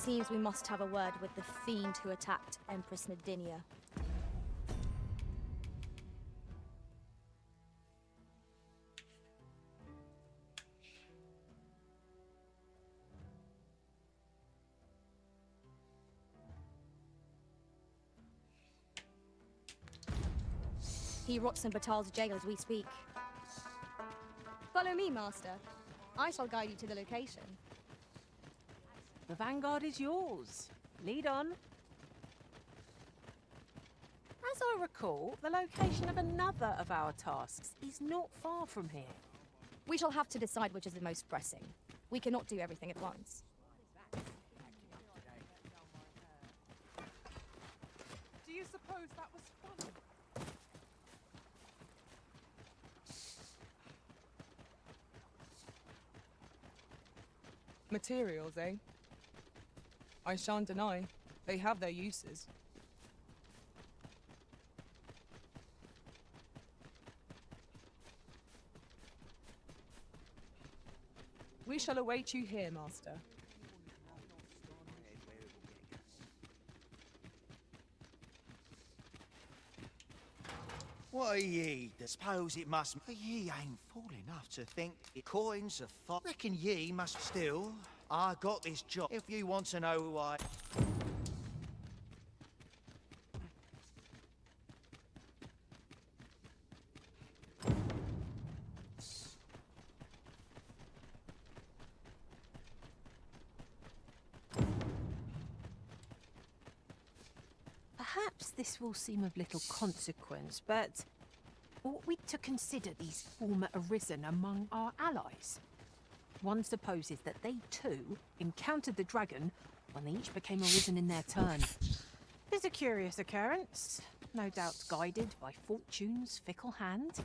seems we must have a word with the fiend who attacked Empress Nadinia. He rots in Batal's jail as we speak. Follow me, Master. I shall guide you to the location. The vanguard is yours. Lead on. As I recall, the location of another of our tasks is not far from here. We shall have to decide which is the most pressing. We cannot do everything at once. Do you suppose that was fun? Materials, eh? I shan't deny, they have their uses. We shall await you here, Master. What are ye? Suppose it must. Ye ain't fool enough to think it coins of fire. Reckon ye must still. I got this job. If you want to know who I. Perhaps this will seem of little consequence, but ought we to consider these former arisen among our allies? One supposes that they too encountered the dragon when they each became arisen in their turn. It's a curious occurrence, no doubt guided by fortune's fickle hand.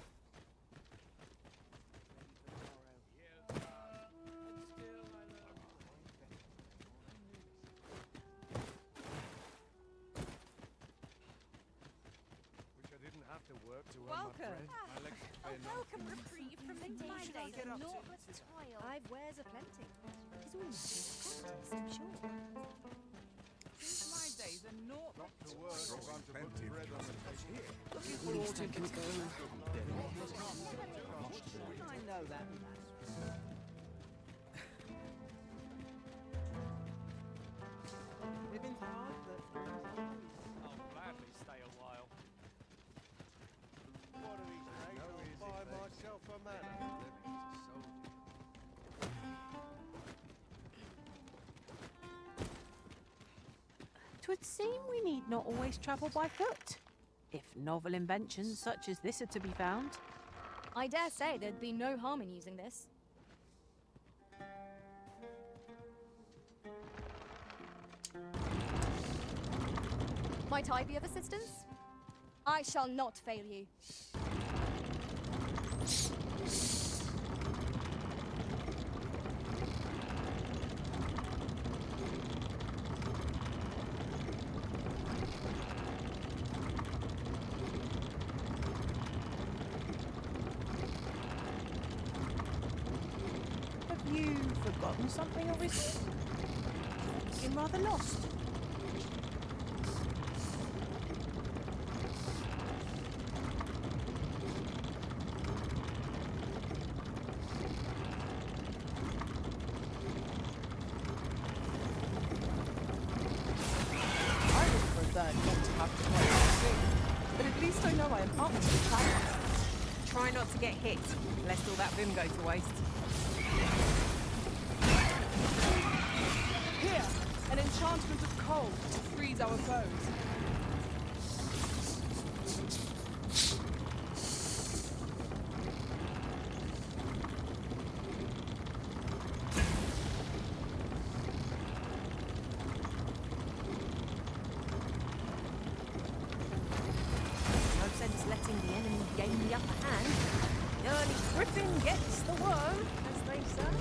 Welcome reprieve from the days of naughtless toil. I've wares aplenty. It's all practice, I'm sure. Since my days are naught but I know that. Living's hard, but I'll gladly stay a while. One of these days I'll buy myself a manor. Twould seem we need not always travel by foot, if novel inventions such as this are to be found. I dare say there'd be no harm in using this. Might I be of assistance? I shall not fail you. Have you forgotten something, or is it rather lost? But at least I know I am up to the challenge. Try not to get hit, lest all that vim go to waste. Here, an enchantment of cold to freeze our foes. No sense letting the enemy gain the upper hand. The early griffin gets the worm, as they say.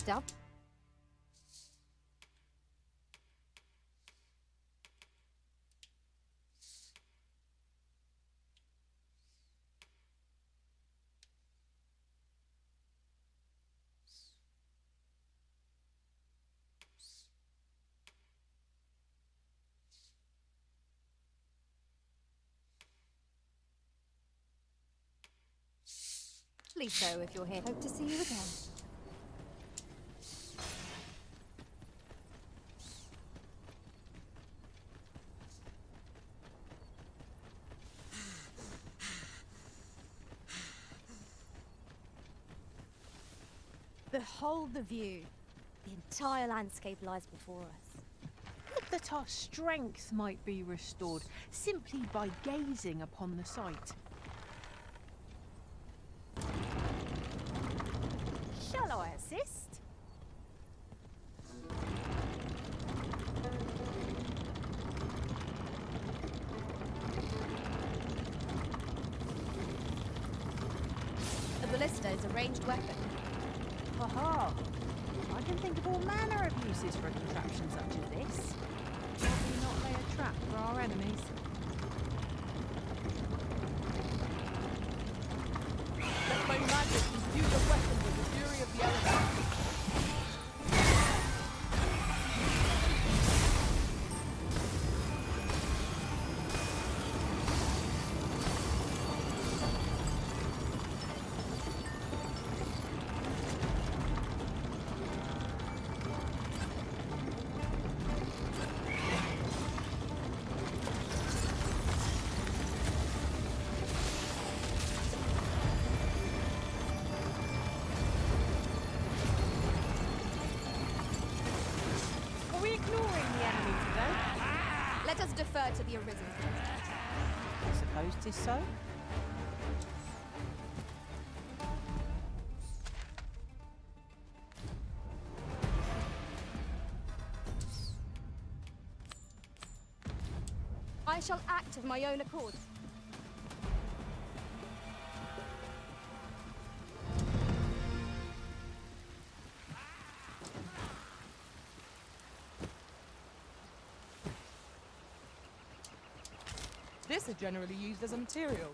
down. Please so if you're here. Hope to see you again. Behold the view. The entire landscape lies before us. Would that our strength might be restored simply by gazing upon the sight. Shall I assist? A ballista is a ranged weapon. Aha! I can think of all manner of uses for a contraption such as this. Probably not lay a trap for our enemies. Let my magic imbue the weapon with the fury of the elements. Are we ignoring the enemy today? Let us defer to the Arisen. I suppose 'tis so. I shall act of my own accord. This is generally used as a material.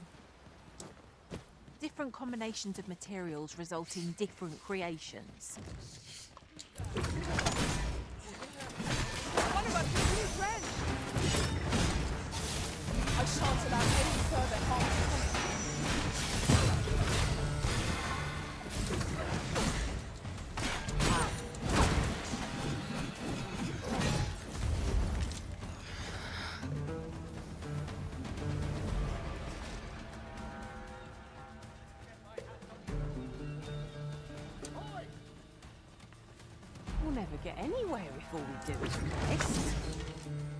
Different combinations of materials result in different creations. What about the new friend? I shan't allow any further harm to come. We'll never get anywhere if all we do is rest.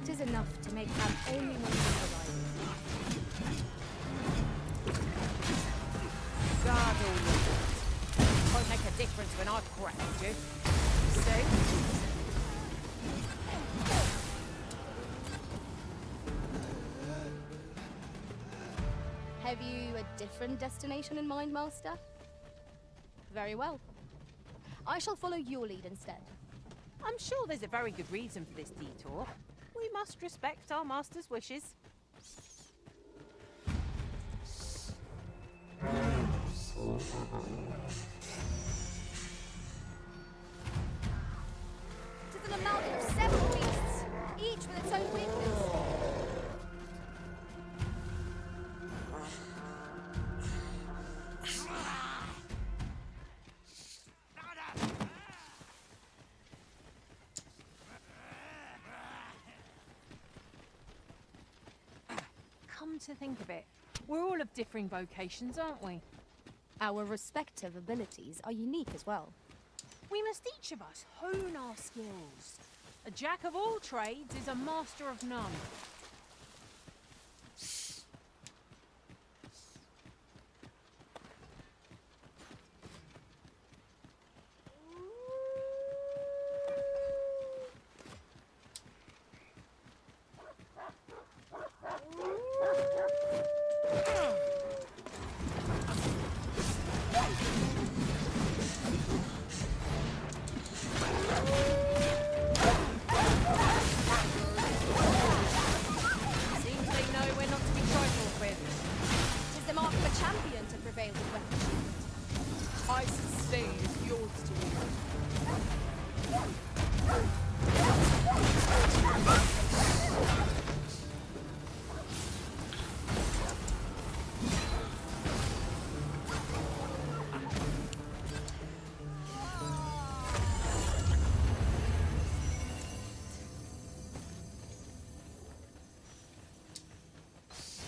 'Tis enough to make camp only when the horizon. Guard all your words. Won't make a difference when I've corrected you. See? Have you a different destination in mind, Master? Very well. I shall follow your lead instead. I'm sure there's a very good reason for this detour. We must respect our master's wishes. Tis an amalgam of several beasts, each with its own weakness. Come to think of it, we're all of differing vocations, aren't we? Our respective abilities are unique as well. We must each of us hone our skills. A jack of all trades is a master of none.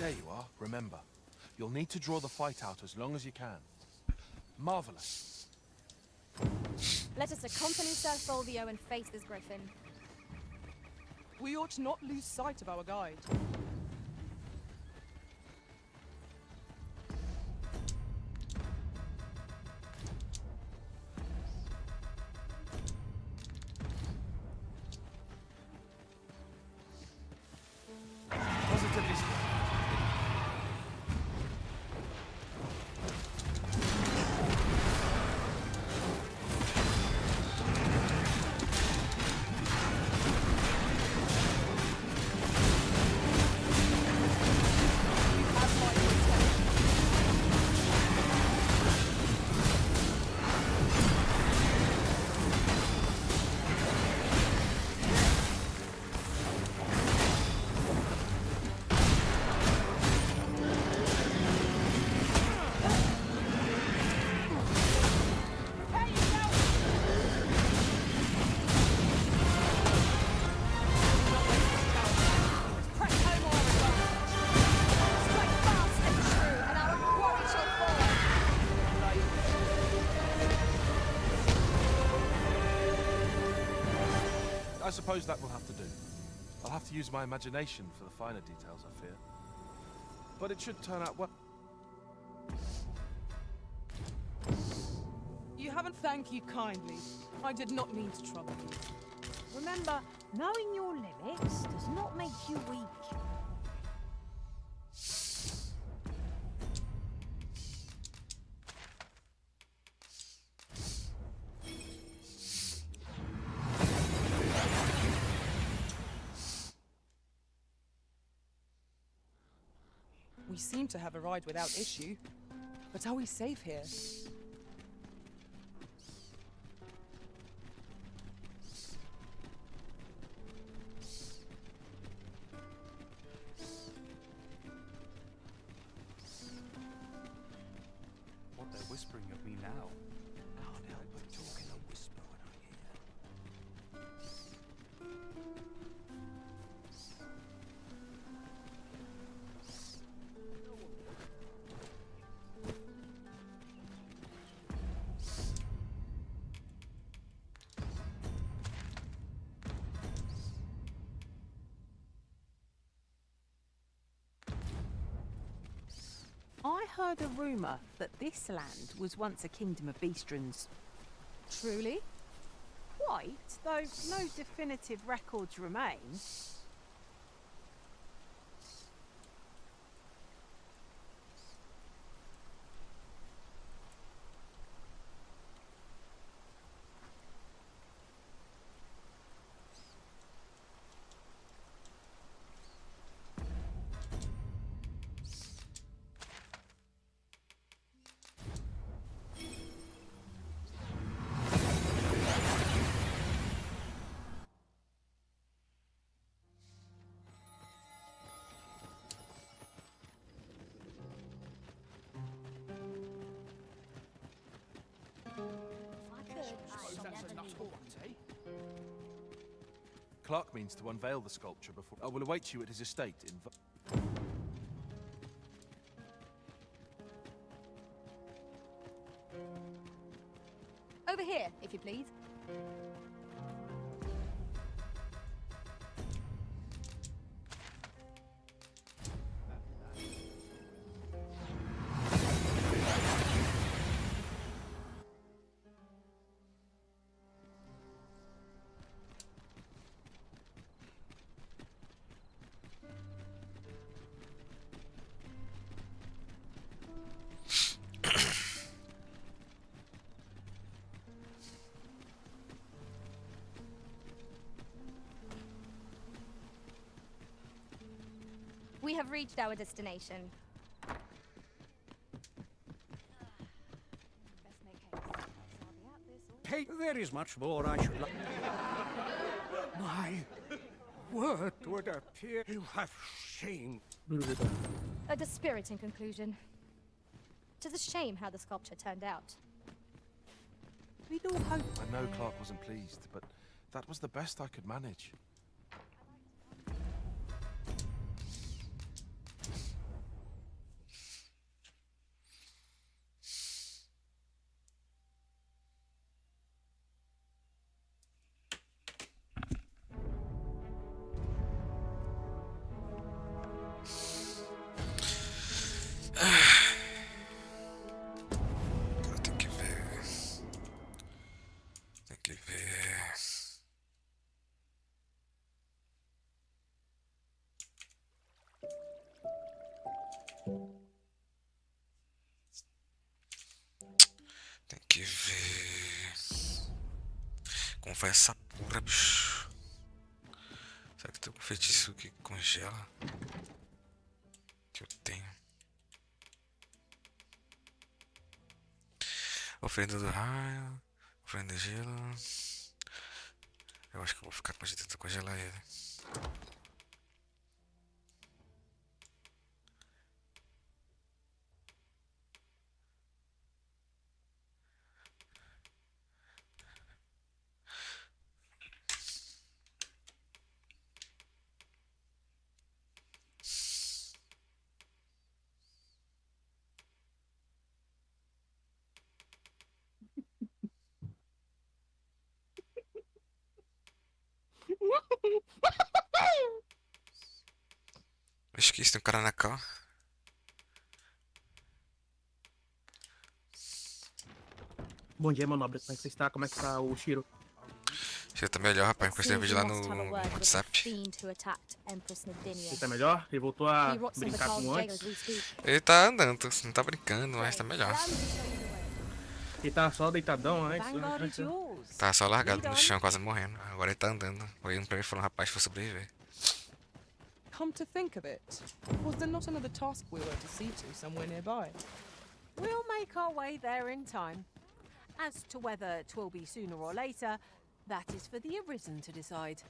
There you are. Remember, you'll need to draw the fight out as long as you can. Marvelous. Let us accompany Sir Fulvio and face this griffin. We ought not lose sight of our guide. Positively splendid. I suppose that will have to do. I'll have to use my imagination for the finer details, I fear. But it should turn out well. You haven't thanked you kindly. I did not mean to trouble you. Remember, knowing your limits does not make you weak. We seem to have arrived without issue. But are we safe here? What, they're whispering of me now? Can't help but talk in a whisper when I hear. I heard a rumour that this land was once a kingdom of beastrons. Truly? Quite, though no definitive records remain. Clark means to unveil the sculpture before... I will await you at his estate in... Over here, if you please. We have reached our destination. Hey, there is much more I should like. My word would appear you have shame. A dispiriting conclusion. 'Tis a shame how the sculpture turned out. We'd all hope. I know Clark wasn't pleased, but that was the best I could manage. Tem que ver. Como vai essa porra, bicho? Será que tem um feitiço que congela? Que eu tenho. Oferenda do raio. Oferenda de gelo. Eu acho que eu vou ficar com a gente tentar congelar ele. Acho que isso tem um cara na cal. Bom dia, meu nobre. Como é que você está? Como é que tá o Shiro? Você tá melhor, rapaz. Encostei o vídeo lá no WhatsApp. Ele tá melhor? Ele voltou a brincar com antes? Ele tá andando, não tá brincando, mas tá melhor. Ele tá só deitadão antes? Tá só largado no chão, quase morrendo. Agora ele tá andando. Olhando pra ele e falando, rapaz, vou sobreviver. Come to think of it, was there not another task we were to see to somewhere nearby? We'll make our way there in time. As to whether 'twill be sooner or later, that is for the Arisen to decide.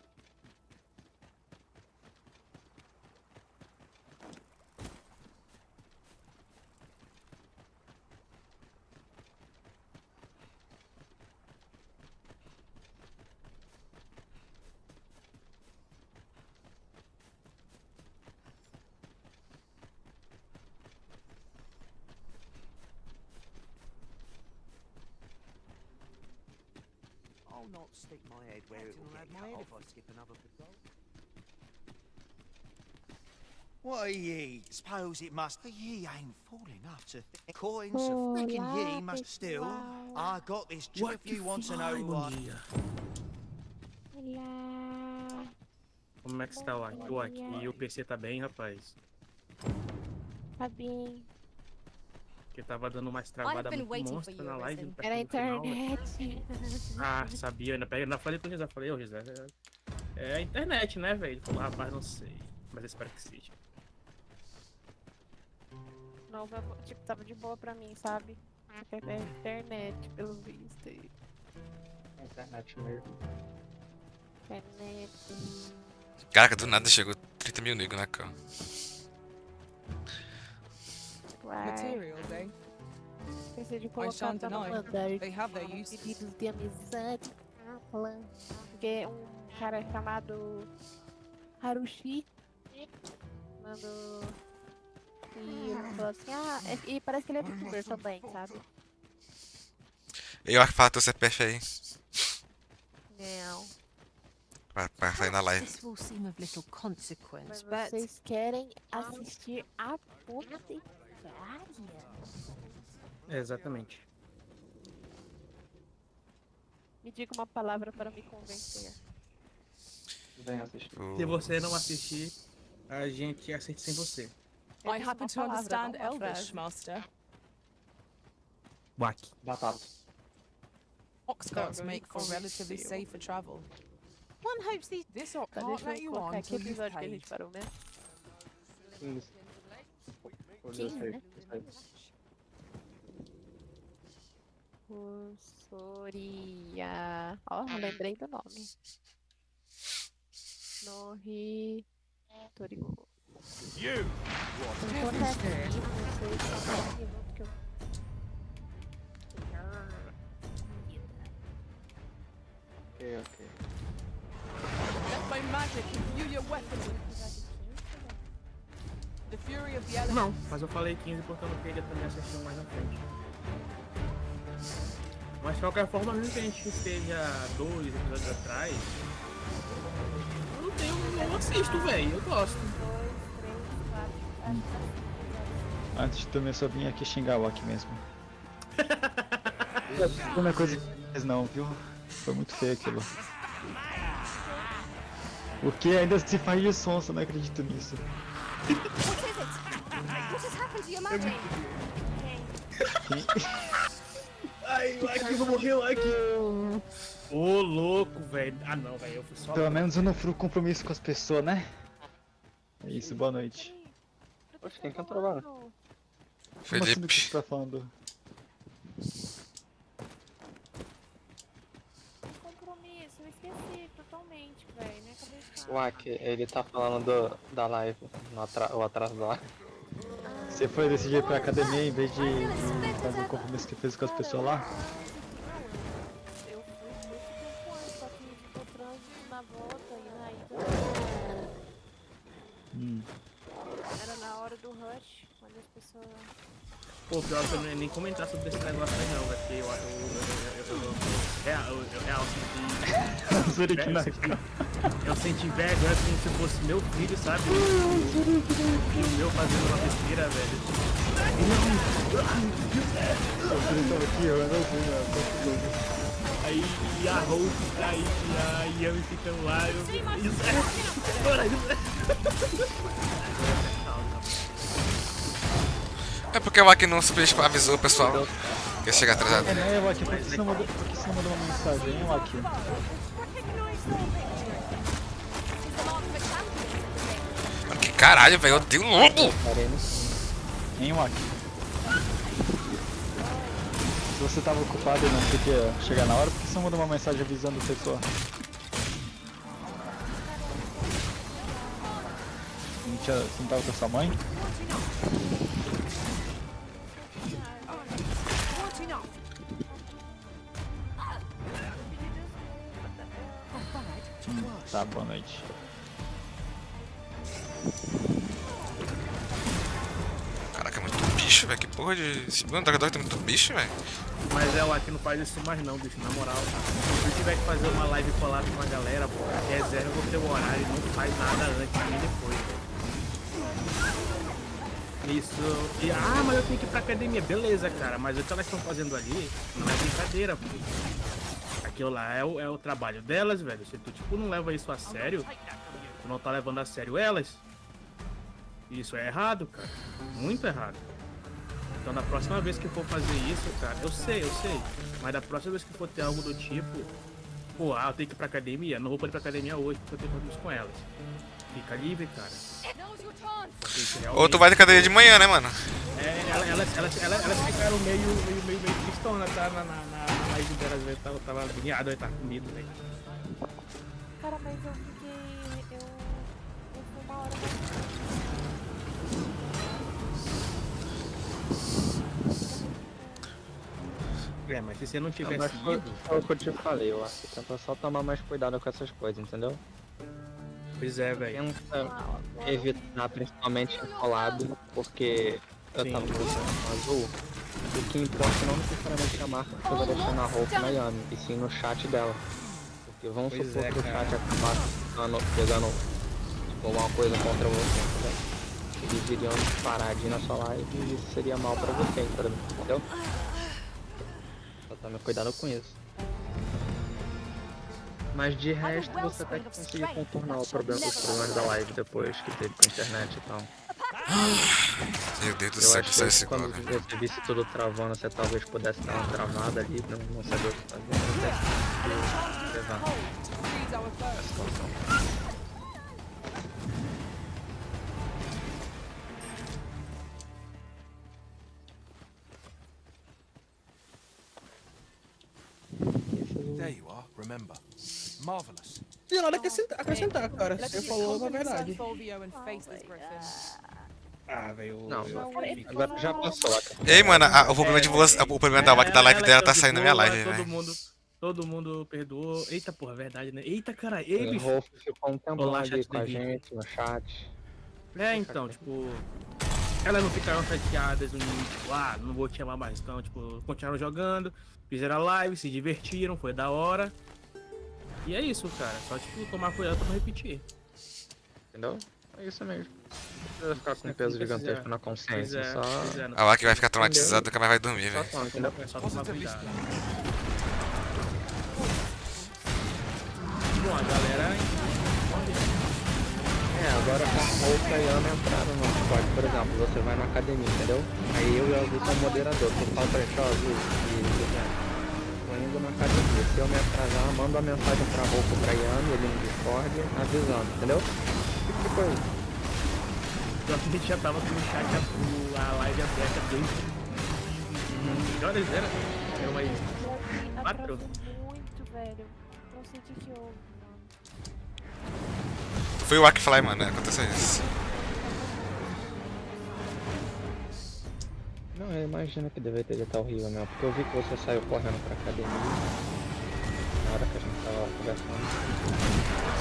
I'll not stick my head where it will get cut off. I skip another patrol. What are ye? Suppose it must be ye ain't fool enough to think coins of reckon ye must still. I got this job if you want to know what. Como é que está lá? Tô aqui e o PC tá bem, rapaz. Tá bem. Porque tava dando mais travada muito monstra na live. Era a internet. Ah, sabia. Ainda falei pro José. Falei, ô José, é a internet, né, velho? Ele falou, rapaz, não sei. Mas eu espero que seja. Não, tipo, tava de boa pra mim, sabe? É a internet, pelo visto. É internet mesmo. Internet. Caraca, do nada chegou 30 mil negros na cama. Materials, eh? Pensei de I colocar shan't pra não deny. mandar They have their uses. pedidos de amizade. Porque um cara chamado Harushi mandou e ele falou assim, e parece que ele é youtuber também, sabe? Eu acho que fala teu CPF aí. Não. Pra sair na live. This will seem of little consequence, Mas but vocês querem assistir a puta. Exatamente. Me diga uma palavra para me convencer. Se você não assistir, a gente assiste sem você. I happen to understand Elvish, Master. Back. Batata. Oxcarts make for relatively safer travel. one hopes these. This ox Tá, can't deixa let eu you colocar on aqui till o you've episódio que a paid. gente parou mesmo. Russoria. Ó, lembrei do nome. Nori. Torio. You! Eu vou colocar aqui, vocês só um minuto que eu. Ok. Let my magic imbue your weapon. The fury of the elements. Não, mas eu falei 15 porque eu não queria também assistir mais na frente. Mas de qualquer forma, mesmo que a gente esteja 2 episódios atrás, eu não assisto, velho. Eu gosto. 2, 3, 4. Antes de dormir, eu só vim aqui xingar o Aki mesmo. Não é coisa que fez não, viu? Foi muito feio aquilo. O que ainda se faz de sonso, eu não acredito nisso. What has happened to your magic? Ai, o Aki morreu aqui. Ô, louco, velho. Ah, não, velho. Eu fui só. Pelo menos eu não furo compromisso com as pessoas, né? É isso, boa noite. Oxe, quem cantou agora? Como assim do que você tá falando? Compromisso, eu esqueci totalmente, velho. Né? Acabei de falar. O Aki, ele tá falando da live, o atraso da live. Você foi decidir ir pra academia em vez de fazer o compromisso que fez com as pessoas lá? Eu fui muito tempo antes, só que ficou trânsito na volta e na ida. Era na hora do rush, quando as pessoas... Pô, pior que eu não ia nem comentar sobre esse negócio aí não, velho. Porque eu senti vergonha como se fosse meu filho, sabe? O meu fazendo uma besteira, velho. Aí a Rose aí e eu ficando lá, É porque o Aki não simplesmente avisou o pessoal que ia chegar atrasado. É, né, Aki? Por que você não mandou uma mensagem, hein, Aki? Mano, que caralho, velho, eu odeio lobo! Hein, Aki? Se você tava ocupado e não podia chegar na hora, por que você não mandou uma mensagem avisando a pessoa? Você não tava com a sua mãe? Tá, boa noite. Caraca, é muito bicho, velho. Que porra de... Segundo Drangons Dogma tem muito bicho, velho. Mas é, o Aki não faz isso mais não, bicho, na moral. Se eu tiver que fazer uma live colada com a galera, pô, reserva o teu horário e não faz nada antes nem depois, velho. Isso... mas eu tenho que ir pra academia. Beleza, cara, mas o que elas estão fazendo ali não é brincadeira, pô. Aquilo lá é o trabalho delas, velho. Se tu, tipo, não leva isso a sério, tu não tá levando a sério elas, isso é errado, cara. Muito errado. Então, da próxima vez que for fazer isso, cara, eu sei. Mas da próxima vez que for ter algo do tipo, pô, eu tenho que ir pra academia. Não vou poder ir pra academia hoje porque eu tenho compromisso com elas. Fica livre, cara. Ou tu vai de cadeia de manhã, né, mano? Elas ficaram meio tristonas, tá? Na live delas, velho. Eu tava agoniado, eu tava com medo, velho. Cara, mas eu fiquei... Eu fui uma hora mas se você não tivesse ido... Foi o que eu te falei, eu acho que tenta só tomar mais cuidado com essas coisas, entendeu? Pois é, velho. Tenta evitar, principalmente enrolado, porque eu tava usando azul. O que importa não necessariamente a marca que você vai deixar na roupa na Yami, e sim no chat dela. Porque vamos supor que o chat acabar pegando tipo, uma coisa contra você, entendeu? Eles iriam paradinho na sua live e isso seria mal pra você, entendeu? Só tome cuidado com isso. Mas de resto você até que conseguir contornar os problemas da live depois que teve com a internet e tal. Meu Deus do céu, que saiu esse quando você visse tudo travando, você talvez pudesse dar uma travada ali, não saber o que fazer, até levar a situação. There you are, remember. Marvelous. Não nada acrescentar, cara. Você falou a verdade. Velho. Não, agora já passou. Ei, mano, o problema da live dela tá saindo na minha live, velho. Todo mundo perdoou. Eita, porra, verdade, né? Eita, caralho. Ei, bicho. O Rolf ficou um tempo ali com a gente no chat. Então, tipo... Elas não ficaram chateadas, tipo, não vou te chamar mais. Então, tipo, continuaram jogando, fizeram a live, se divertiram, foi da hora. E é isso, cara. Só, tipo, tomar cuidado pra não repetir. Entendeu? É isso mesmo. Não precisa ficar com um peso gigantesco na consciência. A Aki vai ficar traumatizada, nunca mais vai dormir, velho. É só tomar cuidado. Bom, a galera... agora com a roupa e Ana entraram no Discord, por exemplo, você vai na academia, entendeu? Aí eu e o Azul sou moderador, você fala pra gente, ó, Azul, tô indo na academia, se eu me atrasar, manda uma mensagem pra roupa, pra Yami, ele no Discord, avisando, entendeu? Esse tipo de coisa. Só que a gente já tava com o chat, a live aberta desde... Que horas era? Era umas 4? Muito, velho. Não sei o que houve, mano. Foi o Akfly, mano, aconteceu isso. Não, eu imagino que deve ter estar horrível mesmo, porque eu vi que você saiu correndo pra academia na hora que a gente tava conversando.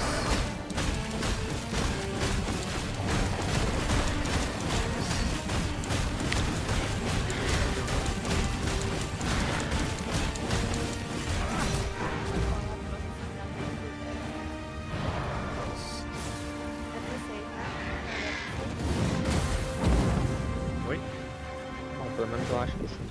Pelo menos eu acho que sim.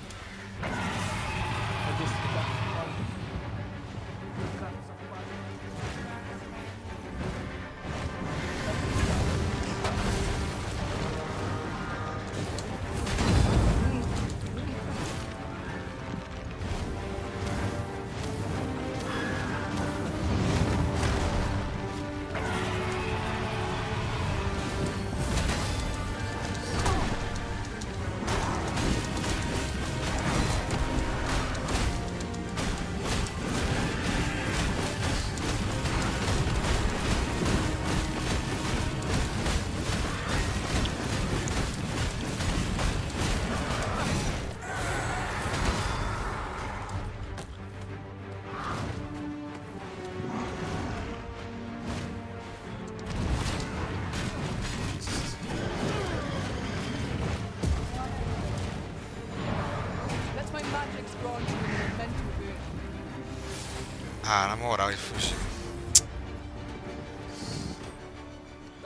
Ah, na moral, ele fugiu.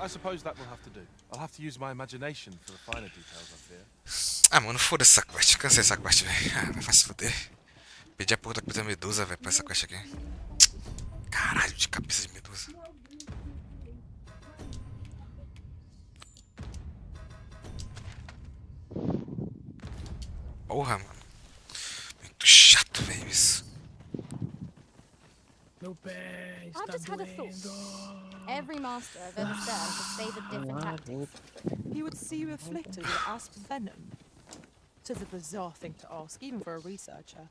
I suppose that will have to do. I'll have to use my imagination for the finer details, I fear. Ah, mano, foda-se essa quest. Cansei dessa quest, velho. Ah, vai se fuder. Pedi a porra da cabeça de medusa, velho, pra essa quest aqui. Caralho, de cabeça de medusa. Porra, mano. Muito chato, velho, isso. Meu pé está I've just had a thought. Every master I've ever served has favored different tactics. He would see you afflicted with asp venom. Tis a bizarre thing to ask, even for a researcher.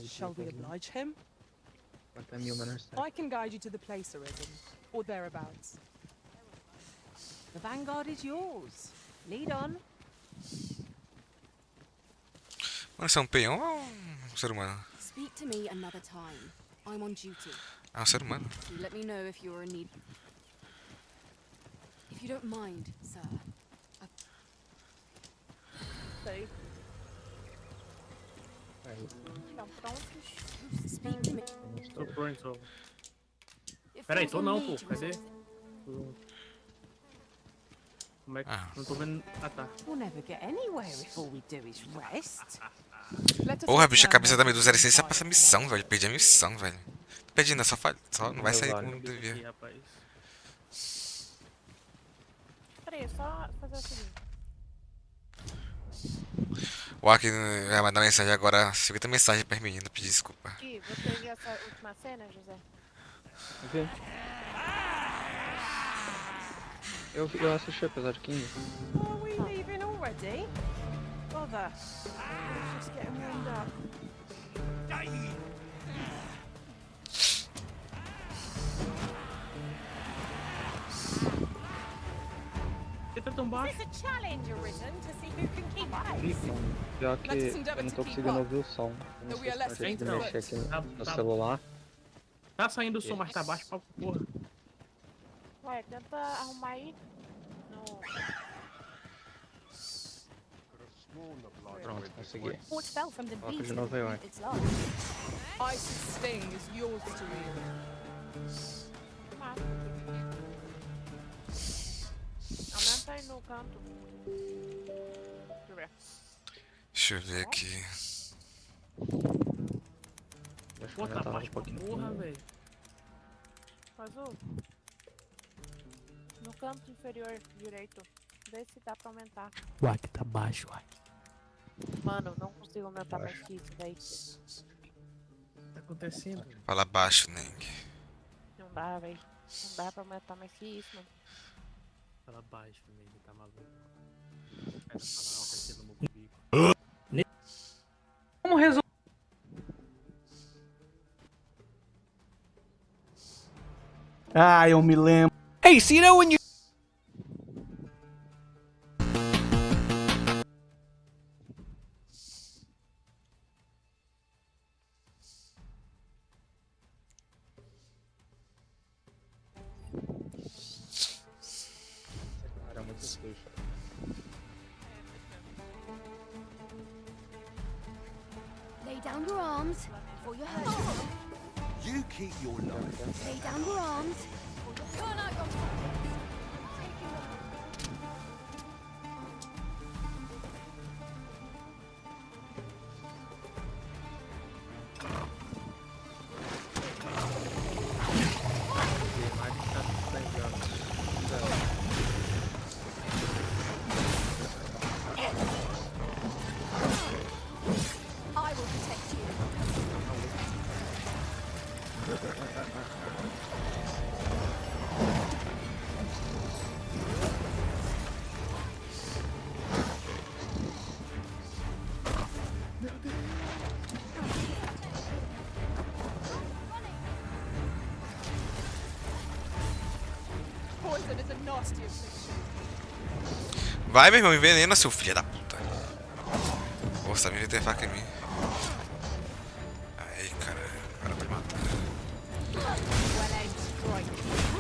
Shall we oblige him? I can guide you to the place arisen, or thereabouts. The vanguard is yours. Lead on. Mano, você é um peão ou um ser humano? Speak to me another time. I'm on duty. Ah, um ser humano. You let me know if you're in need. If you don't mind, sir. Sei. Estão prontos? Speak to me. Tô pronto. Peraí, tô não, pô. Cadê? Como é que... Não tô vendo... Ah, tá. We'll never get anywhere if all we do is rest. Porra, bicho, a cabeça da medusa era essencial pra essa missão, velho. Perdi a missão, velho. Tô pedindo, só não vai sair como devia. Peraí, é só fazer o seguinte. O Aki vai mandar mensagem agora, 50 mensagens pra menina pedir desculpa. Gui, você viu essa última cena, José? Vi. Eu assisti o episódio 15. Are we leaving already? Bother. Let's just get him warmed up. Tá tão baixo. Is this a challenge arisen to see who can keep pace? Pior que eu não tô conseguindo ouvir o som. Eu não sei se pode aqui mexer aqui no celular. Tá saindo o som, mas tá baixo pra porra. Ué, tenta arrumar aí. No... Pronto, consegui. What fell from the Coloca beast de novo aí, ué. its love. Ice's sting is yours to wield. Aumenta aí no canto. Deixa eu ver. Deixa eu ver aqui. Pô, tá baixo pra porra, velho. Azul. No canto inferior direito. Vê se dá pra aumentar. Uai, que tá baixo, uai. Mano, não consigo aumentar mais que isso daí. O que tá acontecendo? Fala baixo, Neng. Não dá, velho. Não dá pra aumentar mais que isso, mano. Fala baixo, nego, tá maluco. Quero falar alto aqui no meu bico. Como resolver? Ah, eu me lembro. Hey, so you know when you... Era muito sujo. Lay down your arms before you hurt yourself. You keep your life. Lay down your arms before you turn out your I will protect you. Poison is a nasty affliction. Vai, meu irmão, envenena, seu filho da puta. Pô, você tá vindo ter faca em mim. Aí, cara, o cara tá me matando. Well aimed strike.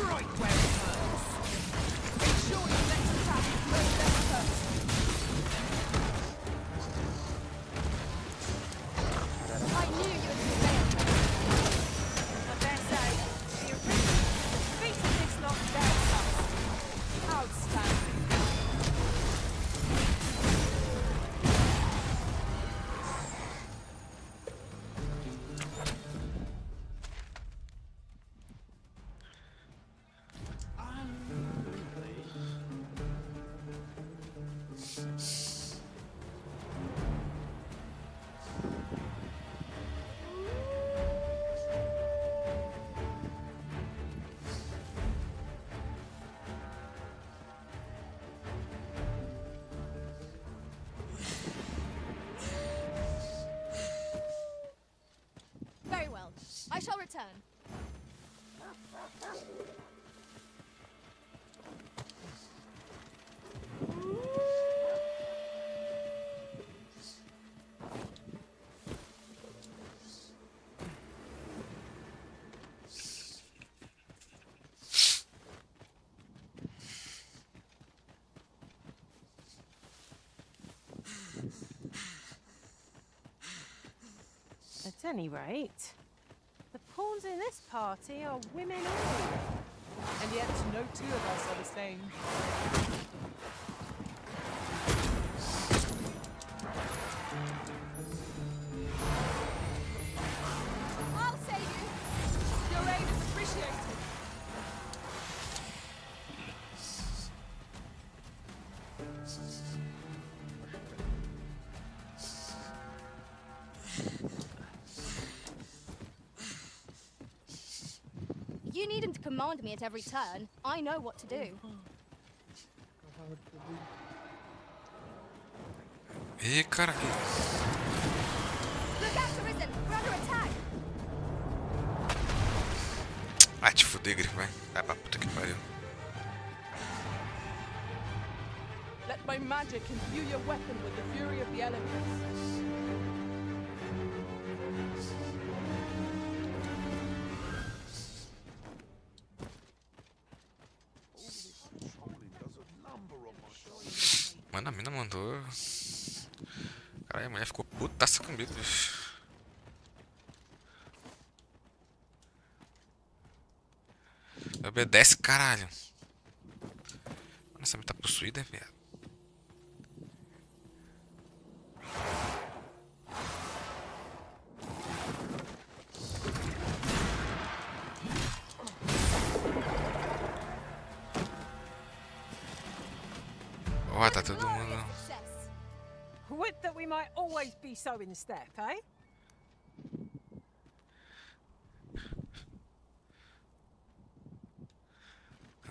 Right where it hurts. Ensure your next attack is no less personal. I knew you would prevail. I dare say, the original defeated this lot down south. Outstanding. Very well. I shall return. At any rate, the pawns in this party are women all. And yet, no two of us are the same. I'll save you. Your aid is appreciated. You needn't to command me at every turn. I know what to do. Ih, cara, que... Look out, Arisen! We're under attack! Vai te fuder, grifo, vai. Vai pra puta que pariu. Let my magic imbue your weapon with the fury of the elements. Mano, a mina mandou. Caralho, a mulher ficou putaça comigo, bicho. Obedece, caralho. Mano, essa mina tá possuída, viado. Porra, tá todo mundo. Would that we might always be so in step, eh?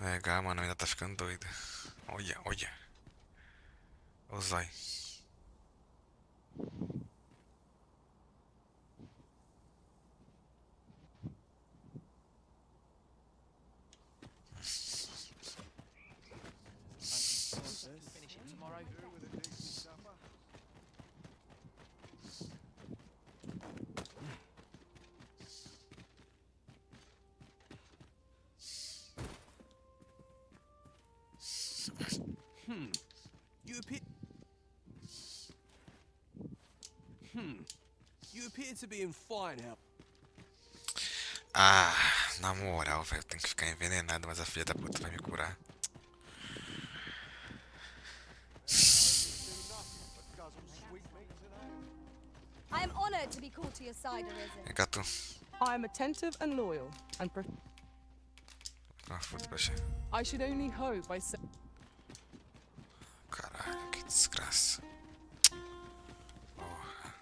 Legal, mano, ainda tá ficando doida. Olha, olha. O zói. You appear. You appear to be in fine health. Ah, na moral, velho, eu tenho que ficar envenenado, mas a filha da puta vai me curar. I am honored to be called to your side, Arisen. Vem cá, tu. I am attentive and loyal, and Ah, foda-se pra cheio. I should only hope I say. Caralho, que desgraça. Porra.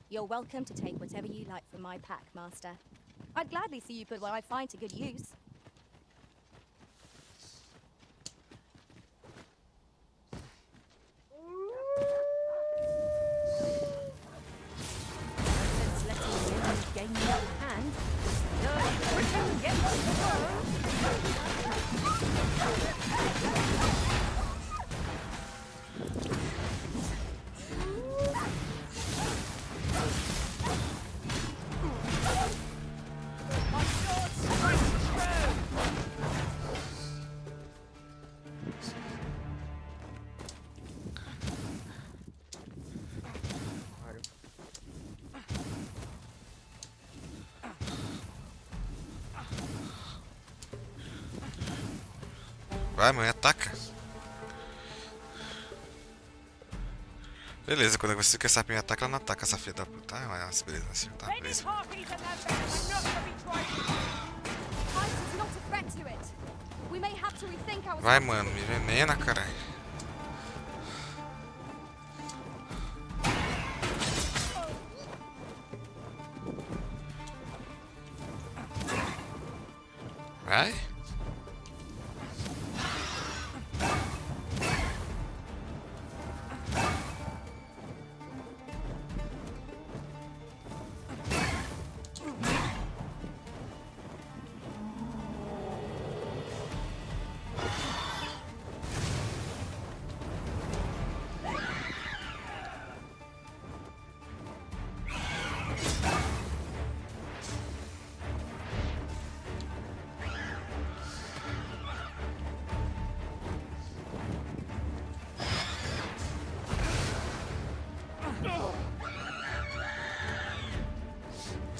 You're welcome to take whatever you like from my pack, Master. I'd gladly see you put what I find to good use. Vai, mãe, ataca. Beleza, quando você quer saber me ataca, ela não ataca essa filha da puta. Ah, mas beleza, assim, tá, beleza. Vai, mano, me envenena, caralho. Vai.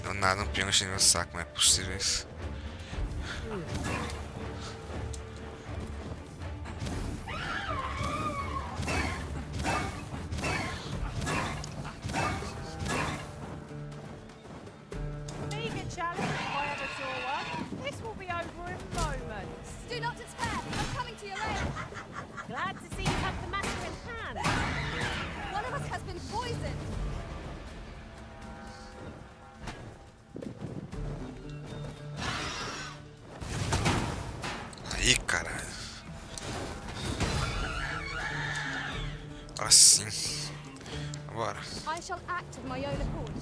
Do nada um pingo no meu saco, não é possível isso. Eager challenge, if I ever saw one. This will be over in moments. Do not despair. I'm coming to your aid. Glad to see you have the matter in hand. One of us has been poisoned. Aí, caralho. Assim. Bora. I shall act of my own accord.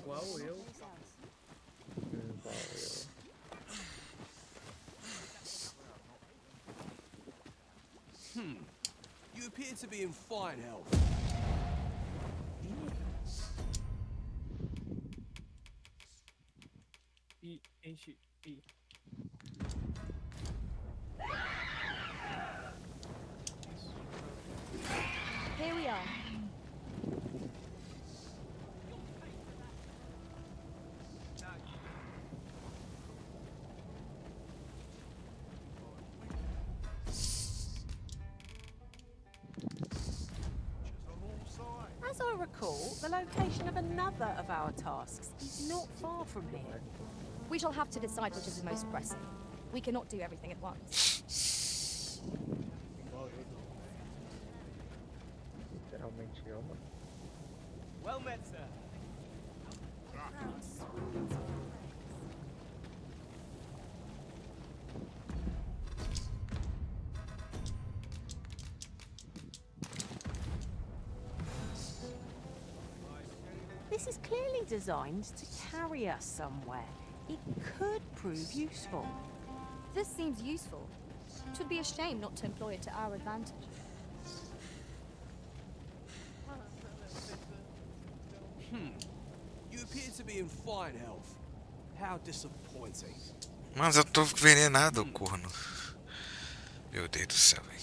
Igual eu. You appear to be in fine health. E enche. E. Here we are. As I recall, the location of another of our tasks is not far from here. We shall have to decide which is the most pressing. We cannot do everything at once. Literalmente ama. Well met, sir. This is clearly designed to carry us somewhere. It could prove useful. This seems useful. It would be a shame not to employ it to our advantage. You appear to be in fine health. How disappointing. Mas eu tô envenenado, corno. Meu Deus do céu, velho.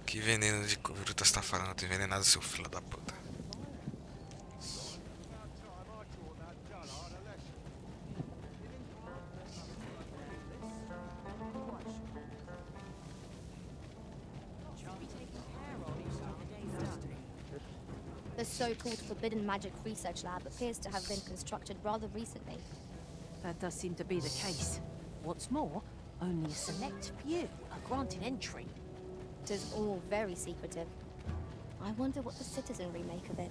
Que veneno de fruta você tá falando? Eu tô envenenado, seu filho da puta. The so-called Forbidden Magic Research Lab appears to have been constructed rather recently. That does seem to be the case. What's more, only a select few are granted entry. It is all very secretive. I wonder what the citizenry make of it.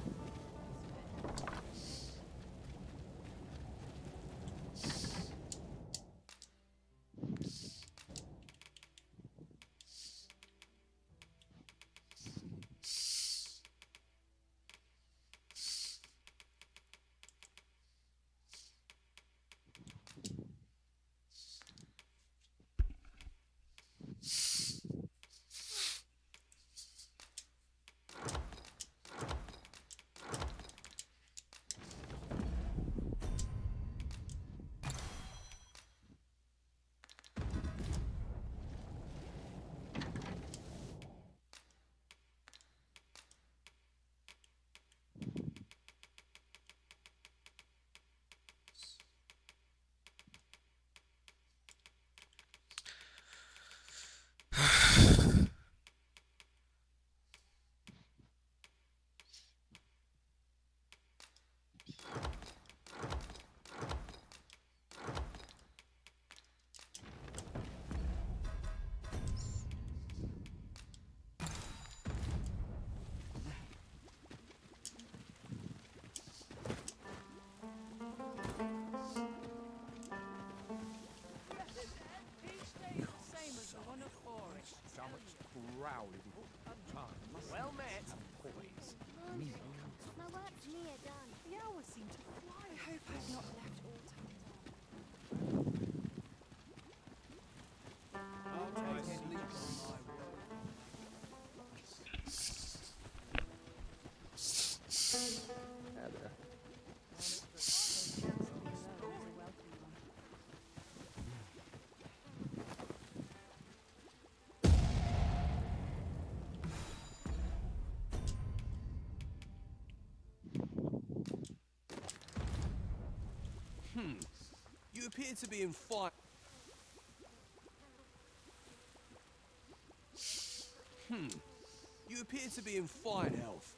Well met. My work's near done. The hours seem to fly. I hope I've not left all I'll take sleep on my You appear to be in fine. You appear to be in fine health.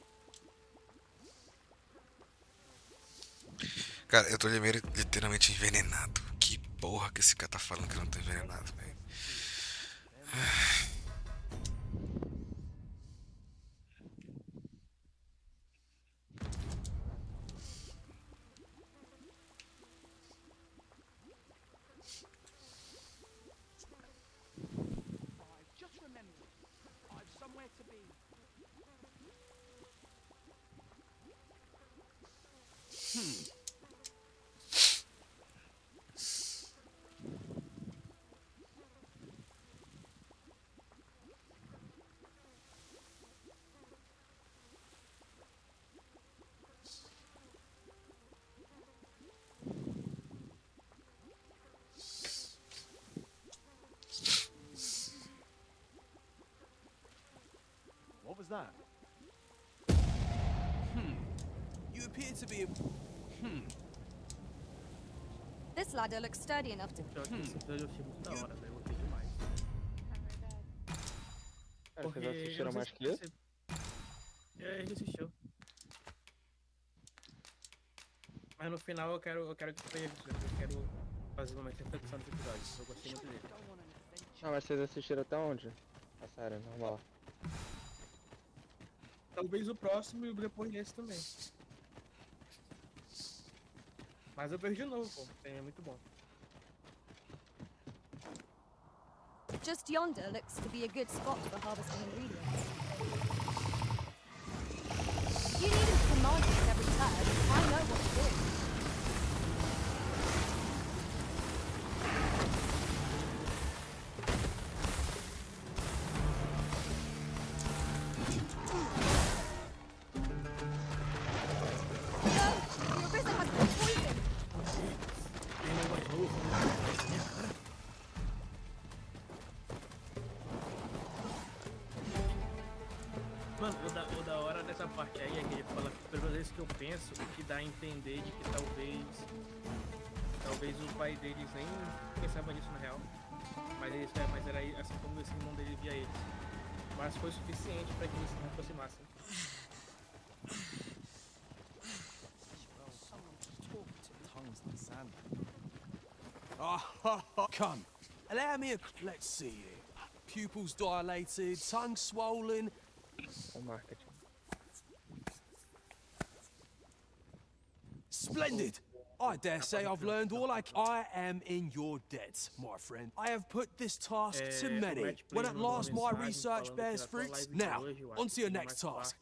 Cara, eu tô literalmente envenenado. Que porra que esse cara tá falando que eu não tô envenenado, velho. What was that? You appear to be. This ladder looks sturdy enough to. Esse episódio eu achei muito da hora, velho. Eu gostei demais. Cara, vocês assistiram mais que eu? A gente assistiu. Mas no final eu quero que tu veja, eu quero fazer uma reflexão desse episódio. Eu gostei muito dele. Não, mas vocês assistiram até onde? A série, normal. Talvez o próximo e depois desse também. Mas eu vejo de novo, pô. É muito bom. Just yonder looks to be a good spot for harvesting ingredients. You needn't command me at every turn. I know what to do. Mano, o da hora dessa parte aí é que ele fala, pelas vezes que eu penso, que dá a entender de que talvez o pai deles nem pensava nisso na real. Mas era assim como esse irmão dele via eles. Mas foi suficiente para que eles se aproximassem. Come. Allow me a. Let's see here. Pupils dilated, tongue swollen. O marketing. Splendid! I dare say I've learned all I am in your debt, my friend. I have put this task to many. When at last my research bears fruits, now, on to your next task.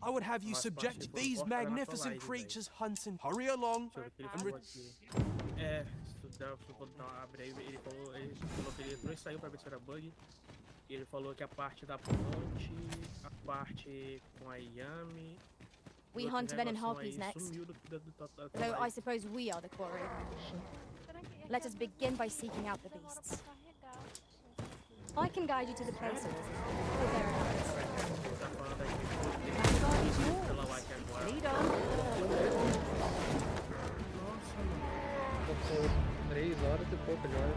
I would have you subject these magnificent creatures hunting. Hurry along and Ele falou que ele não saiu pra ver se era bug. Ele falou que a parte da ponte, a parte com a Yami. We hunt men and harpies next. Though I suppose we are the quarry. Let us begin by seeking out the beasts. I can guide you to the places or thereabouts. Lead on. Nossa, 3 horas e pouco de hora.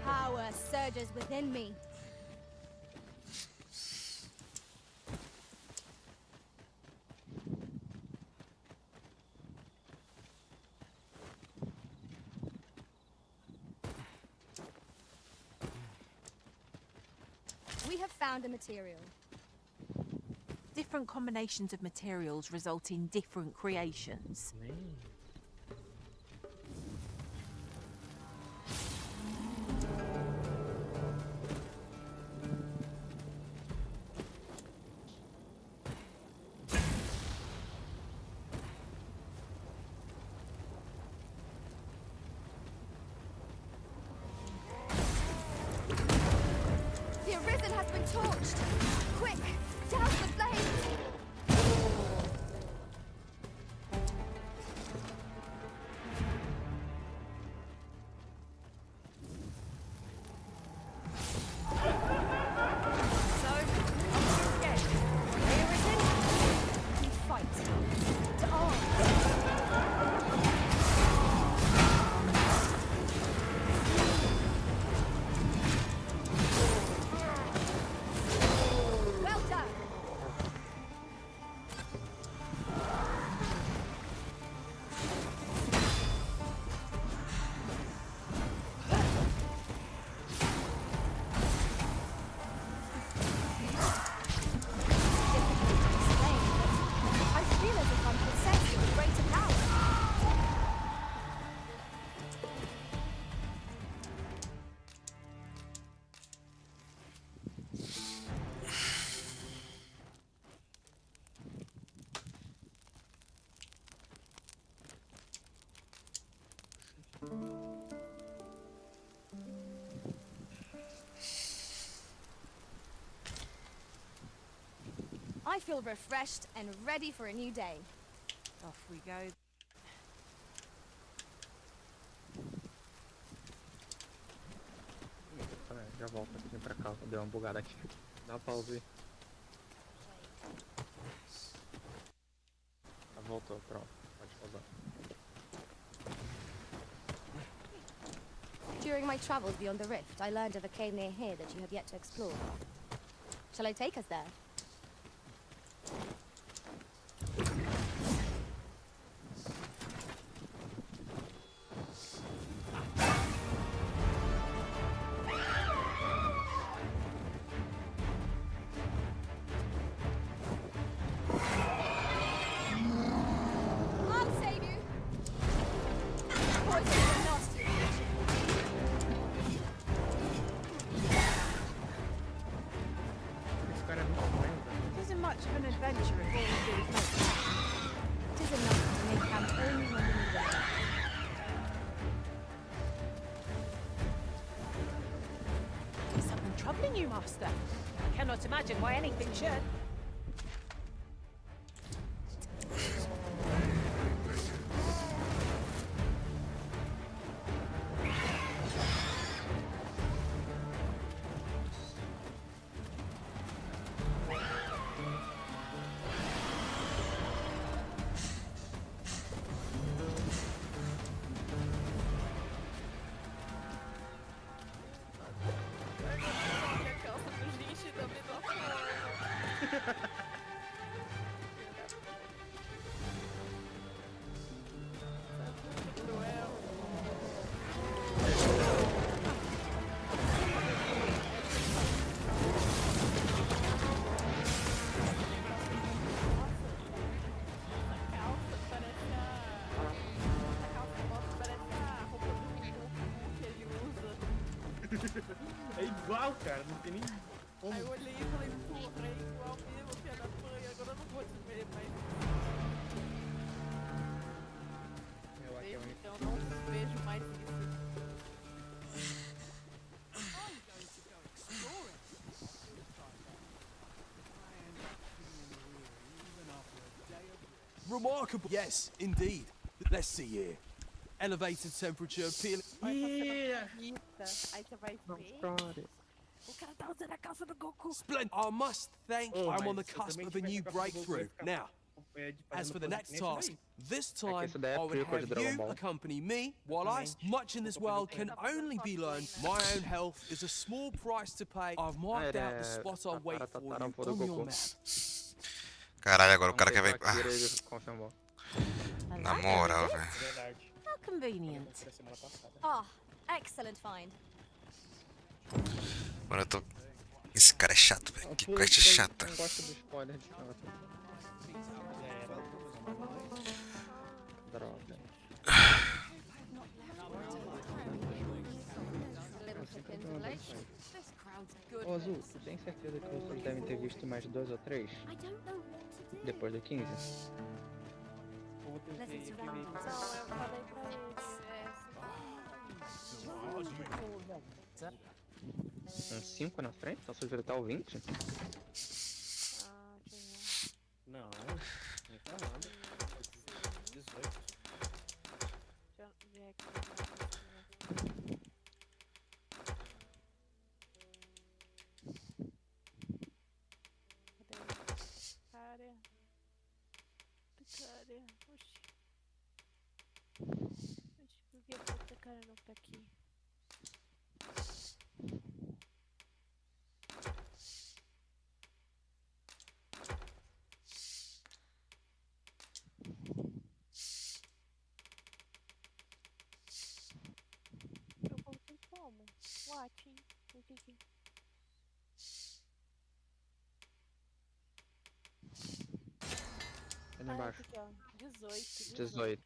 Power surges within me. We have found a material. Different combinations of materials result in different creations. torched! Quick! Douse the flames! I feel refreshed and ready for a new day. Off we go. Já volto aqui pra cá, deu uma bugada aqui. Dá pausa aí. Voltou, pronto. Pode pausar. During my travels beyond the rift, I learned of a cave near here that you have yet to explore. Shall I take us there? I'll save you. Poison is nasty. It isn't much of an adventure if all we do is make camp. It is enough to make camp only when we need it. Is something troubling you, Master? I cannot imagine why anything should. É igual, cara, não tem nem como. Aí eu olhei e falei, porra, é igual mesmo, filha da mãe, agora eu não vou te ver mais. Desde então eu não vejo mais isso. Remarkable. Yes, indeed. Let's see here. Elevated temperature, peeling. Yeah. Aí você vai ver. O cara tá usando a calça do Goku. Splendid. I must thank I'm on the cusp of a new breakthrough. Now, as for the next task, this time I would have you accompany me, while much in this world can only be learned. My own health is a small price to pay. I've marked out the spot I'll wait for you on your map. Caralho, agora o cara quer ver. Na moral, velho. How convenient. Ah, excellent find. Mano, eu tô. Esse cara é chato, velho. Que quest chata. Não gosto do spoiler de nada. Droga. Ô Azul, tu tem certeza que vocês devem ter visto mais 2 ou 3? Depois do 15? Um 5 na frente? Então você tá o 20? Não, nem falando. 18. Cadê? Oxi. Por que a puta cara não tá aqui? Eu voltei como? Watching. O que que... Ali embaixo. Aqui, ó. 18. 18.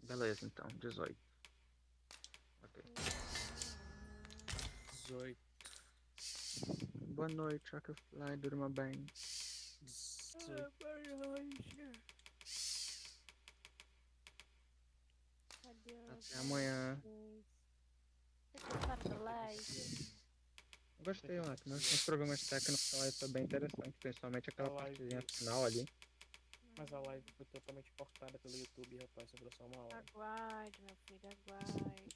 Beleza, então. 18. Ok. 18. Boa noite, Rockfly. Durma bem. 18. Até amanhã. Gostei, Lack. Os programas técnicos da live foi bem interessante, principalmente aquela partezinha final ali. Mas a live foi totalmente cortada pelo YouTube, rapaz, sobrou só uma hora. Aguarde, meu filho, aguarde.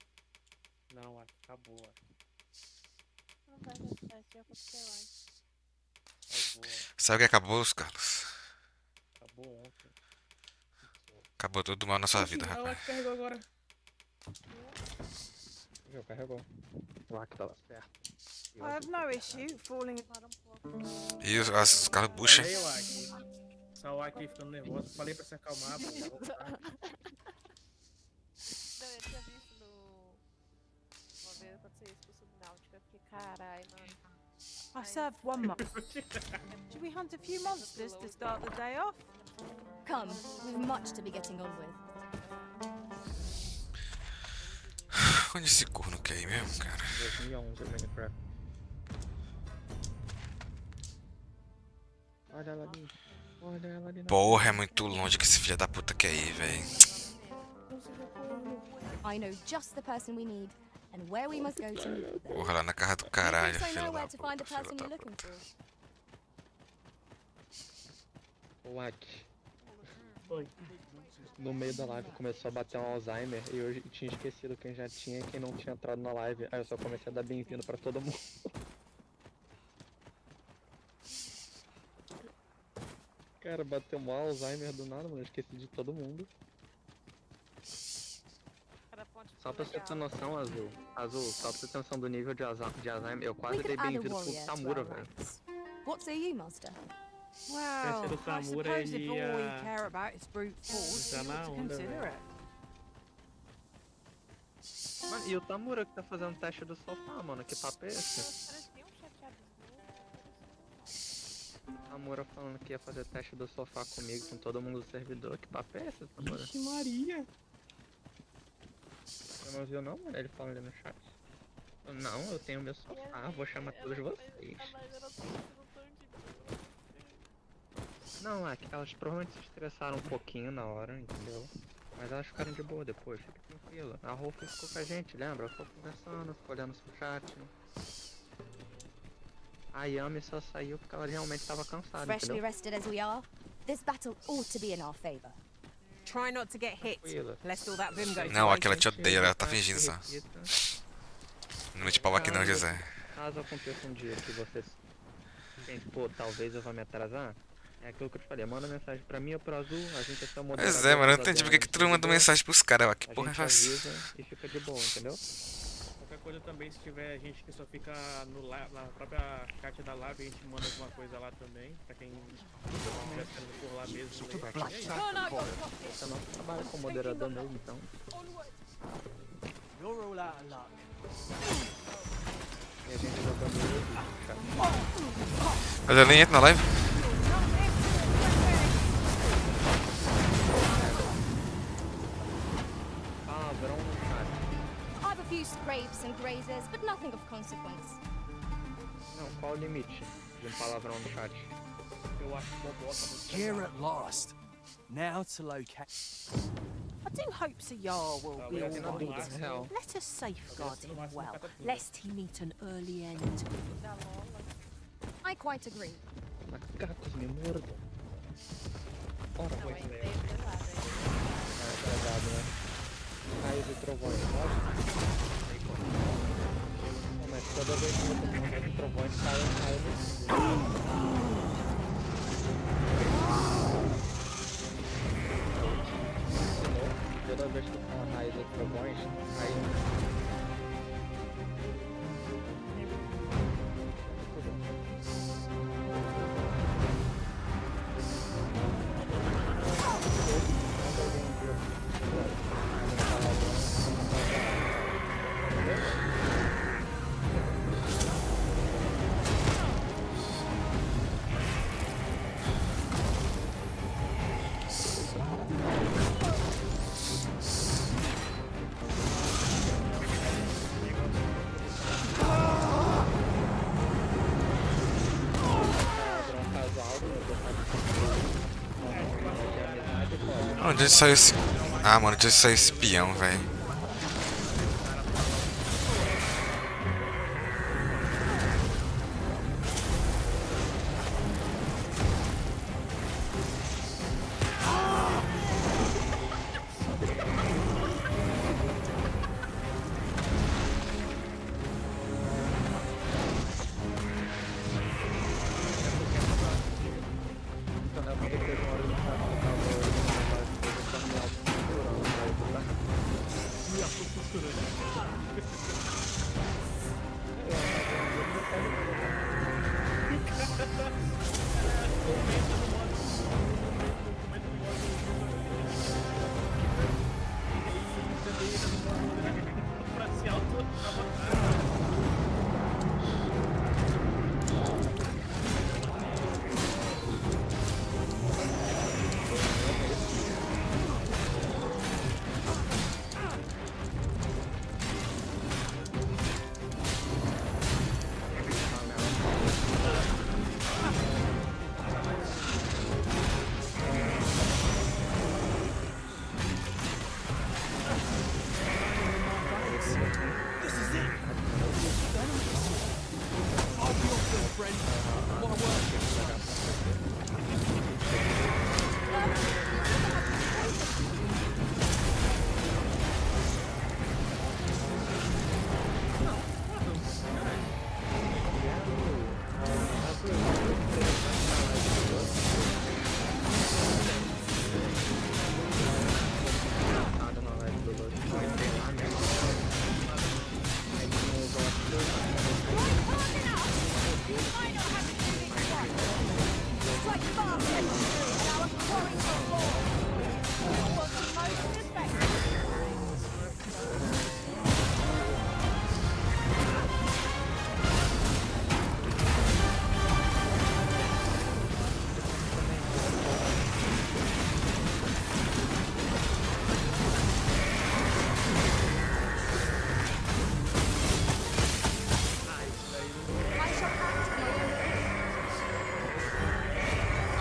Não, Lack, acabou, Lack. Não vai dar certo, já aconteceu antes. Acabou. Sabe o que acabou, Carlos? Acabou ontem. Acabou tudo mal na sua vida, Ela rapaz. carregou agora. Já carregou. O Lack tava certo. I have no issue falling. E os Carlos bucha. Falei, Lack. Essa Lack ficando nervosa. Falei pra se acalmar, pô. Não, eu tinha visto no... Uma vez acontecer isso com o Subnáutica. Eu fiquei, carai, mano. I served 1 month. Should we hunt a few monsters to start the day off? Come, we've much to be getting on with. Onde esse corno quer ir mesmo, cara? 2011, Minecraft. Olha ela ali. Olha ela ali. Porra, é muito longe que esse filho da puta quer ir, véi. I know just the person we need and where we must go to meet them. Porra, lá na casa do caralho, You also filho know da where to find the puta, person you're looking for. Lack. Oi. No meio da live começou a bater um Alzheimer e eu tinha esquecido quem já tinha e quem não tinha entrado na live. Aí eu só comecei a dar bem-vindo pra todo mundo. Cara, bateu um Alzheimer do nada, mano. Eu esqueci de todo mundo. Só pra você ter noção, Azul, só pra você ter noção do nível de Alzheimer, eu quase dei bem-vindo pro Tamura, velho. What say you, Master? Well, do I Tamura, suppose if ele all we ia care about is brute force, entrar we na ought to onda, consider velho. it. Mano, e o Tamura que tá fazendo teste do sofá, mano, que papo é esse? Tamura falando que ia fazer teste do sofá comigo, com todo mundo do servidor, que papo é esse, Tamura? Vixe Maria. Você não viu não, mano? Ele falando ali no chat. Não, eu tenho meu sofá, vou chamar todos vocês. Não, é que elas provavelmente se estressaram um pouquinho na hora, entendeu? Mas elas ficaram de boa depois, fica tranquila. A Rolf ficou com a gente, lembra? Ela ficou conversando, ficou olhando seu chat. A Yami só saiu porque ela realmente estava cansada, Freshly entendeu? rested as we are, this battle ought to be in our favor. Try not to get hit, lest all that vim goes Não, to aquela te waste. odeia, ela tá fingindo só. Não mete pau aqui não, José. Caso aconteça um dia que você pense, pô, talvez eu vá me atrasar, é aquilo que eu te falei, manda mensagem pra mim ou pro Azul, a gente é seu moderador. Pois é, mano, eu não entendi porque que tu manda mensagem pros caras, que porra é essa? essa? Avisa e fica de boa, entendeu? Qualquer coisa também, se tiver gente que só fica na própria caixa da live, a gente manda alguma coisa lá também, pra quem estiver sendo por lá mesmo. Você não trabalha com moderador mesmo, então. You're all out of luck. E a gente jogando Mas eu nem entro na live. palavrão no chat. I've a few scrapes and grazes, but nothing of consequence. Não, qual o limite de um palavrão no chat? Eu acho bobota muito Here at last. Now to locate. I do hope Sayar will be alright. Let us safeguard him well, lest he meet an early end. I quite agree. Macacos me mordam. Ora, muito bem. Pesado, né? Raios e trovões, mas toda vez que você tem raios e trovões, sai um raio toda vez que tem raios e trovões, cai Onde saiu esse... Ah, mano, onde saiu esse espião, velho?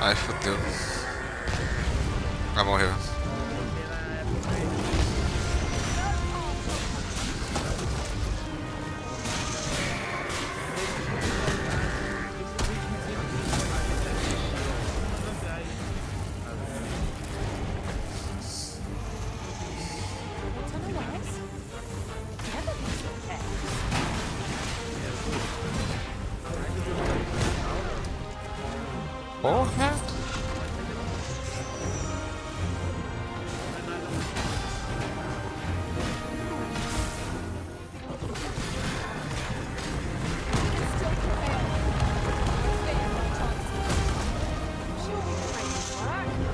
Ai, fodeu. Ah, morreu. Porra!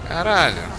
Caralho!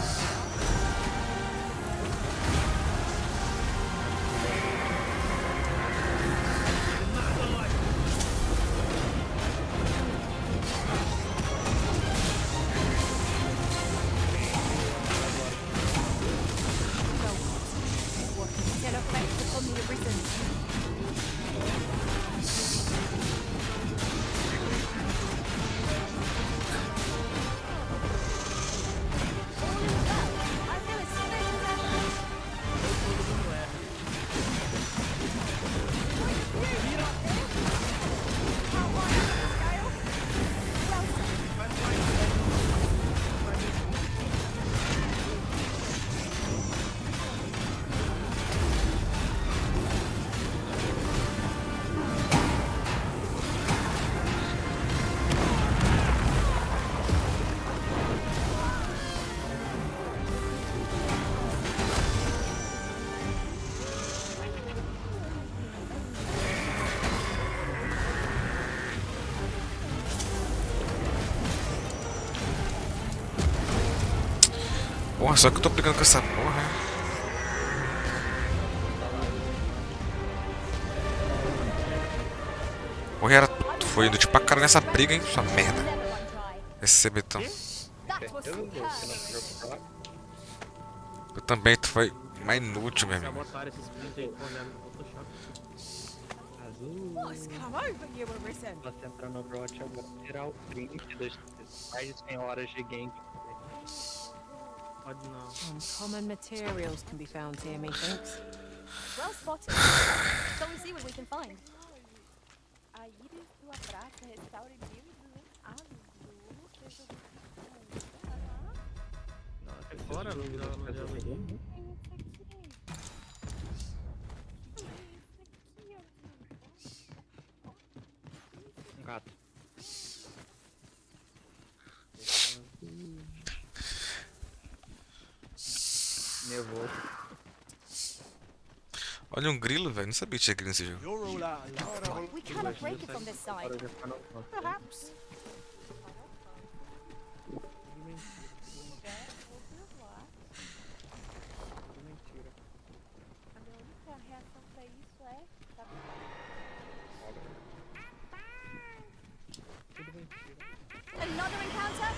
Porra, só que eu tô brigando com essa porra. Porra, era... Tu foi indo tipo pra cara nessa briga, hein? Sua merda. Esse betão. Eu também, tu foi mais inútil, meu amigo. Você entrar no Overwatch agora, tirar o print das mais de 100 horas de game. Uncommon materials can be found here, methinks. Well spotted. Shall we see what we can find? A íris do Prata restaura 1200 anos. Agora não deu. Um gato. Nevou. Olha um grilo, velho. Não sabia que tinha grilo nesse jogo. We cannot break it from this side. Perhaps. A minha única reação pra isso é... Another encounter?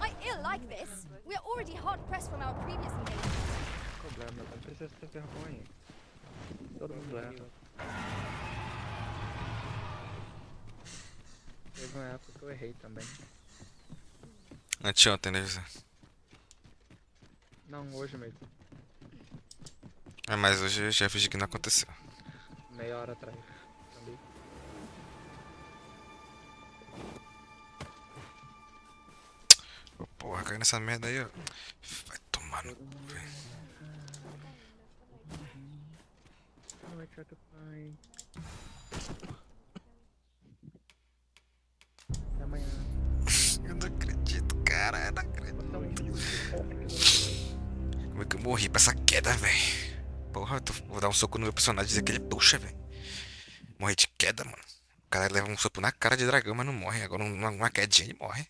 I ill like this. We are already hard pressed from our previous engagement. Problema, não precisa ter vergonha. Todo mundo erra. Teve uma época que eu errei também. Anteontem, né, José? Não, hoje mesmo. É, mas hoje eu já fingi que não aconteceu. Meia hora atrás. Também. Porra, caiu nessa merda aí, ó. Vai tomar no cu, velho. Até amanhã. Eu não acredito, cara. Eu não acredito. Como é que eu morri pra essa queda, velho? Porra, vou dar um soco no meu personagem e dizer que ele puxa, velho. Morri de queda, mano. O cara leva um soco na cara de dragão, mas não morre. Agora uma quedinha ele morre.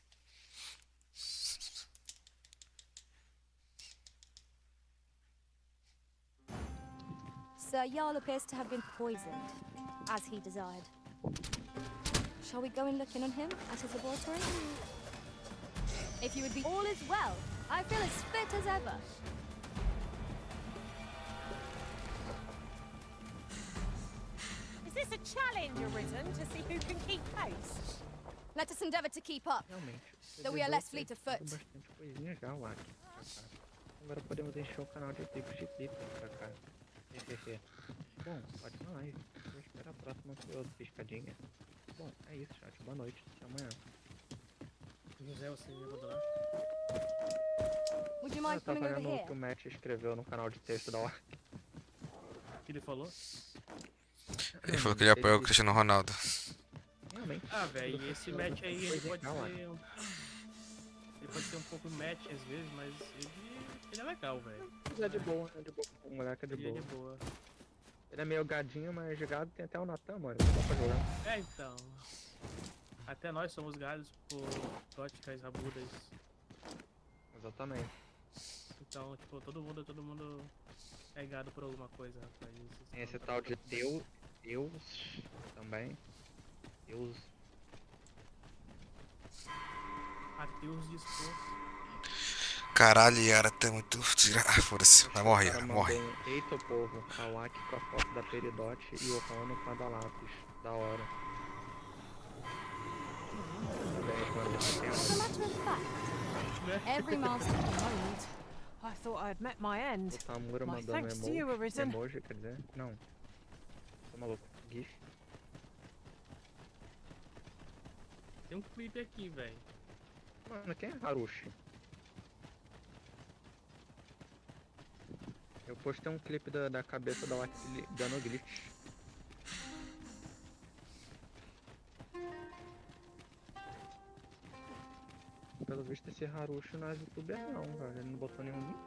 Sir Jarl appears to have been poisoned, as he desired. Shall we go and look in on him at his laboratory? If you would be all is well, I feel as fit as ever. Is this a challenge, Arisen, to see who can keep pace? Let us endeavor to keep up, though we are less fleet of foot. Bastante coisinha já lá. Agora podemos encher o canal de tipos de clipes pra cá. Bom, pode mais. Vou esperar a próxima piscadinha. Bom, é isso, chat. Boa noite. Até amanhã. José, você me mandou lá? Would you mind Tá coming over fazendo o here? que o Matt escreveu no canal de texto da hora. O que ele falou? Ele falou que ele apoia o Cristiano Ronaldo. Realmente. Ah, velho, e esse match aí, ele pode ser... Ele pode ser um pouco match às vezes, mas ele é legal, velho. Ele é de boa, O moleque é de boa. Ele é de boa. Ele é meio gadinho, mas de gado tem até o Natan, mano. Não dá pra jogar. É, então. Até nós somos gados por góticas rabudas. Exatamente. Então, tipo, todo mundo é gado por alguma coisa, rapaz. Tem esse tal de Deus também. Deus. Ateus disposto. Caralho, Yara, tá muito... Ah, foda-se. Vai morrer, Yara, morre. Eita, povo. A Waki com a foto da Peridote e o Rano com a da Lápis. Da hora. As a matter of fact, every master Old. I thought I'd met my end. O Tamura My mandando thanks to you, Arisen. emoji, quer dizer? Não. Tô maluco. GIF. Tem um clipe aqui, velho. Mano, quem é Harushi? Eu postei um clipe da cabeça da Waki dando glitch. Pelo visto esse Harushi não é youtuber não, velho. Ele não botou nenhum link.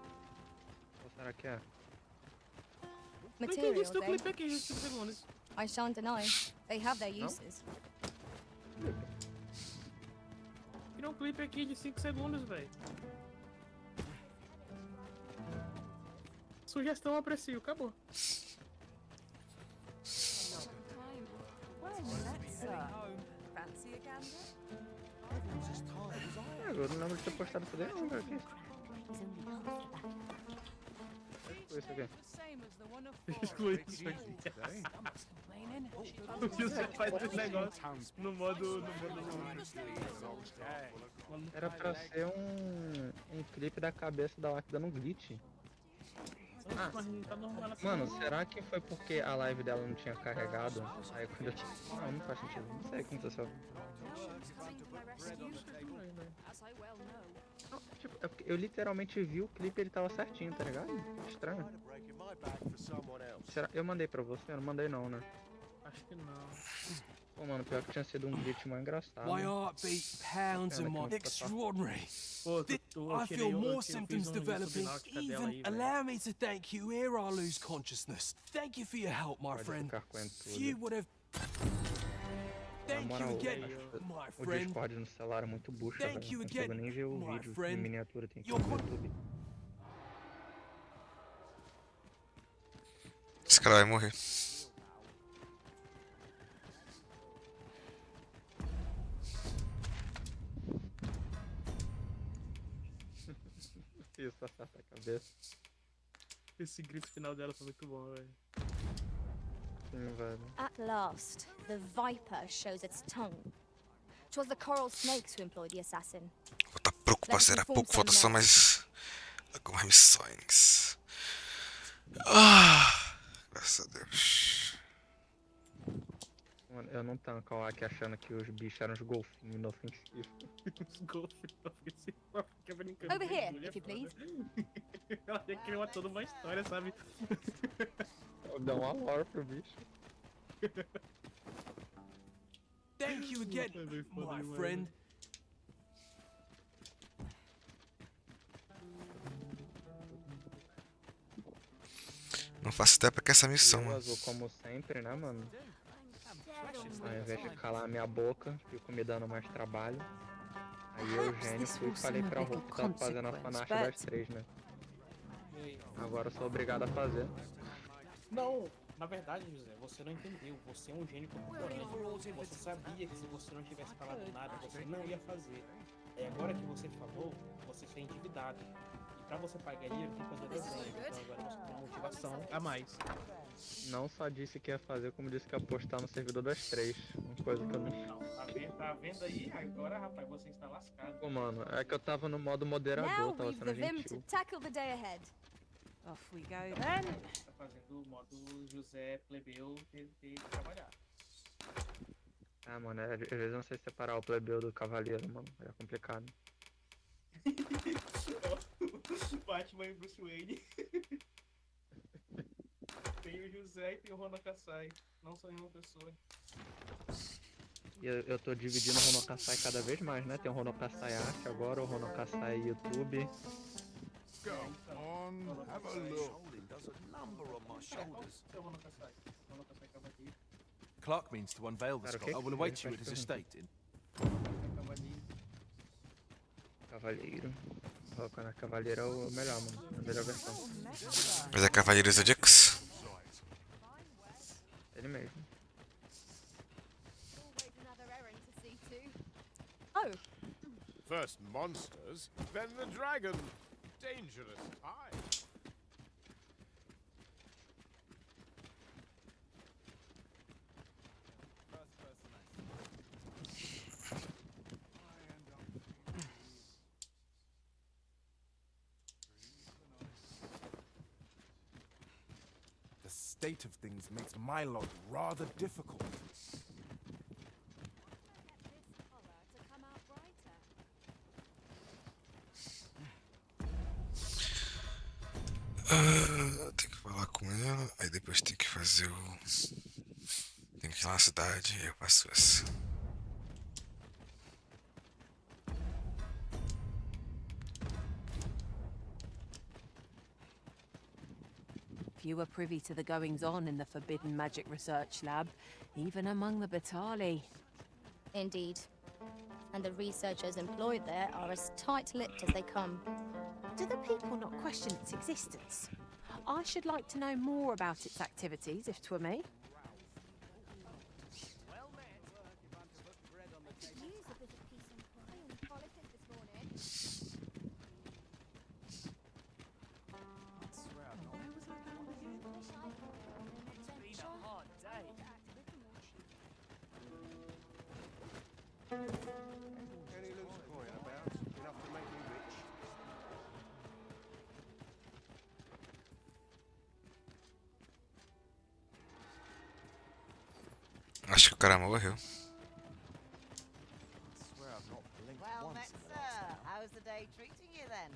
Ou será que é? materials, eh? I shan't deny. They have their uses. um clipe aqui de 5 segundos, velho. Sugestão, aprecio, acabou. Agora não lembro de ter postado isso daí, não, velho. Que isso aqui? Exclui isso aqui. O que você faz esse negócio no modo... Era pra ser um clipe da cabeça da Laki dando um glitch. Ah, mano, será que foi porque a live dela não tinha carregado? Aí quando eu... Não faz sentido. Não sei o que aconteceu. Não, tipo, é porque eu literalmente vi o clipe e ele tava certinho, tá ligado? Estranho. Será? Eu mandei pra você? Eu não mandei não, né? Acho que não. Pô, mano, pior que tinha sido um glitch mais engraçado. My heartbeat pounds in my extraordinary. I feel more symptoms developing. Even allow me to thank you ere I lose consciousness. Thank you for your help, my friend. Few would have. Thank you again, my O friend. Discord no celular é muito bucha, velho. Thank you Não consigo again, nem ver o my vídeo em friend. miniatura, tem que ir no YouTube. Esse cara vai morrer. Isso, acerta a cabeça. Esse grito final dela foi muito bom, velho. Sim, velho. At last, the viper shows its tongue. 'Twas the coral snakes who employed the assassin. Tá preocupado, será pouco, falta só mais algumas missões. Ah, graças a Deus. Mano, eu não tanco a Aki achando que os bichos eram os golfinhos inofensivos. Os golfinhos inofensivos. Fica brincando. Over here, if you please. Ela ia criar toda uma história, sabe? Dá uma lore pro bicho. Thank you again, my friend. Não faço ideia pra que essa missão, mano. Azul, como sempre, né, mano? Ao invés de calar a minha boca, fico me dando mais trabalho. Aí eu, gênio, fui e falei pra Hulk que tava fazendo a fanart das 3, né? Agora eu sou obrigado a fazer. Não, na verdade, José, você não entendeu. Você é um gênio contemporâneo. Você sabia que se você não tivesse falado nada, você não ia fazer. É agora que você falou, você foi endividado. E pra você pagar ele, tem que fazer desenho. Então agora você tem uma motivação a mais. Não só disse que ia fazer, como disse que ia postar no servidor das 3. Uma coisa que eu não... Tá vendo aí? Agora, rapaz, você está lascado. Pô, mano, é que eu tava no modo moderador, tava sendo gentil. Tackle the day ahead. Off we go then. Tá fazendo o modo José plebeu ter que trabalhar. Ah, mano, às vezes eu não sei separar o plebeu do cavaleiro, mano. É complicado. Batman e Bruce Wayne. Tem o José e tem o Honokasai. Não são uma pessoa. E eu tô dividindo o Honokasai cada vez mais, né? Tem o Honokasai Arte agora, o Honokasai YouTube. Go on, have a look. Clark means to unveil the skull. I will await you at his estate in... Cavaleiro. Quando é Cavaleiro é o melhor, mano. A melhor versão. Mas é Cavaleiros Zodíacos? Ele mesmo. Oh. First monsters, then the dragon. Dangerous time. The state of things makes my lot rather difficult. Tem que falar com ela, aí depois tem que fazer o... Tem que ir lá na cidade, aí eu faço essa. Few are privy to the goings-on in the Forbidden Magic Research Lab, even among the Batali. Indeed. and the researchers employed there are as tight-lipped as they come. Do the people not question its existence? I should like to know more about its activities, if 'twere me. Any loose coin about? Enough to make me rich? Acho que o cara morreu. Well met, sir. How's the day treating you then?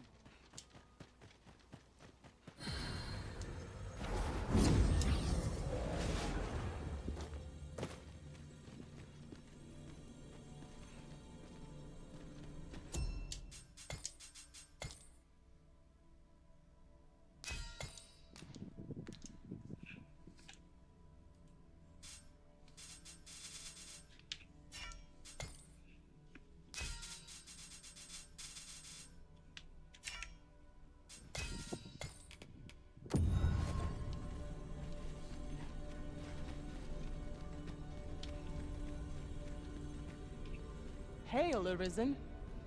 Hail, Arisen.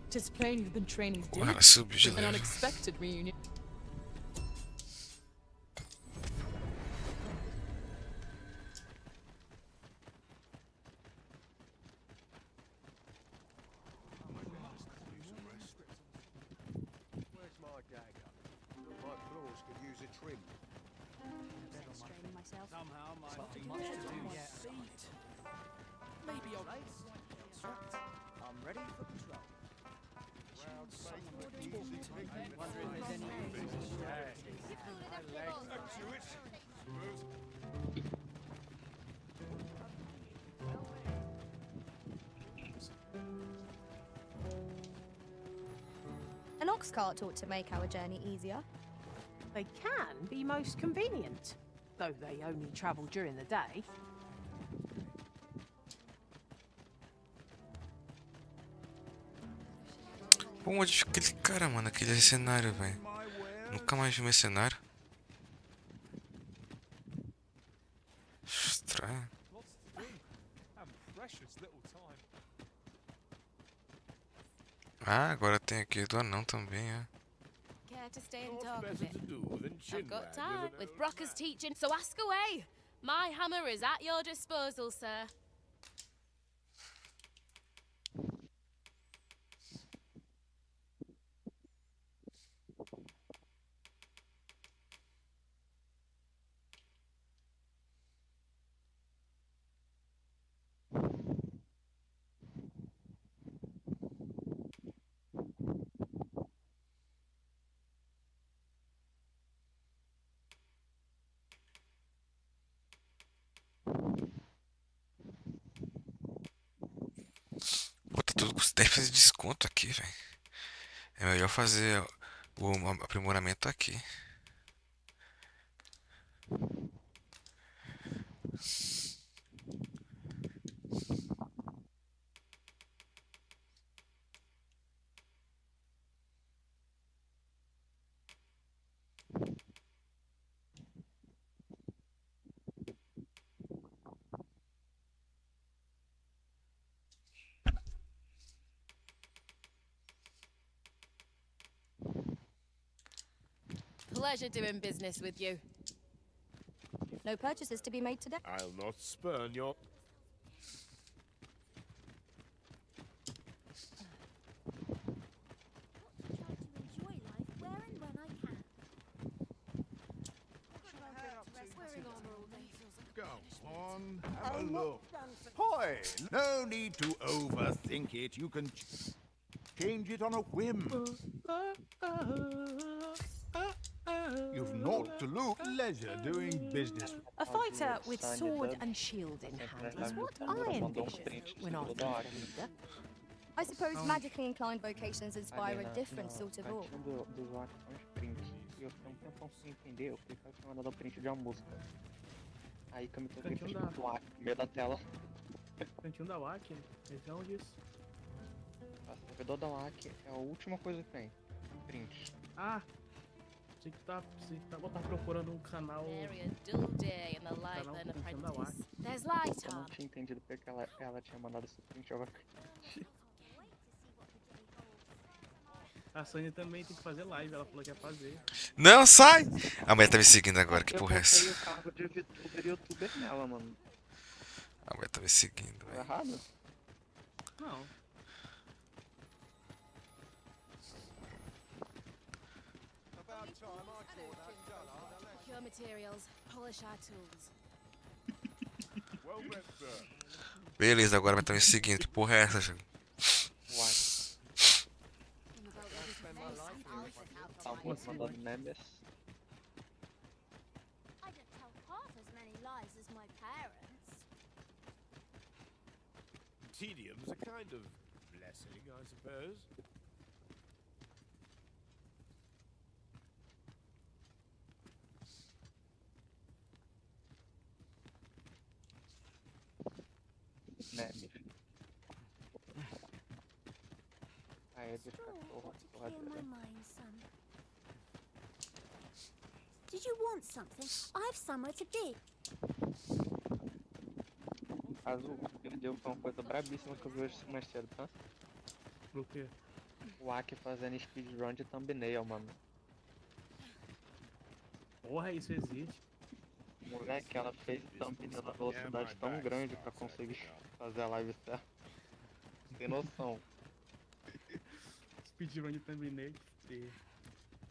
'Tis plain you've been training Ué, ela deep. subiu de An level. unexpected reunion. Where's my dagger? My claws could use a trim. Straining myself. Somehow my much to do yet. Maybe I'll I'm ready for patrol. wonder if there's any An ox cart ought to make our journey easier. They can be most convenient, though they only travel during the day. Pô, onde fica aquele cara, mano? Aquele cenário, velho. Nunca mais vi esse cenário. Estranho. Ah, agora tem aqui do anão também, é. Care to stay and talk a bit? I've got time with Brocker's teaching, so ask away. My hammer is at your disposal, sir. Pô, tá tudo com 10% de desconto aqui, velho. É melhor fazer o aprimoramento aqui. Pleasure doing business with you. No purchases to be made today. I'll not spurn your... Go on, have a look. Hoy! No need to overthink it. You can change it on a whim. You've naught to lose. Leisure doing business. A fighter with sword and shield in hand is what I envision when I think of a leader. I suppose magically inclined vocations inspire a different sort of awe. Dos arcos print. E eu fiquei um tempão sem entender. Eu fiquei mandando print de uma música. Aí que eu me toquei Cantinho do ar, no meio da tela. Cantinho da WAC, região disso. O servidor da LAC é a última coisa que tem. Print. Ah, você que tá procurando um canal. Area dull day in the life Canal and com função da LAC. apprentice. There's light Eu não on. tinha entendido porque ela tinha mandado esse print. Eu... A Sônia também tem que fazer live, ela falou que ia fazer. Não, sai! A mulher tá me seguindo agora, que porra é essa? Eu botei o cargo de VTuber e YouTuber nela, mano. A mulher tá me seguindo, Tá velho. errado? Não. Procure materials, polish our tools. Beleza, agora a mulher tá me seguindo, que porra é essa, gente? Uai. Alguns mandando memes. I don't tell half as many lies as my parents. Tedium's a kind of blessing, I suppose. Memes. Aí dos cachorros. Clear my mind, son. Did you want something? I've somewhere to be. Azul, perdeu, foi uma coisa brabíssima que eu vi hoje mais cedo, tá? O quê? O Aki fazendo speedrun de thumbnail, mano. Porra, isso existe. Moleque, ela fez thumbnail na velocidade tão grande pra conseguir fazer a live certa. Tem noção. Speedrun de thumbnail.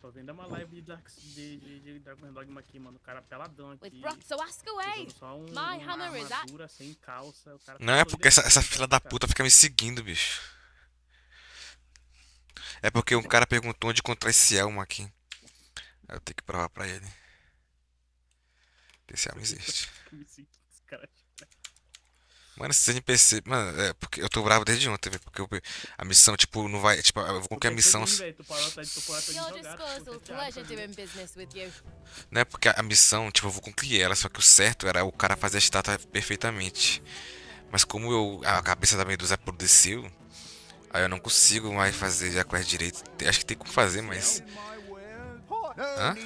Tô vendo uma live de Drangons Dogma aqui, mano. O cara peladão aqui. With Brock, so ask away. Só My hammer is at. armadura sem calça. O cara Não é porque essa fila da puta fica me seguindo, bicho. É porque um cara perguntou onde encontrar esse elmo aqui. Aí eu tenho que provar pra ele. Esse elmo existe. Mano, esses NPC. Mano, é porque eu tô bravo desde ontem, velho. Porque a missão, tipo, não vai. Tipo, eu vou concluir a missão. Your disposal, pleasure doing business with you. Não é porque a missão, tipo, eu vou concluir ela. Só que o certo era o cara fazer a estátua perfeitamente. Mas como a cabeça da medusa apodreceu, aí eu não consigo mais fazer a quest direito. Acho que tem como fazer, mas. Hã?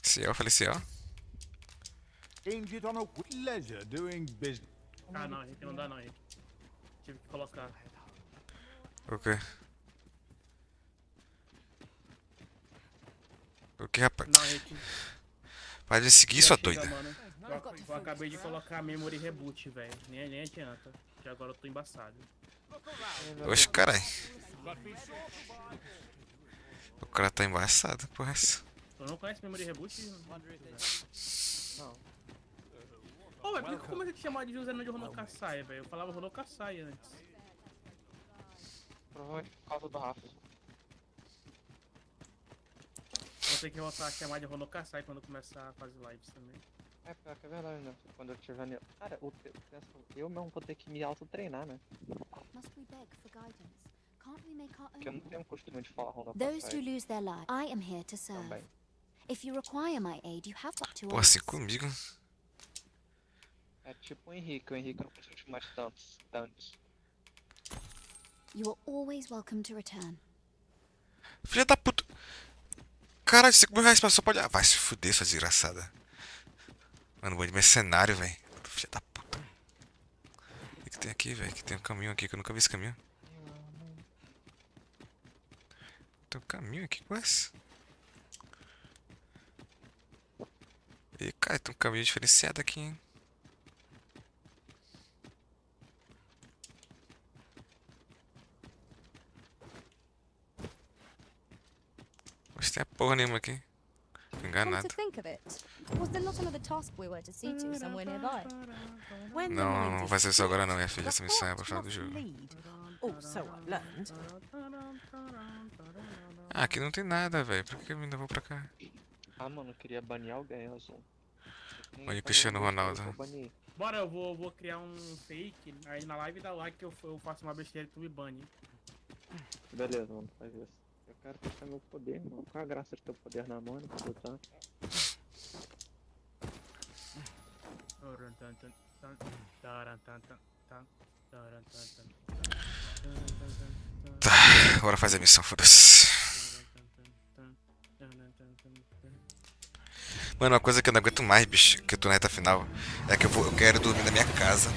Se eu falei se ó. Ah, não, Henrique, não dá não, Henrique. Tive que colocar. O quê? O que, rapaz? Não, Henrique. Para de seguir, sua doida. Mano. Eu acabei de colocar memory reboot, velho. Nem adianta. Que agora eu tô embaçado. Oxe, carai. O cara tá embaçado, porra. Tu não conhece memory reboot? Não. Ô, velho, como é que te chamava de José de Ronokasai, velho? Eu falava Ronokasai antes. Provavelmente por causa do Rafa. Vou ter que voltar a chamar de Ronokasai quando começar a fazer lives também. É, pior que é verdade, né? Quando eu tiver... Cara, eu mesmo vou ter que me auto-treinar, né? Must we beg for guidance? Can't we make our Porque eu não own? tenho o costume de falar Those who lose their life, I am here to serve. Também. If you require my aid, you have but to Pô, ask. assim comigo. É tipo o Henrique não precisa de mais tantos. You are always welcome to return. Filha da puta. Caralho, 5 mil reais pra só pode. Ah, vai se fuder, sua desgraçada. Mano, bom de mercenário, velho. Filha da puta. O que tem aqui, velho? Que tem um caminho aqui que eu nunca vi esse caminho. Tem um caminho aqui, qual é esse? E cara, tem um caminho diferenciado aqui, hein? Mas tem a porra nenhuma aqui. Tô Come enganado. to think of it, was there not another task we were to see to somewhere nearby? Não, não vai ser isso agora não, minha filha. Essa missão é pra final do jogo. Also, I learned. Ah, aqui não tem nada, velho. Por que eu ainda vou pra cá? Ah, mano, eu queria banir alguém, Azul. Olha o Cristiano Ronaldo. Bora, eu vou criar um fake. Aí na live da like eu faço uma besteira e tu me bane. Beleza, mano, faz isso. Eu quero testar meu poder, mano. Qual a graça de ter o poder na mão, né? Lutar. Tá, bora fazer a missão, foda-se. Mano, uma coisa que eu não aguento mais, bicho, que eu tô na reta final, é que eu quero dormir na minha casa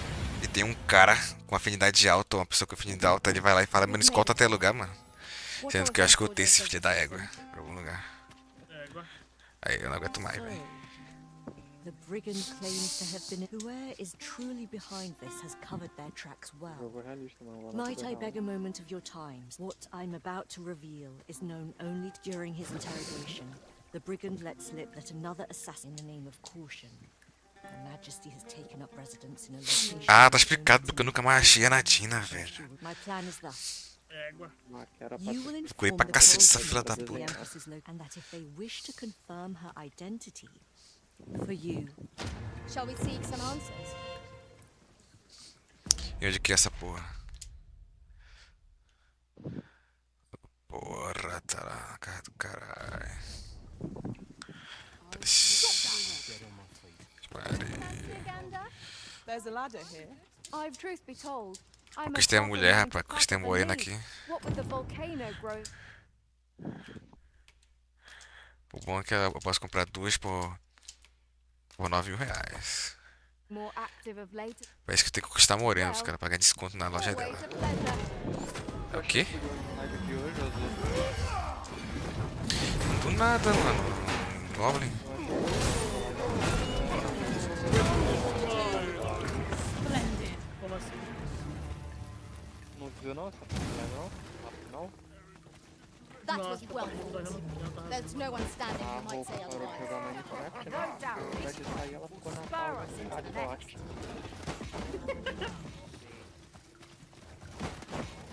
e tem um cara com afinidade alta, uma pessoa com afinidade alta, ele vai lá e fala, mano, escolta até lugar, mano. Sendo que eu acho que eu tenho esse filho da égua pra algum lugar. Aí eu não aguento mais, velho. The brigand claims to have been. Whoever is truly behind this has covered their tracks well. Might I beg a moment of your time? What I'm about to reveal is known only during his interrogation. The brigand let slip that another assassin in the name of caution. Her Majesty has taken up residence in a location. Ah, tá explicado porque eu nunca mais achei a Nadina, velho. My plan is thus. Ficou aí pra cacete essa fila da puta. And that if they wish to confirm her identity, for you. Shall we seek some answers? E onde que é essa porra? Porra, tá lá na cara do caralho. There's a ladder here. I've truth be told. Conquistei a mulher, rapaz. Conquistei a morena aqui. What would the volcano grow? O bom é que eu posso comprar duas por R$9.000. Parece que eu tenho que conquistar morena, os caras pagam desconto na loja dela. É o quê? Do nada, mano. Goblin. Como assim? Não viu não essa não? Não? That was well thought. There's no one standing who might say otherwise. No doubt. Spur us into the next.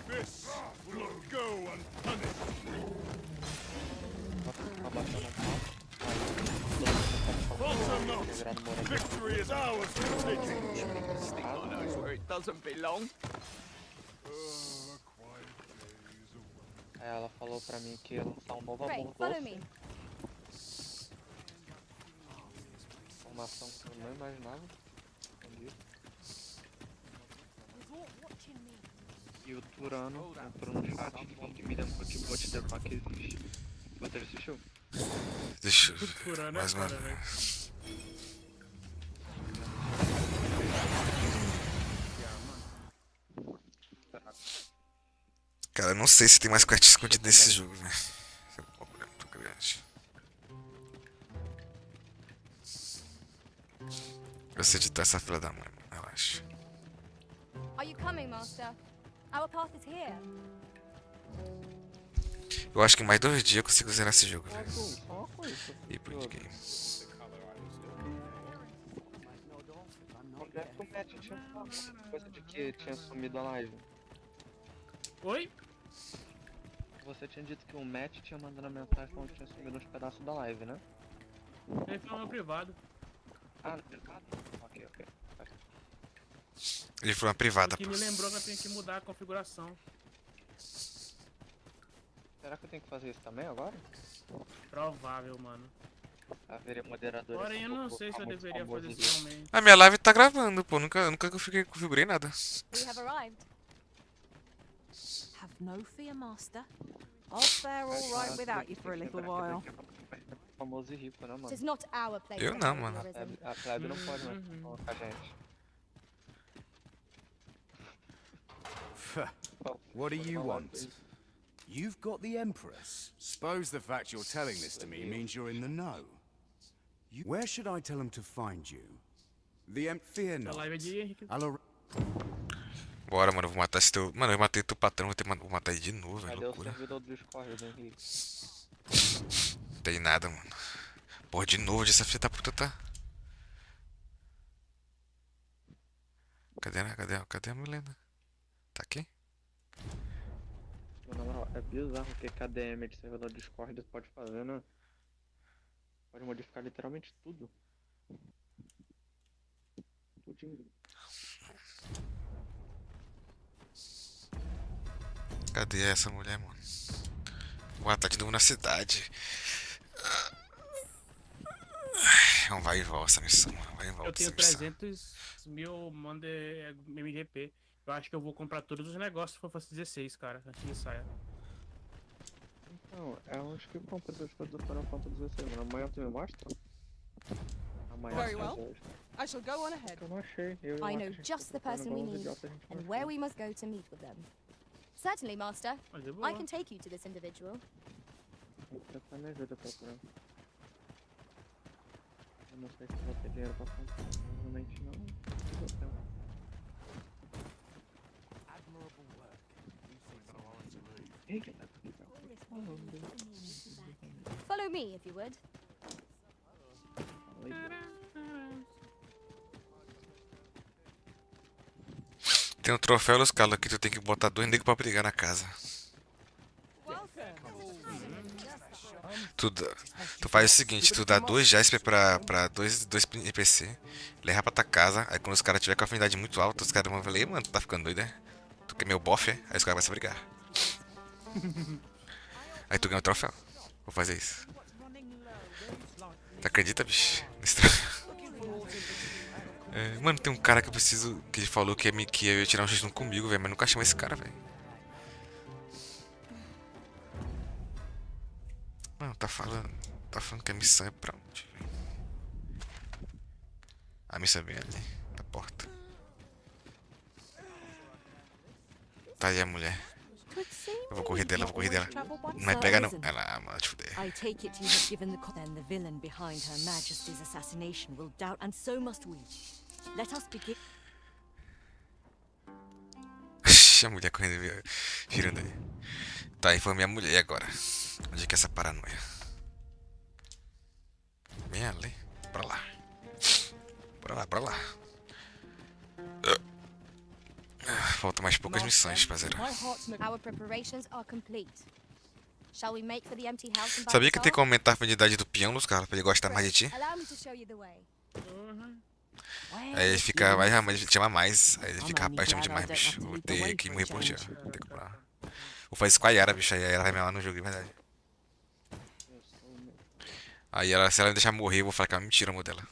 This will not go unpunished. Falter not. Victory is ours for taking. Stick my nose where it doesn't belong. Ela falou pra mim que ia lançar um novo amor Follow me. Informação que eu não imaginava. Entendi. E o Turano entrou no chat falando que me lembrou que vou te devar que existe. Você assistiu? Deixa eu ver. Mais uma vez. Cara, eu não sei se tem mais quest escondido nesse jogo, velho. Esse é um problema muito grande. Eu sei editar essa filha da mãe, mano. Relaxa. Are you coming, Master? Our path is here. Eu acho que em mais 2 dias eu consigo zerar esse jogo, velho. E pro game. Onde é que o Matt tinha falado? Coisa de que tinha sumido a live. Oi? Você tinha dito que o Matt tinha mandado a mensagem falando que tinha sumido uns pedaços da live, né? Ele falou no privado. Ah, no privado? Ok. Ele falou uma privada, Que me lembrou que eu tenho que mudar a configuração. Será que eu tenho que fazer isso também agora? Provável, mano. Haveria moderador. Porém, eu não sei se eu deveria fazer isso realmente. A minha live tá gravando, pô. Nunca configurei nada. We have arrived. Have no fear, Master. I'll fare all right without you for a little while. Famoso e rico, né, mano? It is not our place. Eu não, mano. A plebe não pode mais falar com a gente. What do you want? You've got the Empress. Suppose the fact you're telling this to me means you're in the know. Where should I tell him to find you? Fear not. Bora, mano, eu vou matar esse teu... Mano, eu matei teu patrão, vou matar ele de novo, velho. Loucura. Não tem nada, mano. Porra, de novo, essa filha da puta tá... Cadê a Milena? Tá aqui? Na moral, é bizarro o que a KDM de servidor Discord pode fazer, né? Pode modificar literalmente tudo. Tudinho. Cadê essa mulher, mano? Ué, tá de novo na cidade. É um vai e volta essa missão, mano. Vai e volta Eu tenho essa missão. 300 mil MGP. Eu acho que eu vou comprar todos os negócios se for fazer 16, cara, antes de saia. Então, é onde que compra as coisas do Final Fantasy 16, mano. Amanhã tu me mostra? Amanhã Very well. I shall go on ahead. eu não achei. Eu I know just the person we need and where we must go to meet with them. Certainly, Master. I can take you to this individual. Você me ajuda procurando. Eu não sei se vou ter dinheiro pra comprar. Provavelmente não. Follow me, if you would. Tem um troféu dos caras aqui, tu tem que botar 2 negros pra brigar na casa. Tu faz o seguinte, tu dá 2 Jasper pra 2 NPC, leva pra tua casa, aí quando os caras tiver com a afinidade muito alta, os caras vão falar, ei mano, tu tá ficando doido, é? Tu quer meu bofe, é? Aí os caras vão se brigar. Aí tu ganha o troféu. Vou fazer isso. Tu acredita, bicho? Nesse troféu. É, mano, tem um cara que eu preciso. Que ele falou que ia tirar um X1 comigo, velho. Mas nunca chamei esse cara, velho. Mano, tá falando. Tá falando que a missão é pra onde, velho? A missão é bem ali, na porta. Tá aí a mulher. Eu vou correr dela, Não vai pegar não. Ela, mano, te fuder. I take it you have given the then the villain behind Her Majesty's assassination will doubt, and so must we. Let us begin. A mulher correndo, girando aí. Tá, aí foi minha mulher agora. Onde é que é essa paranoia? Bem ali. Pra lá. Pra lá. Faltam mais poucas missões pra zerar. Our preparations are complete. Shall we make for the empty house and Sabia que tem como aumentar a afinidade do peão dos caras pra ele gostar mais de ti? Allow me to show you the way. Aí ele fica, vai realmente te chama mais. Aí ele fica, rapaz, chama demais, bicho. Vou ter que morrer por dia. Vou ter que comprar. Vou fazer isso com a Yara, bicho. Aí a Yara vai me amar no jogo, de verdade. Aí ela, se ela me deixar morrer, eu vou falar que ela me tira a amor dela.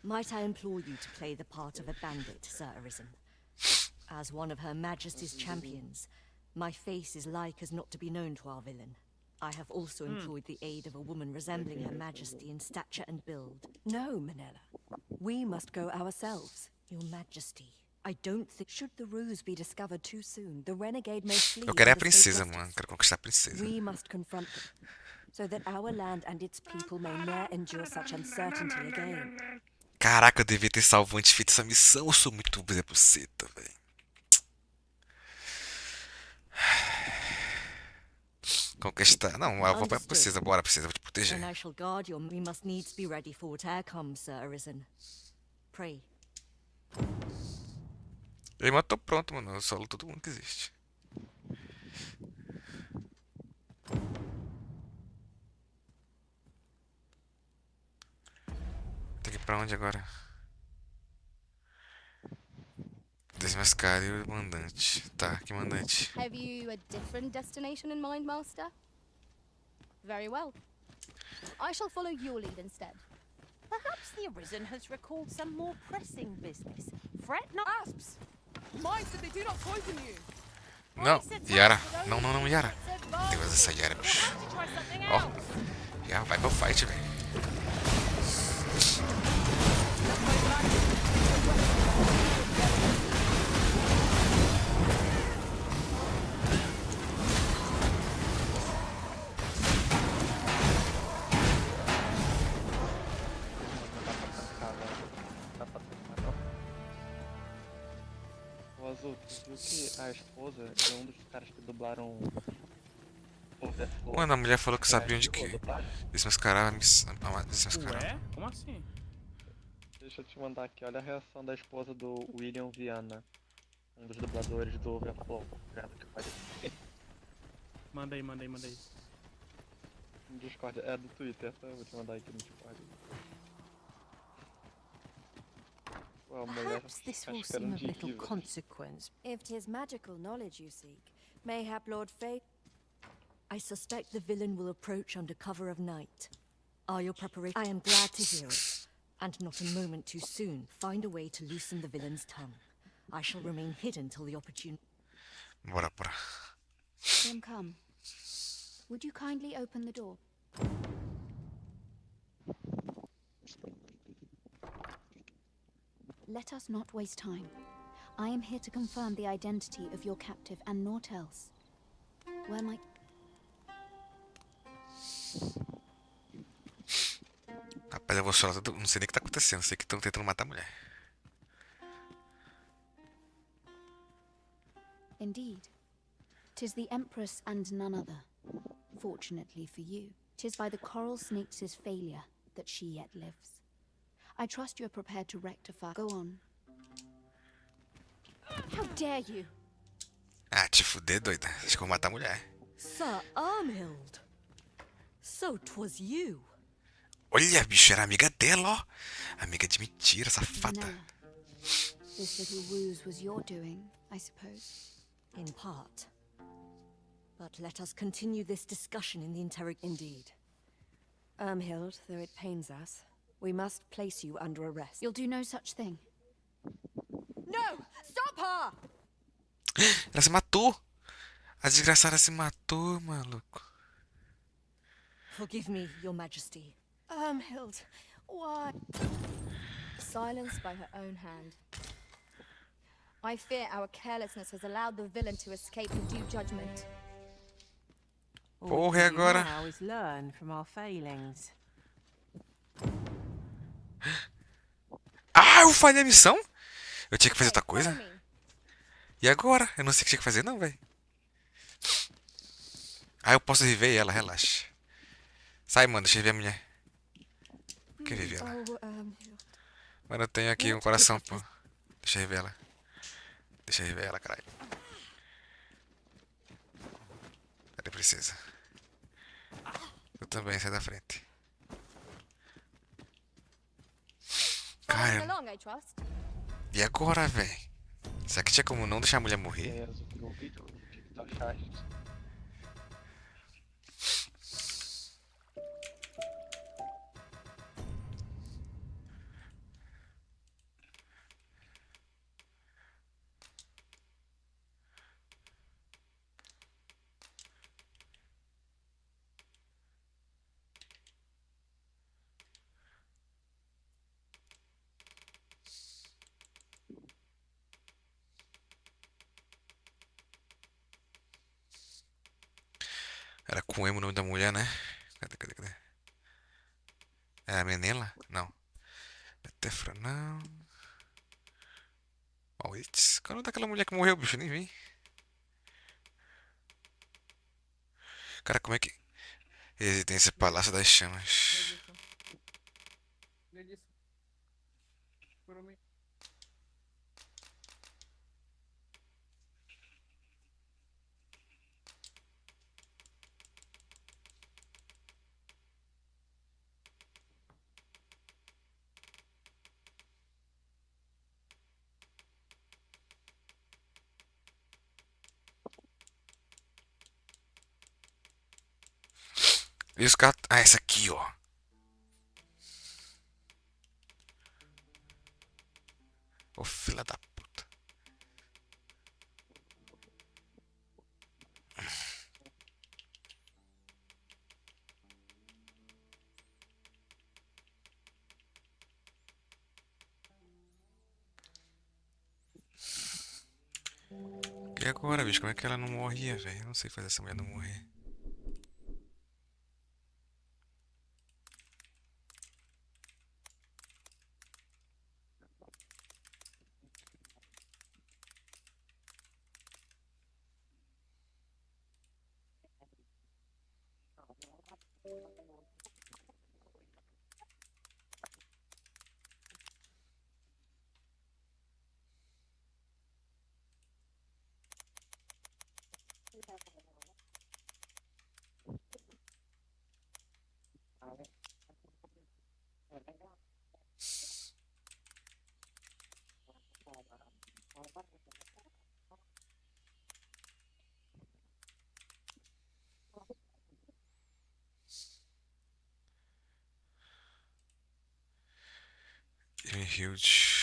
Might I implore you to play the part of a bandit, Sir Arisen? As one of Her Majesty's champions, my face is like as not to be known to our villain. I have also employed the aid of a woman resembling Her Majesty in stature and build. No, Manella. We must go ourselves, Your Majesty. I don't think should the ruse be discovered too soon, the renegade may flee. Eu quero é a princesa, mano. Quero conquistar a princesa. We must confront them, so that our land and its people may ne'er endure such uncertainty again. Caraca, eu devia ter salvo antes de feito essa missão. Eu sou muito Zé Buceta, velho. Conquistar. Não, eu vou pra princesa. Bora, princesa. Vou te proteger. And I shall guard your. We must needs be ready for whatever comes, Sir Arisen. Pray. Eu mas tô pronto, mano. Eu solo todo mundo que existe. Tem que ir pra onde agora? Desmascare o mandante. Tá, que mandante? Have you a different destination in mind, Master? Very well. I shall follow your lead instead. Perhaps the Arisen has recalled some more pressing business. Fret not. Asps! Mind that they do not poison you. Não, Yara. Não, Yara. Deus, essa Yara, bicho. Ó. Yara, vai pro fight, velho. Viu que a esposa é um dos caras que dublaram. Mano, a mulher falou que sabia onde que desmascarar. Ué? Como assim? Deixa eu te mandar aqui, olha a reação da esposa do William Viana, um dos dubladores do Overflow. Manda aí. No Discord, é do Twitter, eu vou te mandar aqui no Discord. Perhaps this will seem of little consequence. If 'tis magical knowledge you seek, mayhap Lord Fate. I suspect the villain will approach under cover of night. Are your preparations? I am glad to hear it. And not a moment too soon. Find a way to loosen the villain's tongue. I shall remain hidden till the opportune. Bora, bora. Come. Would you kindly open the door? Let us not waste time. I am here to confirm the identity of your captive and naught else. Where my... Rapaz, eu vou chorar tudo. Não sei nem o que tá acontecendo. Sei que estão tentando matar a mulher. Indeed. 'Tis the Empress and none other. Fortunately for you, 'tis by the coral snakes' failure that she yet lives. I trust you are prepared to rectify. Go on. How dare you? Ah, te fuder, doida. Acho que eu vou matar a mulher. Sir Armhild. So 'twas you. Olha, bicho, era amiga dela, ó. Amiga de mentira, safada. This little ruse was your doing, I suppose. In part. But let us continue this discussion in the Indeed. Armhild, though it pains us, we must place you under arrest. You'll do no such thing. No! Stop her! Ela se matou. A desgraçada se matou, maluco. Forgive me, Your Majesty. Armhild, why? Silenced by her own hand. I fear our carelessness has allowed the villain to escape the due judgment. Porra, e agora? Now is learn from our failings. Ah, eu falhei a missão? Eu tinha que fazer outra coisa? E agora? Eu não sei o que tinha que fazer não, velho. Ah, eu posso reviver ela, relaxa. Sai, mano, deixa eu ver a mulher. Quer reviver ela? Mano, eu tenho aqui um coração, pô. Deixa eu reviver ela. Deixa eu reviver ela, caralho. Cadê, princesa? Eu também, sai da frente. Cara, e agora, velho? Será que tinha como não deixar a mulher morrer? Era com emo o nome da mulher, né? Cadê? É a Menela? Não. Betefra, não. Maurits. Qual é o nome daquela mulher que morreu, bicho? Nem vi. Cara, como é que... Residência Palácio das Chamas. E os caras... Ah, essa aqui, ó. Ô, filha da puta. E agora, bicho? Como é que ela não morria, velho? Eu não sei fazer essa mulher não morrer. huge.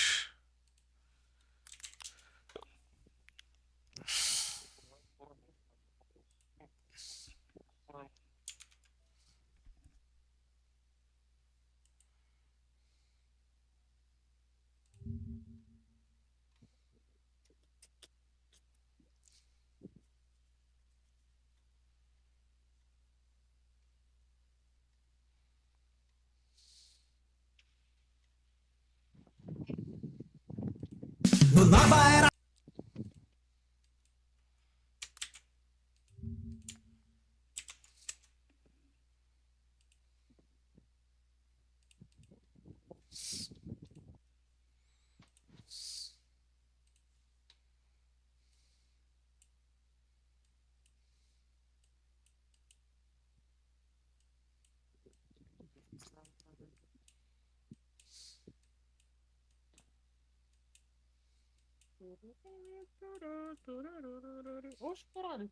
Oxe, caralho.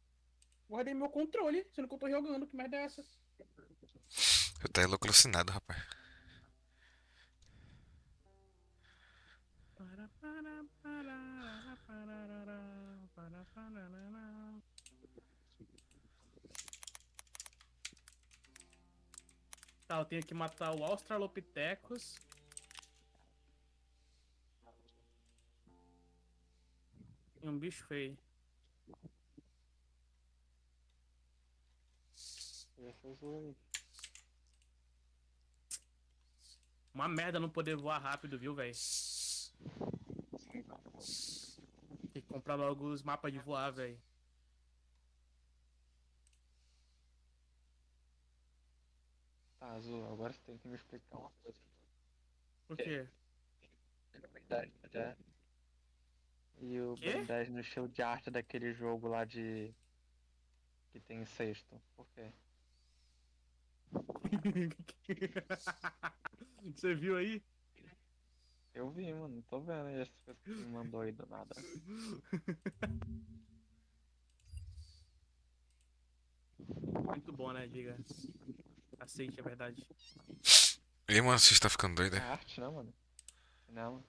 Guardei meu controle, sendo que eu tô jogando. Que merda é essa? Eu tô alucinado, rapaz. Tá, eu tenho que matar o Australopithecus. E um bicho feio. Uma merda não poder voar rápido, viu, velho? Tem que comprar logo os mapas de voar, velho. Tá, Azul, agora você tem que me explicar uma coisa. Por quê? Né? E o Quê? Ben 10 no estilo de arte daquele jogo lá de... que tem sexto. Por quê? Você viu aí? Eu vi, mano. Tô vendo aí essas coisas que você me mandou aí do nada. Muito bom, né, diga. Aceite a verdade. E aí, mano, você está ficando doido, É é? arte, né, mano? Não.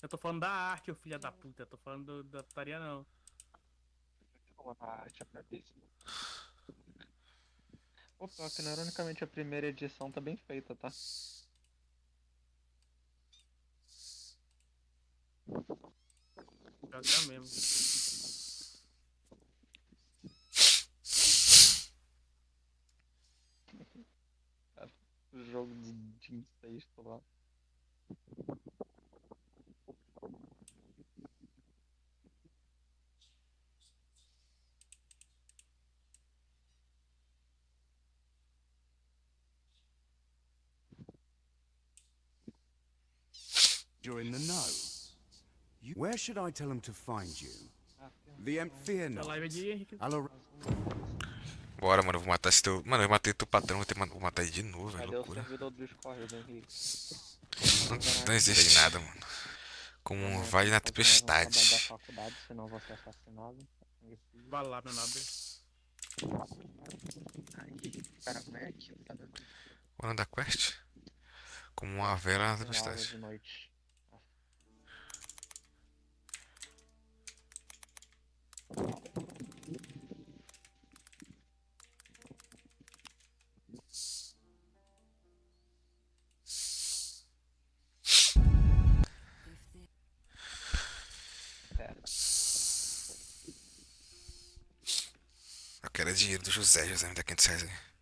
Eu tô falando da arte, ô filha da puta. Eu tô falando da putaria, não. A arte é brabíssima. Pô, pior que não, ironicamente a primeira edição tá bem feita, tá? Pior que é mesmo. O jogo de incesto lá. You're in the know. Where should I tell him to find you? Fear not. Bora, mano, eu vou matar esse teu... Mano, eu matei teu patrão, vou matar ele de novo, velho, Cadê o loucura. servidor do Discord, Henrique? Não existe nada, mano. Como um vale na tempestade. Da faculdade, senão você é assassinado. Vai lá, meu nobre. O nome da quest? Como uma vela na tempestade. De noite. Eu quero é dinheiro do José me dá 500 reais aí.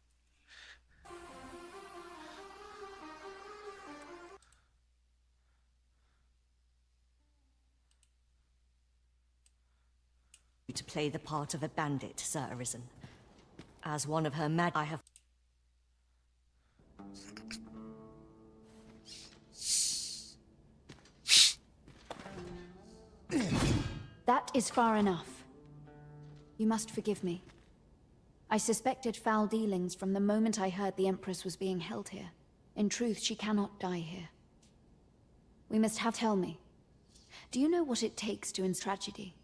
To play the part of a bandit, Sir Arisen. As one of her mad, I have... That is far enough. You must forgive me. I suspected foul dealings from the moment I heard the Empress was being held here. In truth, she cannot die here. We must have... Tell me, do you know what it takes to end tragedy?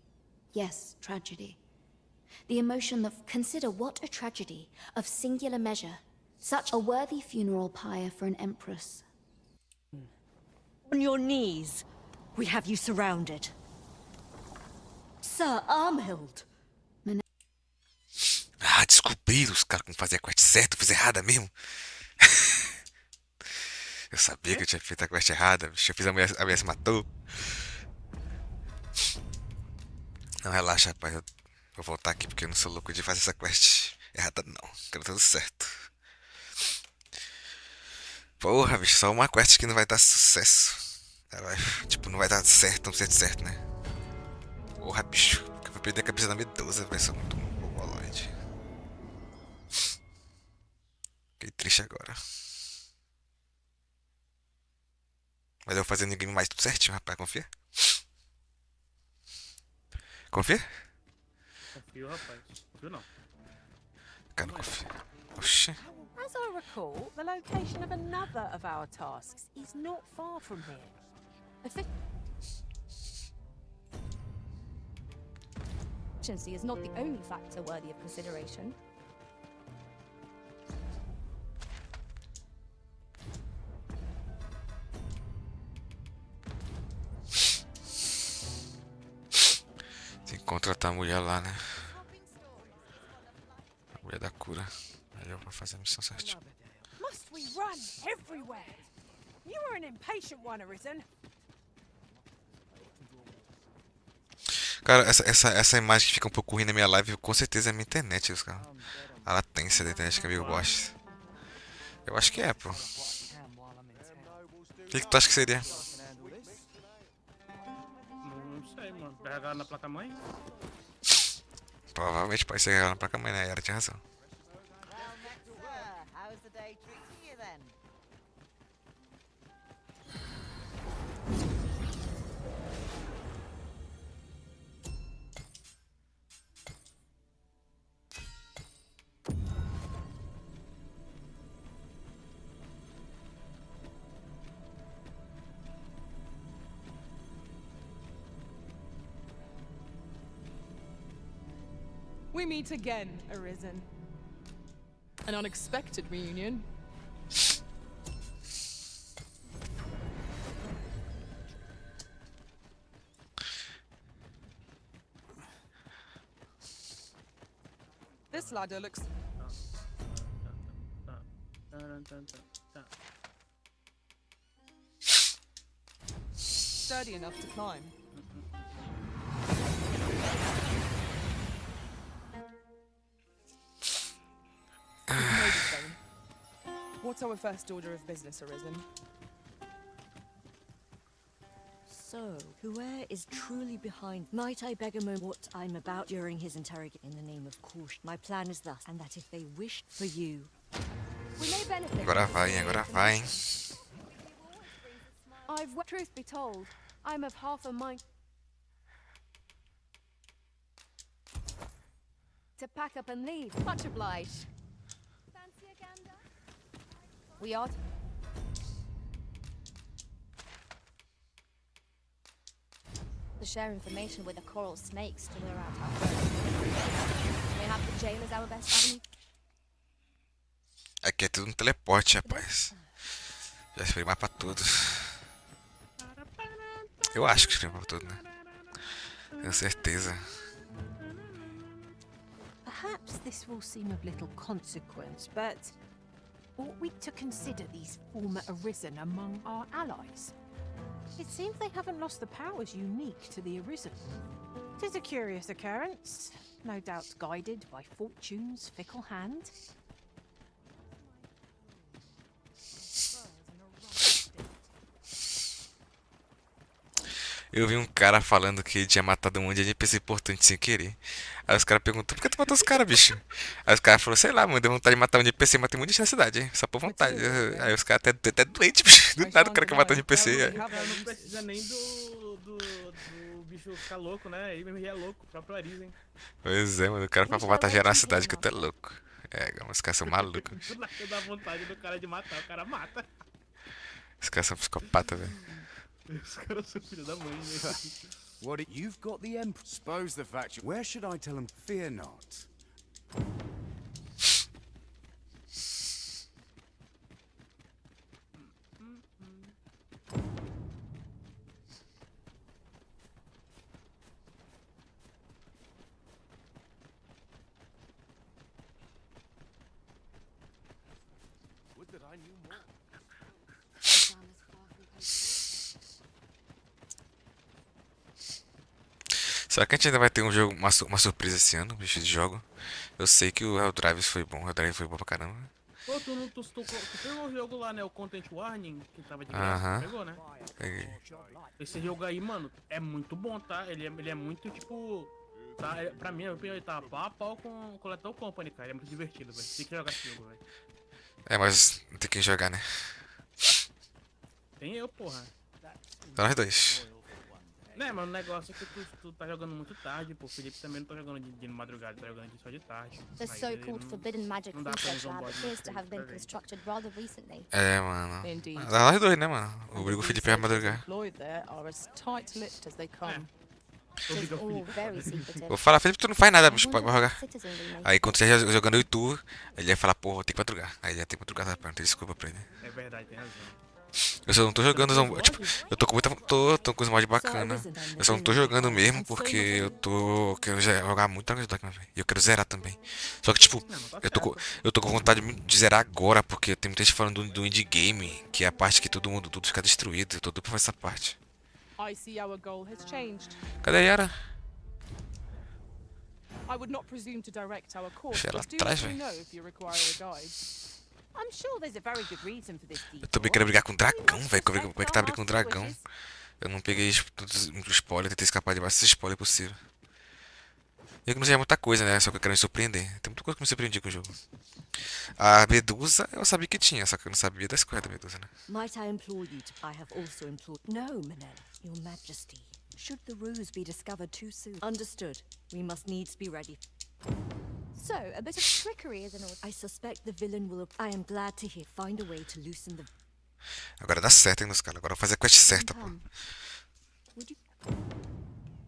Yes, tragedy. The emotion of... Consider what a tragedy, of singular measure. Such a worthy funeral pyre for an Empress. On your knees. We have you surrounded. Sir Armhild. Ah, descobriram os caras como fazer a quest certa, eu fiz errada mesmo. Eu sabia que eu tinha feito a quest errada, bicho. Eu fiz a mulher se matou. Não, relaxa, rapaz. Eu vou voltar aqui porque eu não sou louco de fazer essa quest errada, não. Quero tudo certo. Porra, bicho, só uma quest que não vai dar sucesso. Ela vai, tipo, não vai dar certo, certo, né? Porra, bicho. Eu vou perder a cabeça da medusa, vai ser muito mongoloide. Fiquei triste agora. Mas eu vou fazer ninguém mais tudo certinho, rapaz. Confia? Confia? Confio, rapaz. Confio não. Cara, não confia. Oxi. As I recall, the location of another of our tasks is not far from here. Efficiency is not the only factor worthy of consideration. Tem que contratar a mulher lá, né? A mulher da cura. Aí eu vou fazer a missão certinho. Must we run everywhere? You are an impatient one, Arisen. Cara, essa imagem que fica um pouco ruim na minha live, com certeza é a minha internet, os caras. A latência da internet que é meio bosta. Eu acho que é, pô. O que tu acha que seria? Não sei, mano. Pegar na placa-mãe? Provavelmente pode ser na placa-mãe, né? A Yara tinha razão. How's the day treating you then? We meet again, Arisen. An unexpected reunion. This ladder looks sturdy enough to climb. What's our first order of business, Arisen? So, whoever is truly behind? Might I beg a moment what I'm about during his interrogation in the name of caution? My plan is thus, and that if they wish for you, We may benefit. Agora vai, hein? Truth be told, I'm of half a mind to pack up and leave. Much obliged. Fancy a gander? We are to share information with the coral snakes to lure out our foes. We have the jail as our best avenue. Aqui é tudo um teleporte, rapaz. Já se mais pra tudo. Eu acho que se pra tudo, né? Tenho certeza. Perhaps this will seem of little consequence, but ought we to consider these former Arisen among our allies? It seems they haven't lost the powers unique to the Arisen. It is a curious occurrence, no doubt guided by Fortune's fickle hand. Eu vi um cara falando que ele tinha matado um monte de NPC importante sem querer. Aí os caras perguntam, por que tu matou os caras, bicho? Aí os caras falaram, sei lá, mano, deu vontade de matar um NPC, matei muita gente na cidade, hein? Só por vontade. Aí os caras até doentes, bicho. Do nada o cara que matou um NPC. Não precisa nem do bicho ficar louco, né? Ele mesmo já é louco, o próprio Arisen. Pois é, mano, o cara fala pra matar geral na cidade que tu é louco. É, os caras são malucos, bicho. Tudo naquilo dá vontade do cara de matar, o cara mata. Os caras são psicopatas, velho. Os caras são filho da mãe, velho. What? You've got the Emperor. Suppose the fact. Where should I tell him? Fear not. Será que a gente ainda vai ter um jogo, uma surpresa esse ano, bicho de jogo? Eu sei que o Helldrive foi bom, o Helldrive foi bom pra caramba. Pô, tu pegou o jogo lá, né? O Content Warning, que tava de graça. Pegou, né? Peguei. Esse jogo aí, mano, é muito bom, tá? Ele é muito, tipo... Tá, pra mim, ele tá pau a pau com o Collector Company, cara. Ele é muito divertido, velho. Tem que jogar esse jogo, velho. É, mas não tem quem jogar, né? Tem eu, porra. Tá nós dois. Né, mas o negócio é que tu tá jogando muito tarde, pô. O Felipe também não tá jogando de madrugada, tá jogando só de tarde. The so-called forbidden magic research lab appears to have been constructed rather recently. É, mano. Tá nós dois, né, mano? Obriga o Felipe a madrugar. Vou falar, Felipe, tu não faz nada, bicho, pode jogar. Aí quando você estiver jogando eu e tu, ele ia falar, porra, vou ter que madrugar. Aí ele ia ter que madrugar, tá? Não tem desculpa pra ele. É verdade, tem razão. Eu só não tô jogando, tipo, eu tô com muita. Tô com os mods bacana. Eu só não tô jogando mesmo porque eu tô querendo jogar muito Drangons Dogma, velho. E eu quero zerar também. Só que, tipo, eu tô com vontade de zerar agora porque tem muita gente falando do indie game, que é a parte que todo mundo, tudo fica destruído. Eu tô doido pra fazer essa parte. Cadê a Yara? Deixa ela atrás, velho. Eu também quero brigar com o dragão, velho. Como é que tá brigando com o dragão? Eu não peguei muito spoiler, tentei escapar de mais spoiler possível. Eu que não sei muita coisa, né? Só que eu quero me surpreender. Tem muita coisa que me surpreendi com o jogo. A Medusa, eu sabia que tinha, só que eu não sabia da escolha da Medusa, né? Might I implore you to... I have also implored... No, Manella, your majesty. Should the ruse be discovered too soon? Understood. We must needs be ready. So, a bit of trickery is in order. I suspect the villain will... I am glad to hear. Find a way to loosen the... Agora dá certo, hein, nos caras. Agora eu vou fazer a quest certa, pô.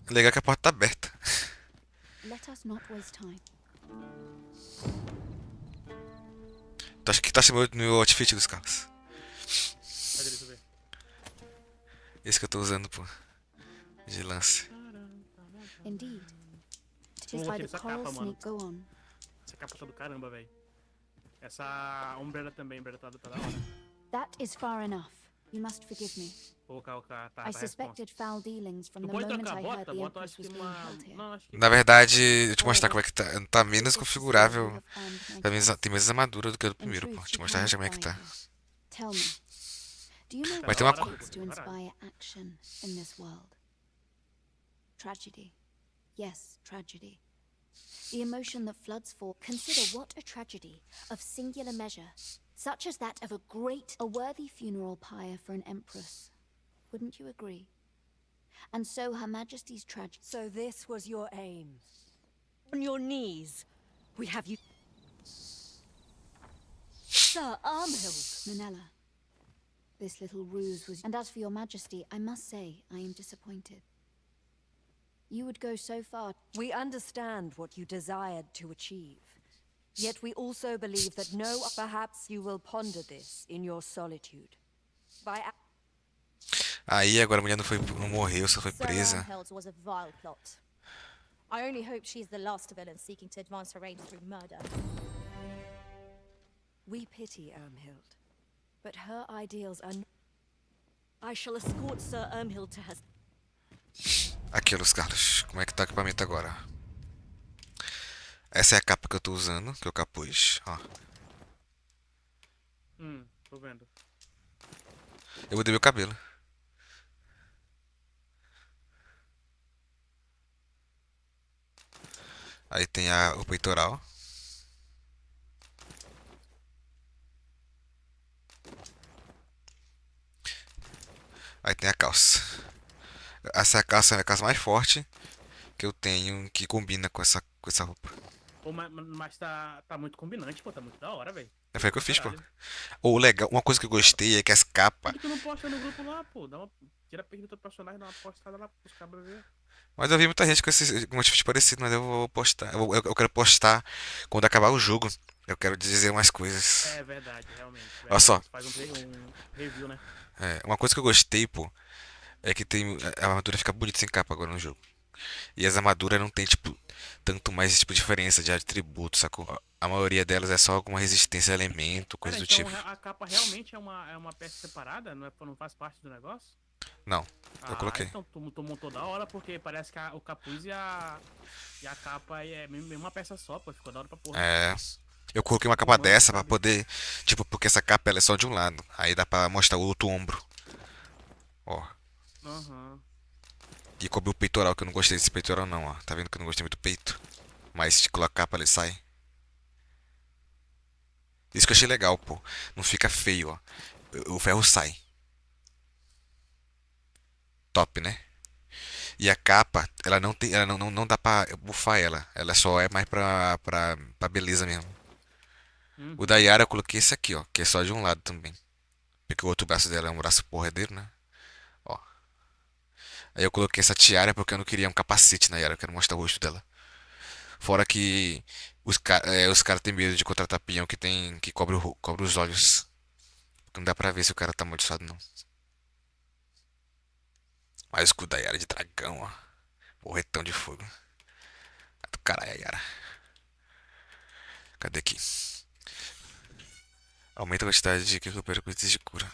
Legal que a porta tá aberta. Let us not waste time. Tu acha que tá achando meu outfit dos caras? Esse que eu tô usando, pô. De lance. Indeed. Just like the coral sneak go on. Essa capa tá do caramba, velho. Essa umbrella também, umbrella tá da hora. That is far enough. You must forgive me. I suspected foul dealings from the moment I heard the Empress was being held here. Na verdade, deixa eu te mostrar como é que tá. Tá menos configurável. Tem menos armadura do que a do primeiro, pô. Deixa eu te mostrar já como é que tá. Tell me, do you know Vai ter uma what needs to inspire action in this world? Tragedy. Yes, tragedy. The emotion that floods forth. Consider what a tragedy of singular measure, such as that of a worthy funeral pyre for an empress. Wouldn't you agree? And so Her Majesty's tragedy. So this was your aim. On your knees. We have you... Sir Armhild. Manella. This little ruse was... And as for your Majesty, I must say, I am disappointed. You would go so far. We understand what you desired to achieve. Yet we also believe that perhaps you will ponder this in your solitude. Aí agora a mulher não morreu, só foi presa. Was a vile plot. I only hope she's the last villain seeking to advance her aims through murder. We pity Ermhild, but her ideals are... I shall escort Sir Ermhild to her... Aqui, Los Carlos, como é que tá o equipamento agora? Essa é a capa que eu tô usando, que é o capuz, ó. Tô vendo. Eu mudei meu cabelo. Aí tem o peitoral. Aí tem a calça. Essa calça é a calça mais forte que eu tenho, que combina com essa roupa. Pô, mas tá muito combinante, pô, tá muito da hora, velho. Foi o que eu fiz, pô. Ou legal, uma coisa que eu gostei é que as capas... Por que tu não posta no grupo lá, pô? Tira a pergunta do personagem, dá uma postada lá pros cabras ver. Mas eu vi muita gente com um tipo parecido, mas eu vou postar. Eu quero postar quando acabar o jogo. Eu quero dizer umas coisas. É verdade, realmente. Olha só. Faz um review, né? Uma coisa que eu gostei, pô, é que a armadura fica bonita sem capa agora no jogo. E as armaduras não tem, tipo, tanto mais, tipo, diferença de atributo, sacou? A maioria delas é só alguma resistência a elemento, coisa Pera, do então tipo. a capa realmente é uma peça separada? Não faz parte do negócio? Não, eu coloquei. Então tu montou da hora, porque parece que o capuz e a capa é mesmo uma peça só, pô. Ficou da hora pra porra. É. Eu coloquei uma capa dessa pra poder. Tipo, porque essa capa ela é só de um lado. Aí dá pra mostrar o outro ombro. Ó. Aham. E cobriu o peitoral, que eu não gostei desse peitoral não, ó. Tá vendo que eu não gostei muito do peito? Mas se colocar a capa ele sai. Isso que eu achei legal, pô. Não fica feio, ó. O ferro sai. Top, né? E a capa, ela não tem. Ela não dá pra bufar ela. Ela só é mais pra beleza mesmo. O da Yara eu coloquei esse aqui, ó. Que é só de um lado também. Porque o outro braço dela é um braço porradeiro, né? Ó. Aí eu coloquei essa tiara porque eu não queria um capacete na Yara. Eu quero mostrar o rosto dela. Fora que os caras têm medo de contratar peão que cobre os olhos. Não dá pra ver se o cara tá amaldiçoado, não. Mas o escudo da Yara de dragão, ó. Porretão de fogo. Do caralho, Yara. Cadê aqui? Aumenta a quantidade de que recupera com itens de cura.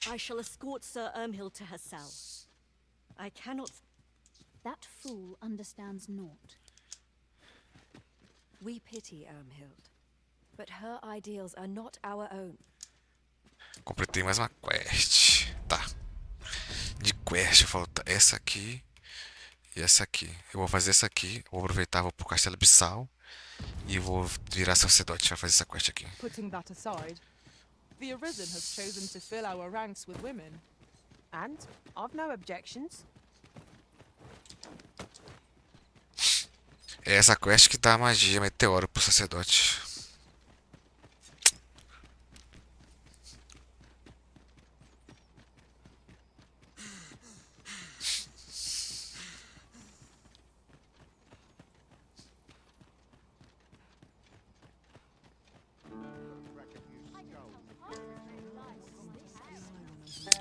I shall escort Sir Ermhild to her cell. I cannot... That fool understands naught. We pity Ermhild, but her ideals are not our own. Completei mais uma quest. Tá. De quest falta essa aqui e essa aqui. Eu vou fazer essa aqui. Vou aproveitar, vou pro Castelo Abissal e vou virar sacerdote pra fazer essa quest aqui. Putting that aside, the Arisen has chosen to fill our ranks with women. And I've no objections. É essa quest que dá magia meteoro pro sacerdote.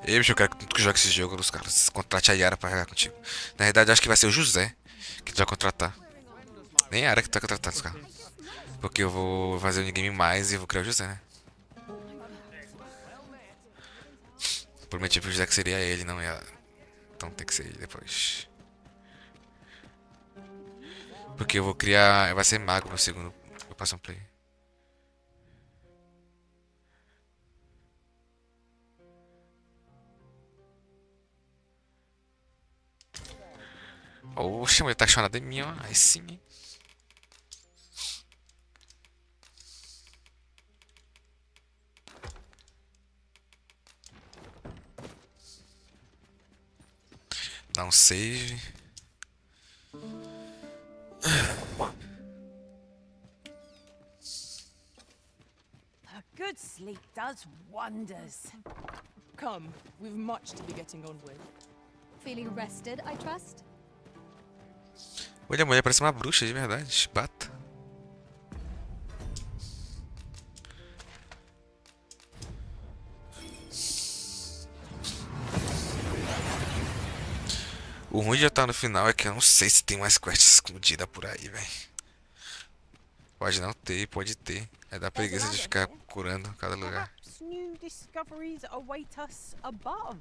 Ei, bicho, eu quero que tu jogue esse jogo, os caras contrate a Yara pra jogar contigo. Na verdade, eu acho que vai ser o José que tu vai contratar. Nem a Yara que tu vai contratar, os caras. Porque eu vou fazer o game mais e vou criar o José, né? Prometi pro José que seria ele, não ela. Então tem que ser ele depois. Porque eu vou criar... Vai ser mago no segundo... Eu passo um play. Oxe, ele tá chorando em mim, ó. Aí sim, hein? Dá um save. A good sleep does wonders. Come, we've much to be getting on with. Feeling rested, I trust? Olha, a mulher parece uma bruxa de verdade. Chibata. O ruim de já estar no final é que eu não sei se tem mais quests escondidas por aí, velho. Pode não ter, pode ter. É da preguiça de ficar curando cada lugar. Perhaps new discoveries await us above.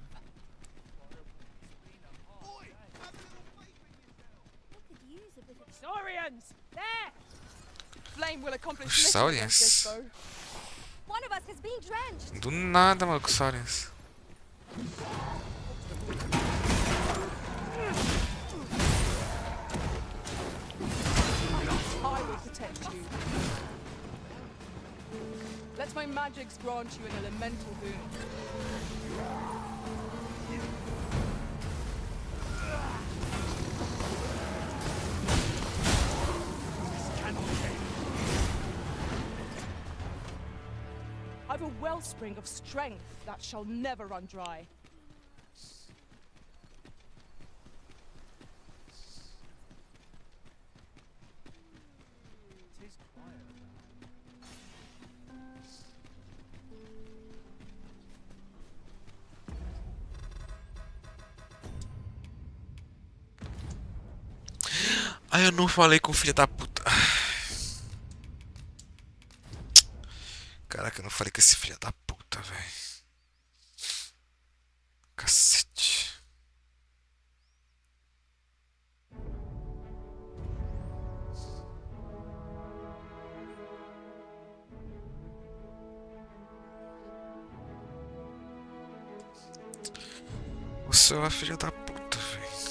Saurians! There! Flame will accomplish Os little against this Saurians? foe. One of us has been drenched. Do nada, maluco, Saurians. I will protect you. Let my magics grant you an elemental boon. I've a wellspring of strength that shall never run dry. Eu não falei com o filho da puta. Caraca, eu não falei com esse filho da puta, velho. Cacete. Você é uma filha da puta, velho.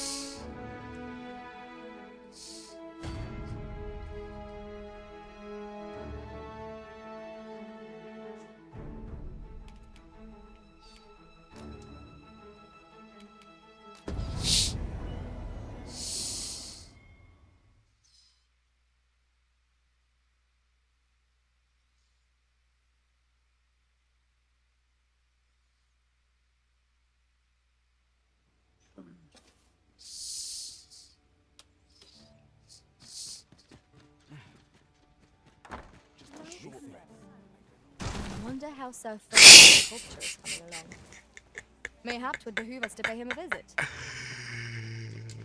I wonder how Sir Philip's sculpture is coming along. Mayhaps would behoove us to pay him a visit.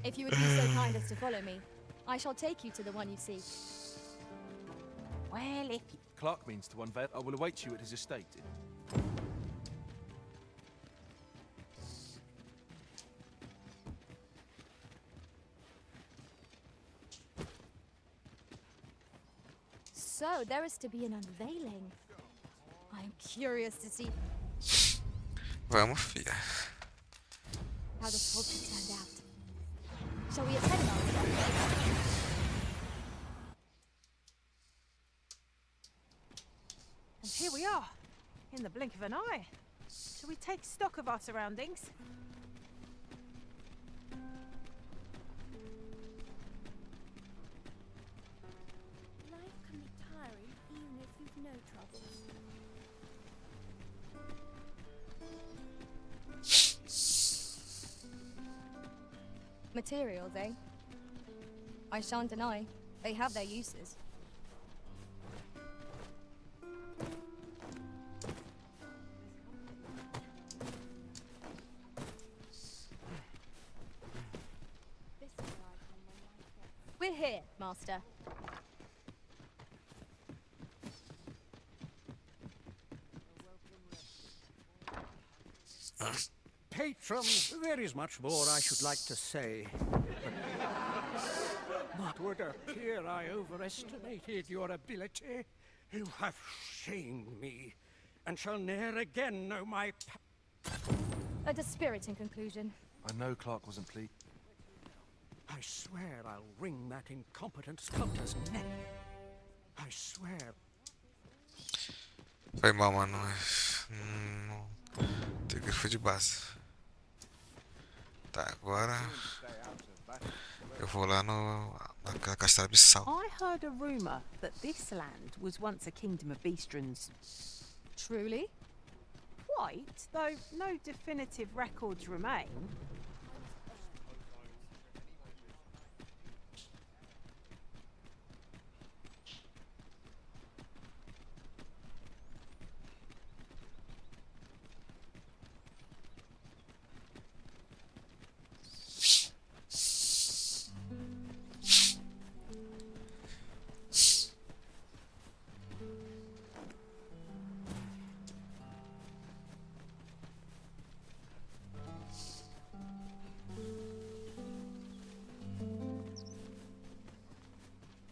If you would be so kind as to follow me, I shall take you to the one you seek. Well, if Clark means to unveil. I will await you at his estate. So, there is to be an unveiling. I'm curious to see Vamos, filha. how the sculpture turned out. Shall we attend now? And here we are, in the blink of an eye. Shall we take stock of our surroundings? Life can be tiring even if you've no troubles. Materials, eh? I shan't deny, they have their uses. We're here, Master. Patrons, there is much more I should like to say. It would appear I overestimated your ability. You have shamed me, and shall ne'er again know my A dispiriting conclusion. I know Clark wasn't pleased. I swear I'll wring that incompetent sculptor's neck. I swear. Foi mal, mano, mas tem grifo de base. Tá, agora eu vou lá na castela abissal. I heard a rumour that this land was once a kingdom of beastrons. Truly? Quite, though no definitive records remain.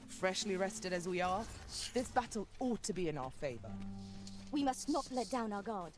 Freshly rested as we are, this battle ought to be in our favor. We must not let down our guard.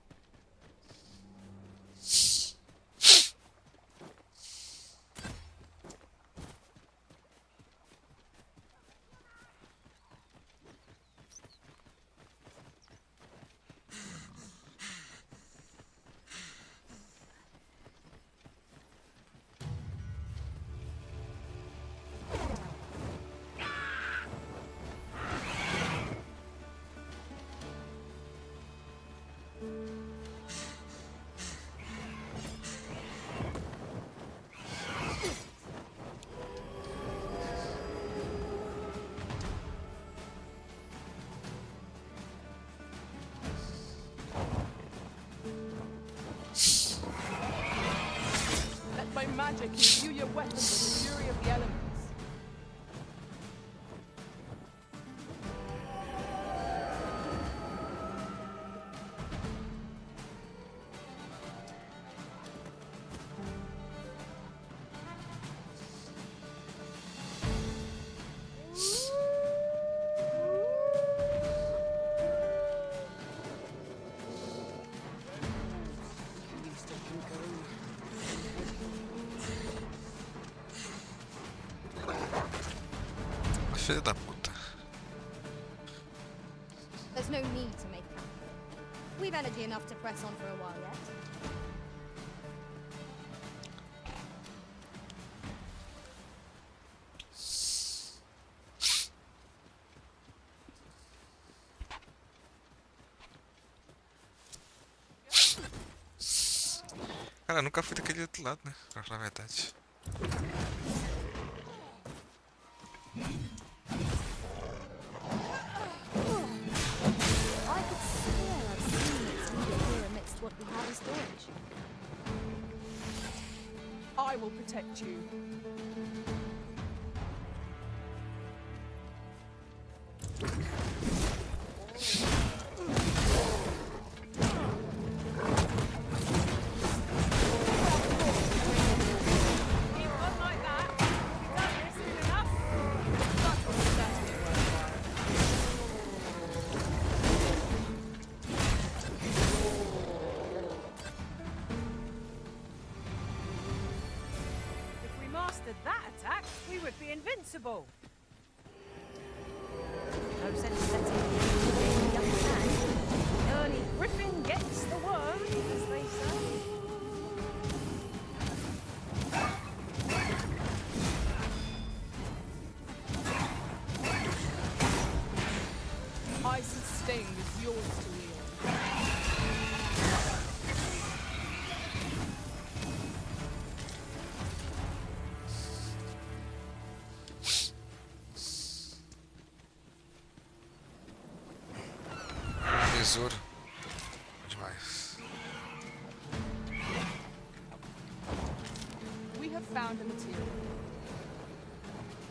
Let my magic imbue your weapons with the fury of the elements. Filho da puta. There's no need to make camp. We've energy enough to press on for a while yet. Cara, eu nunca fui daquele outro lado, né? Pra falar a verdade. I could swear I've seen its leader here amidst what we have in storage. I will protect you. That attack, we would be invincible. No sense letting the young man. Early griffin gets the worm, as they say. Ice's sting is yours to wield. Tesouro. Demais. We have found a material.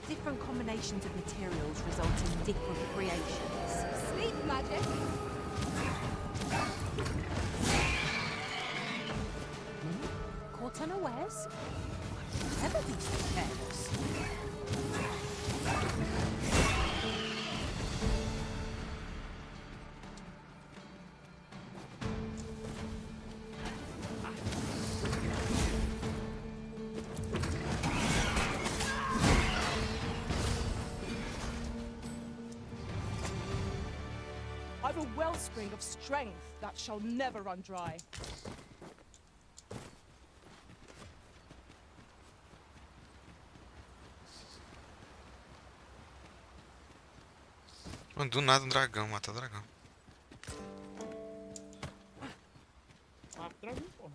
Different combinations of materials result in different creations. Sleep magic. Caught unawares? Never be so careless. I've a wellspring of strength that shall never run dry. Mano, do nada um dragão, mata o dragão. Vou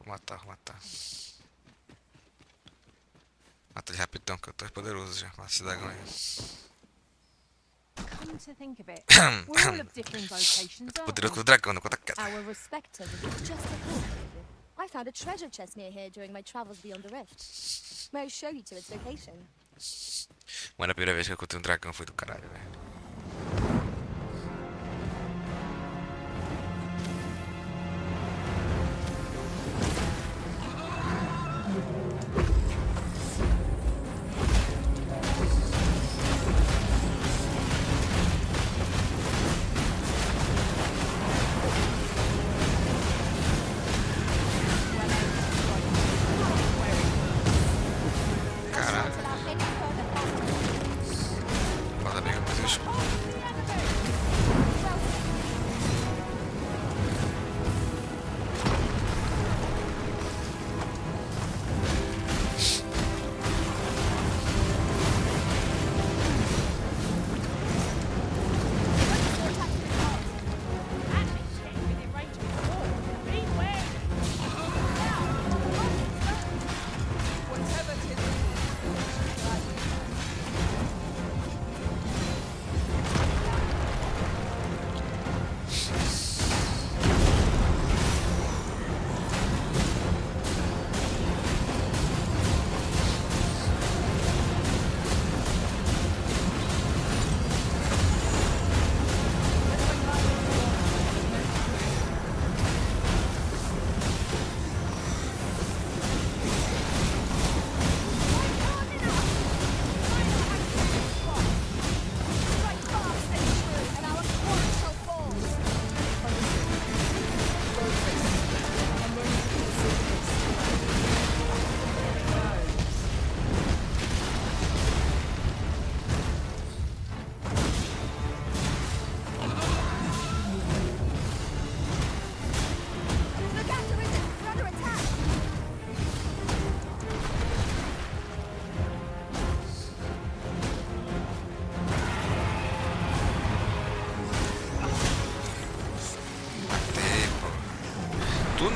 matar, vou matar. Mata ele rapidão que eu tô poderoso já. Mata esse dragão aí. Come to think of it, we're all of different vocations, aren't Poderoso com we? o dragão, não conta cara. Our respectors is just a thought. I found a treasure chest near here during my travels beyond the rift. May I show you to its location? Mano, a primeira vez que eu encontrei um dragão foi do caralho, velho.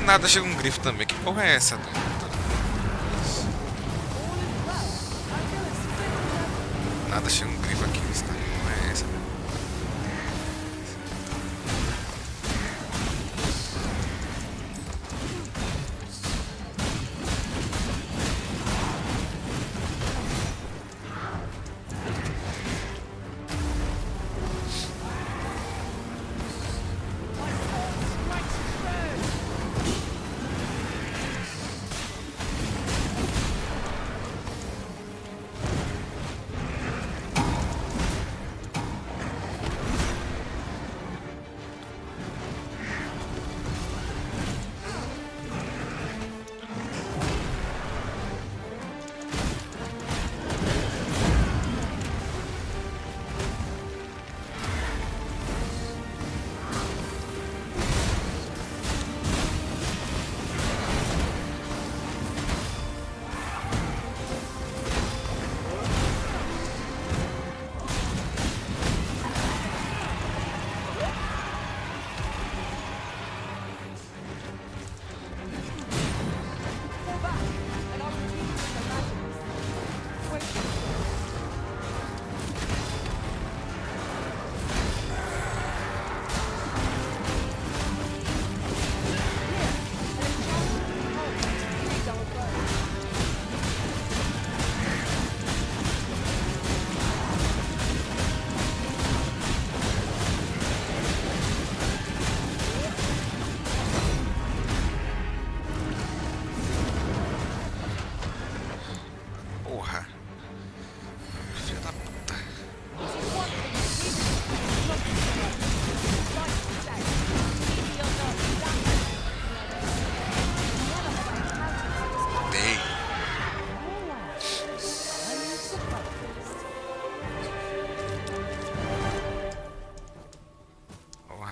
nada chega um grifo também. Que porra é essa? Nada chega um grifo aqui, mas que porra é essa?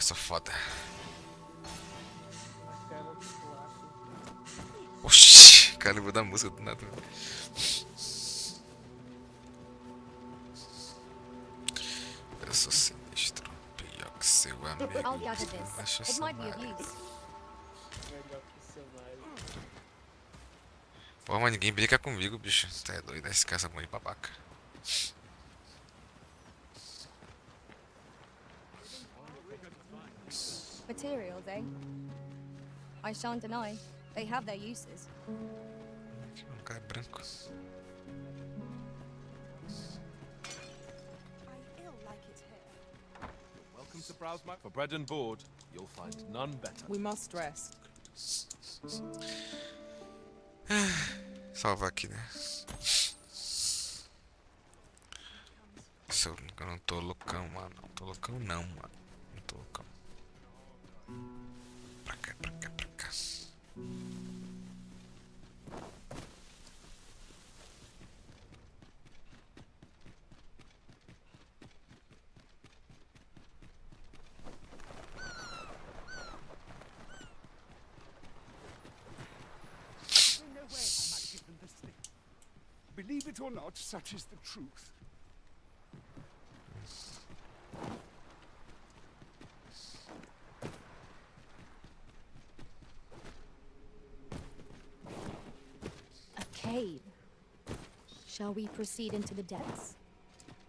Nossa, foda. Oxi, cara, eu vou dar música do nada. Eu sou sinistro, pior que seu amigo. Acho isso. Pô, mas ninguém brinca comigo, bicho. Tá é doido, esse caça mãe babaca. Materials, eh? I shan't deny. They have their uses. Cara branco. Welcome to browse my... For bread and board, you'll find none better. We must rest. Salvar aqui, né? Eu não tô loucão, mano. Não tô loucão não, mano. Não tô loucão. Pra cá, pra cá, pra cá. Believe it or not, such is the truth. A cave. Shall we proceed into the depths?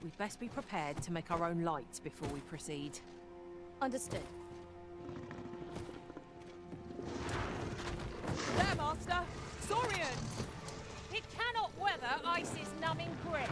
We'd best be prepared to make our own lights before we proceed. Understood. There, Master! Saurian! It cannot weather ice's numbing grip.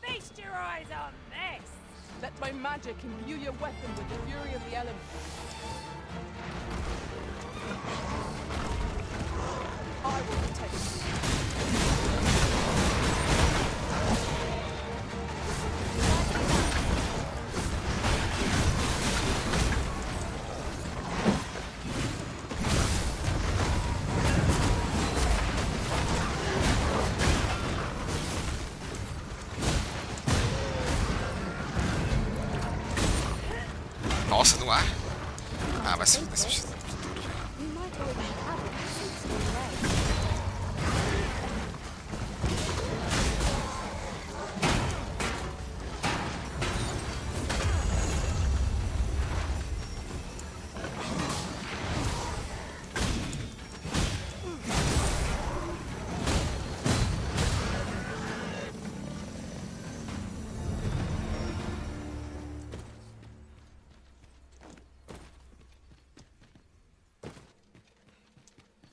Feast your eyes on this! Let my magic imbue your weapon with the fury of the elements. Nossa, no ar? Ah, vai ser desse jeito.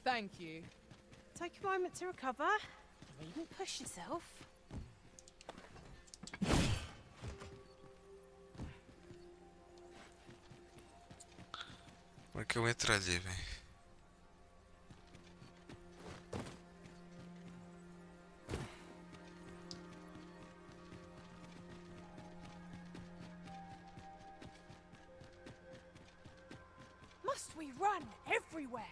Thank you. Take a moment to recover. You needn't push yourself. Como é que eu entro ali, velho? Must we run everywhere?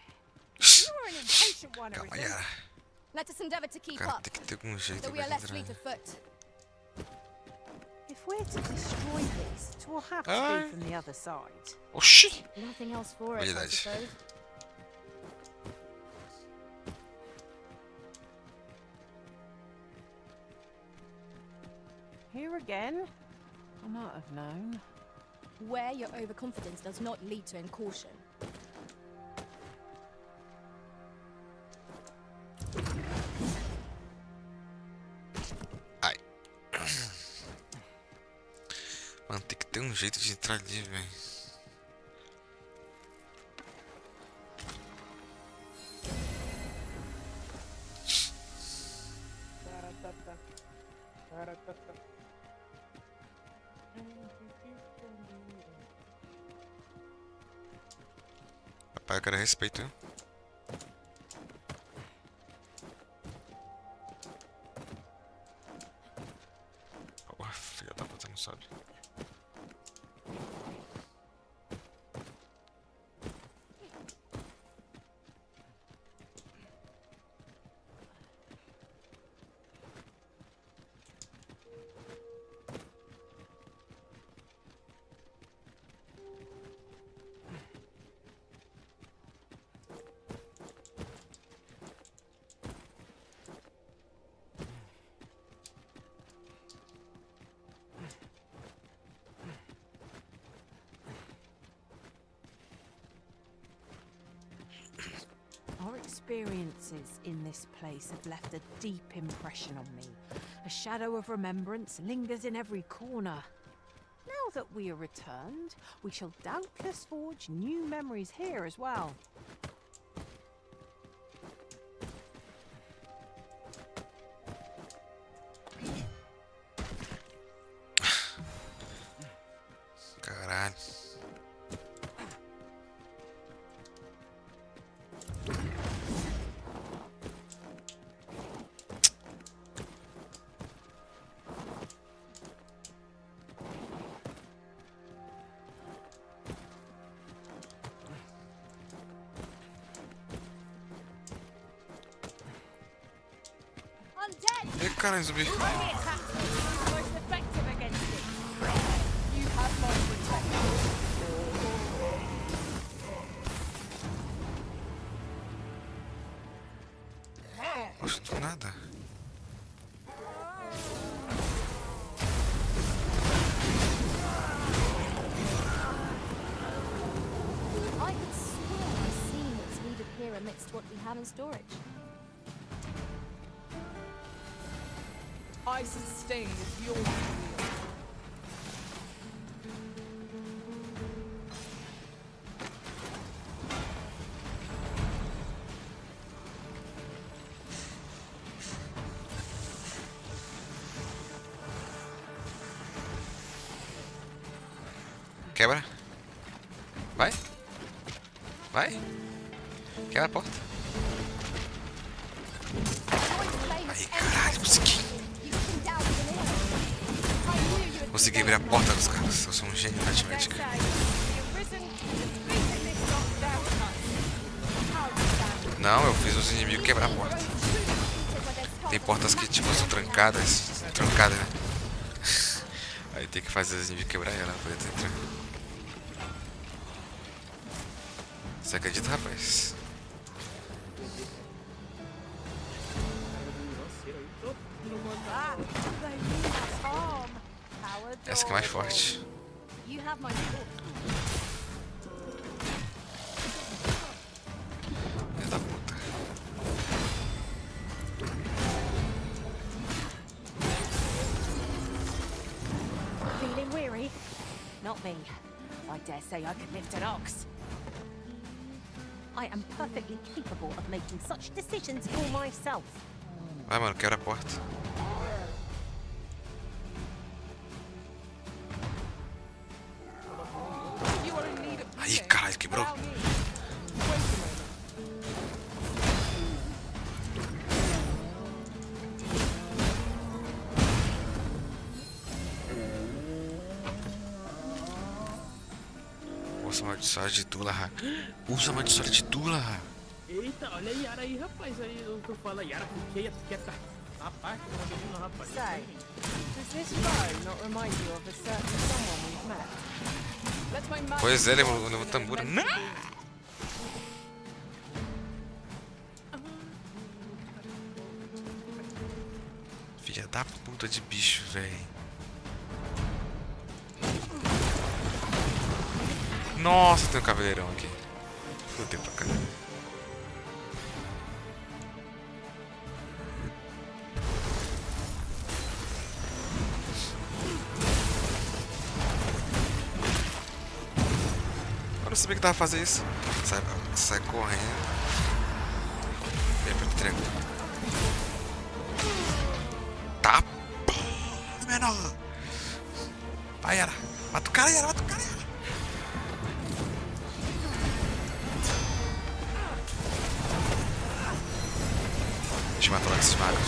You're an impatient one, Calma, Arisen. Yara. Let us endeavor to keep Cara, up, tem que ter algum jeito though we pra are less entrar. fleet of foot. If we're to destroy this, it will have to Ah. be from the other side. Oxi! Nothing else for it, I Verdade. suppose. Here again? I might have known. Where your overconfidence does not lead to caution. Ai. Mano, tem que ter um jeito de entrar ali, velho. Rapaz, eu quero respeito, hein? Porra, filha da puta, não sabe. Our experiences in this place have left a deep impression on me. A shadow of remembrance lingers in every corner. Now that we are returned, we shall doubtless forge new memories here as well. Caralho. Undead! Ih, caralho, zumbi. Most effective against it. You have my protection. Poxa, do nada. I could swear I've seen what's needed here amidst what we have in storage. I sustain with your will. Quebra. Vai. Vai. Quebra a porta. Aí, caralho, consegui. Consegui abrir a porta dos caras. Eu sou um gênio da aritmética. Não, eu fiz os inimigos quebrar a porta. Tem portas que tipo são trancadas, né? Aí tem que fazer os inimigos quebrar ela pra poder entrar. Você acredita, rapaz? Essa que é mais forte. Filha da puta. Feeling weary? Not me. I dare say I could lift an ox. I am perfectly capable of making such decisions for myself. Vai, mano, quebra a porta. Aí, caralho, quebrou. Usa amaldiçoada de Dula. Usa amaldiçoada de Dula. Eita, olha a Yara aí, rapaz. Aí o que eu falo, a Yara fiquei quieta. Rapaz, que maravilha, rapaz. Say, does this bow not remind you of a certain someone we've met? Let's my mother. Pois é, lembra o tambor. Não! Filha da puta de bicho, velho. Nossa, tem um cavaleirão aqui. Fudeu pra caramba. Eu não sabia que tava fazendo isso. Sai correndo. Vem pra entregar. Tá porra, menor. Vai, Yara. Mata o cara, Yara. Mata o cara, Yara. Deixa eu matar esses magos.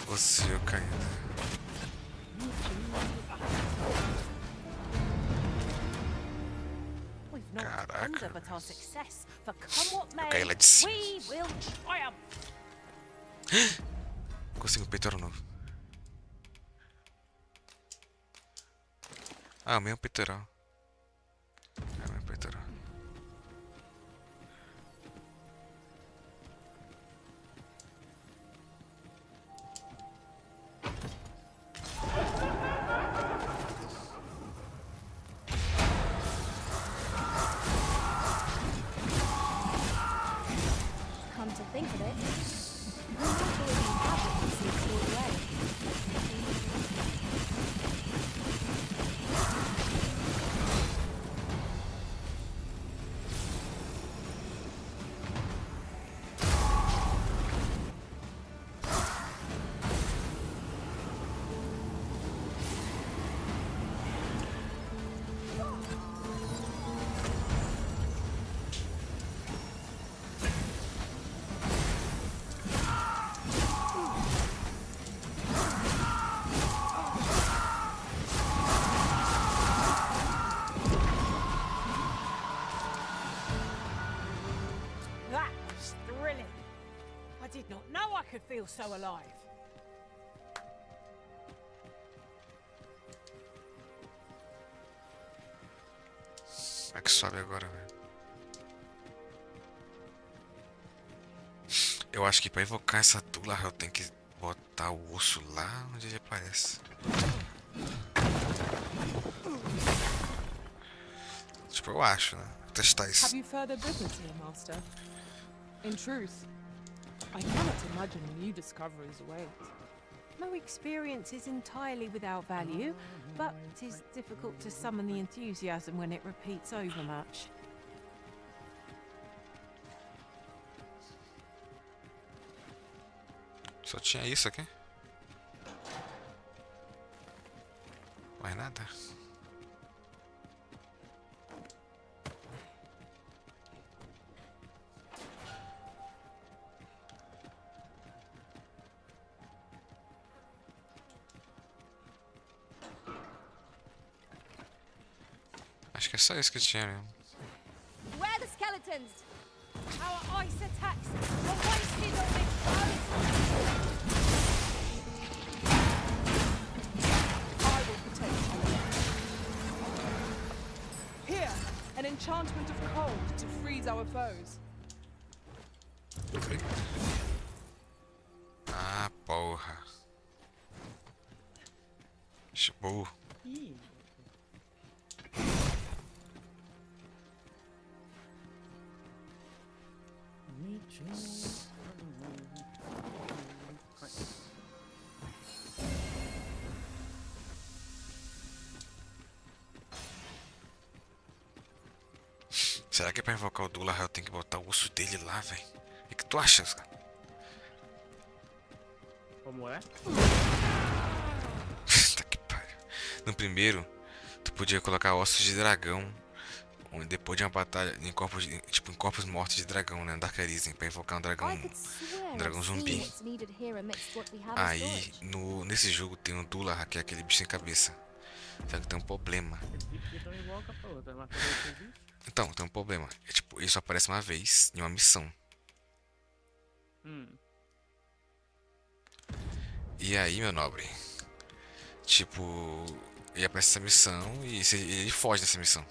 Você, eu caindo. Caraca. Eu caí lá de cima. Consegui um peitoral novo. Ah, o mesmo peitoral. É o mesmo peitoral. Come to think of it, we not already have it in this sort of way. That was thrilling. I did not know I could feel so alive. Como é que sobe agora, velho? Eu acho que pra invocar essa Dula eu tenho que botar o osso lá onde ele aparece. Tipo, eu acho, né? Vou testar isso. Have you further business here, Master? In truth, I cannot imagine new discoveries await. No experience is entirely without value, but it is difficult to summon the enthusiasm when it repeats overmuch. Só tinha isso aqui? Mais nada? Acho que é só isso que tinha mesmo. Where are the skeletons? Our ice attacks are wasted on this I will protect you. Here, an enchantment of cold to freeze our foes. Ah, porra. Burro. Será que pra invocar o Dula eu tenho que botar o osso dele lá, velho? O que tu acha, cara? Como é? Tá que pariu. No primeiro, tu podia colocar ossos de dragão depois de uma batalha em corpos, tipo, em corpos mortos de dragão, né? Dark Arisen, pra invocar um dragão zumbi. Aí, nesse jogo tem um Dula, que é aquele bicho sem cabeça. Só que tem um problema. Então, tem um problema. É, tipo, ele só aparece uma vez em uma missão. E aí, meu nobre, tipo, ele aparece nessa missão e ele foge dessa missão.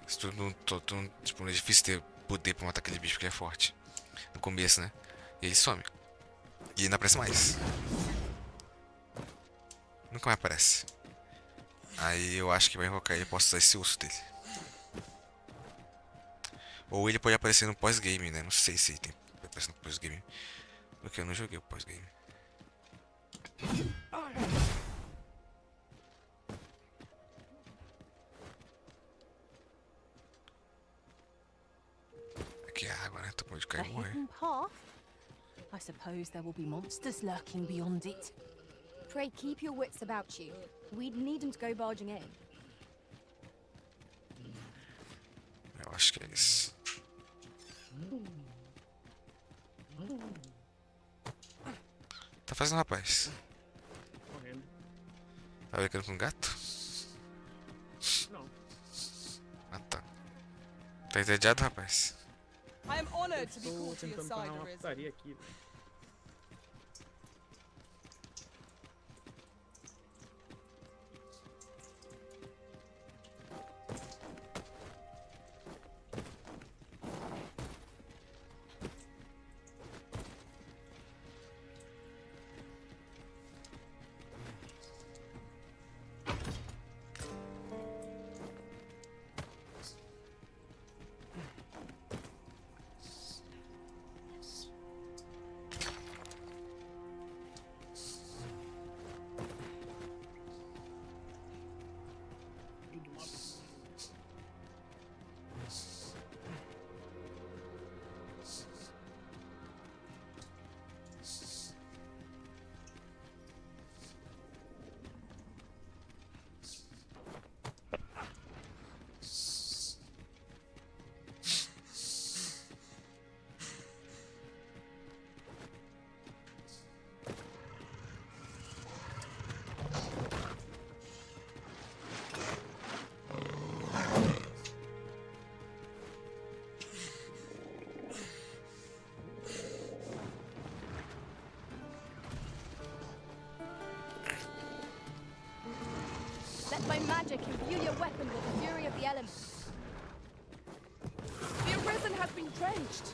Se tu não, tipo, não é difícil ter poder pra matar aquele bicho porque é forte. No começo, né? E ele some. E ele não aparece mais. Nunca mais aparece. Aí eu acho que vai invocar ele, eu posso usar esse osso dele. Ou ele pode aparecer no pós-game, né? Não sei se ele tem aparecer no pós-game. Porque eu não joguei o pós-game. Aqui é água, né? Tô com medo de cair e morrer. Path? I suppose there will be monsters lurking beyond it. Pray keep your wits about you. We'd need them to go barging in. Eu acho que é isso. Tá fazendo, rapaz? Correndo. Tá brincando com gato? Não. Ah, tá. Tá entediado, rapaz? I am honored to be Tô called to your tentando parar side, uma Arisen. putaria aqui, velho. Let my magic imbue your weapon with the fury of the elements. The Arisen has been drenched.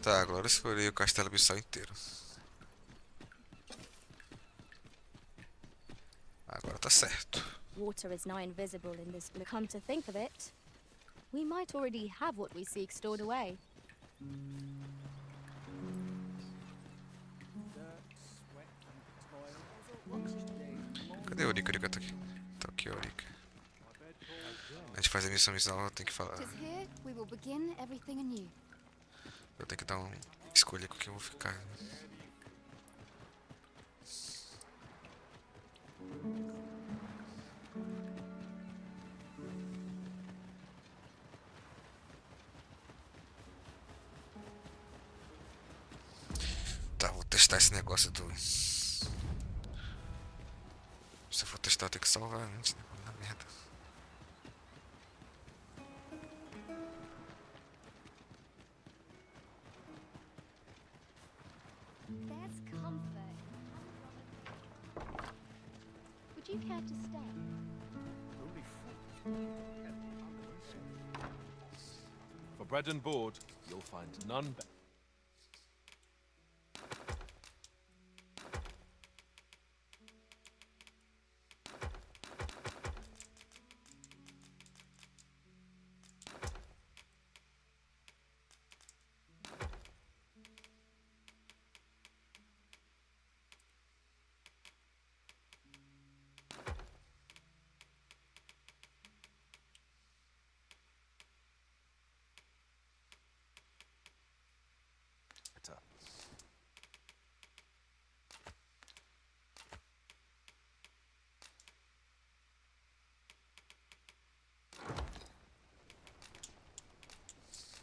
Tá, agora eu escolhi o castelo abissal inteiro. Agora tá certo. Water is now invisible in this blue. Come to think of it, We might already have what we seek stored away. Cadê a Aurica? A Aurica tá aqui. Tá aqui a Aurica. A gente faz a missão eu tenho que falar. Tis here we will begin everything anew. Eu tenho que dar escolha com o que eu vou ficar. Tá, vou testar esse negócio do... Se eu for testar, eu tenho que salvar antes, né? Na merda. There's comfort. Would you care to stay? For bread and board, you'll find none better.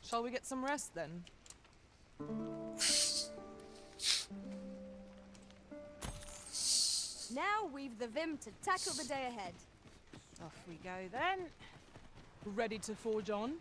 Shall we get some rest then? Now we've the vim to tackle the day ahead. Off we go then. Ready to forge on?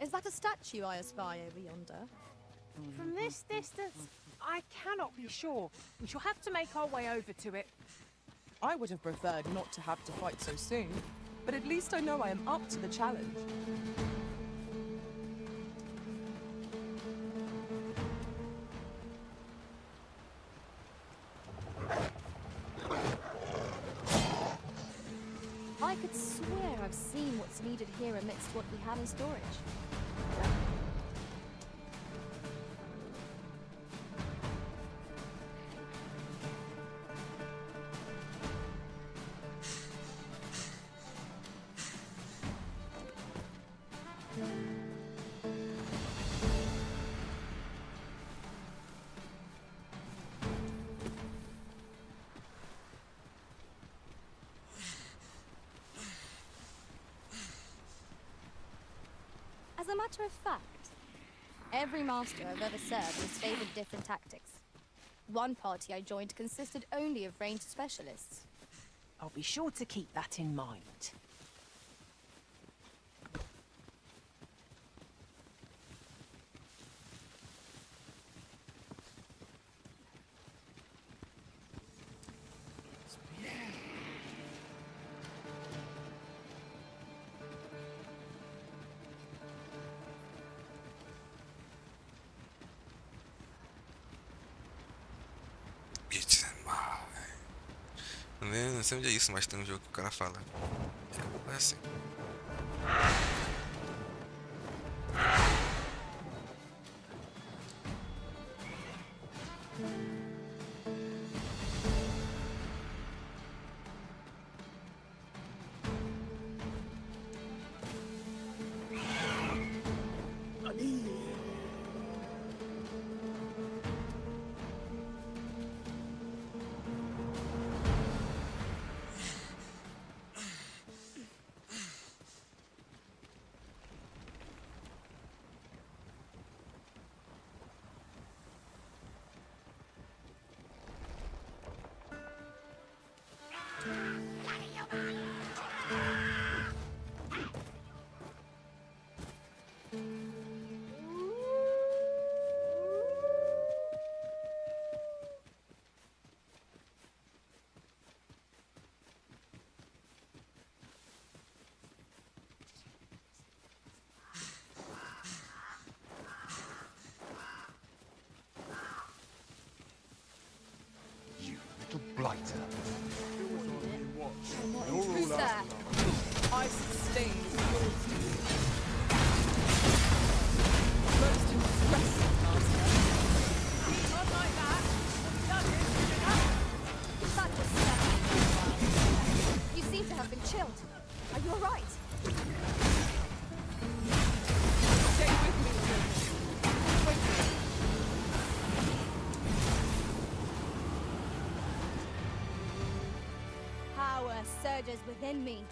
Is that a statue I espy over yonder? From this distance, I cannot be sure. We shall have to make our way over to it. I would have preferred not to have to fight so soon, but at least I know I am up to the challenge. I could swear I've seen what's needed here amidst what we have in storage. As a matter of fact, every master I've ever served has favored different tactics. One party I joined consisted only of ranged specialists. I'll be sure to keep that in mind. Não sei onde é isso, mas tem um jogo que o cara fala. É assim. Blighter. Who's there? I sustain cruelty. Most impressive, Master. Not like that. What you've done is good enough. That just You seem to have been chilled. Are you alright? Stay with me, children. Wait. Power surges within me.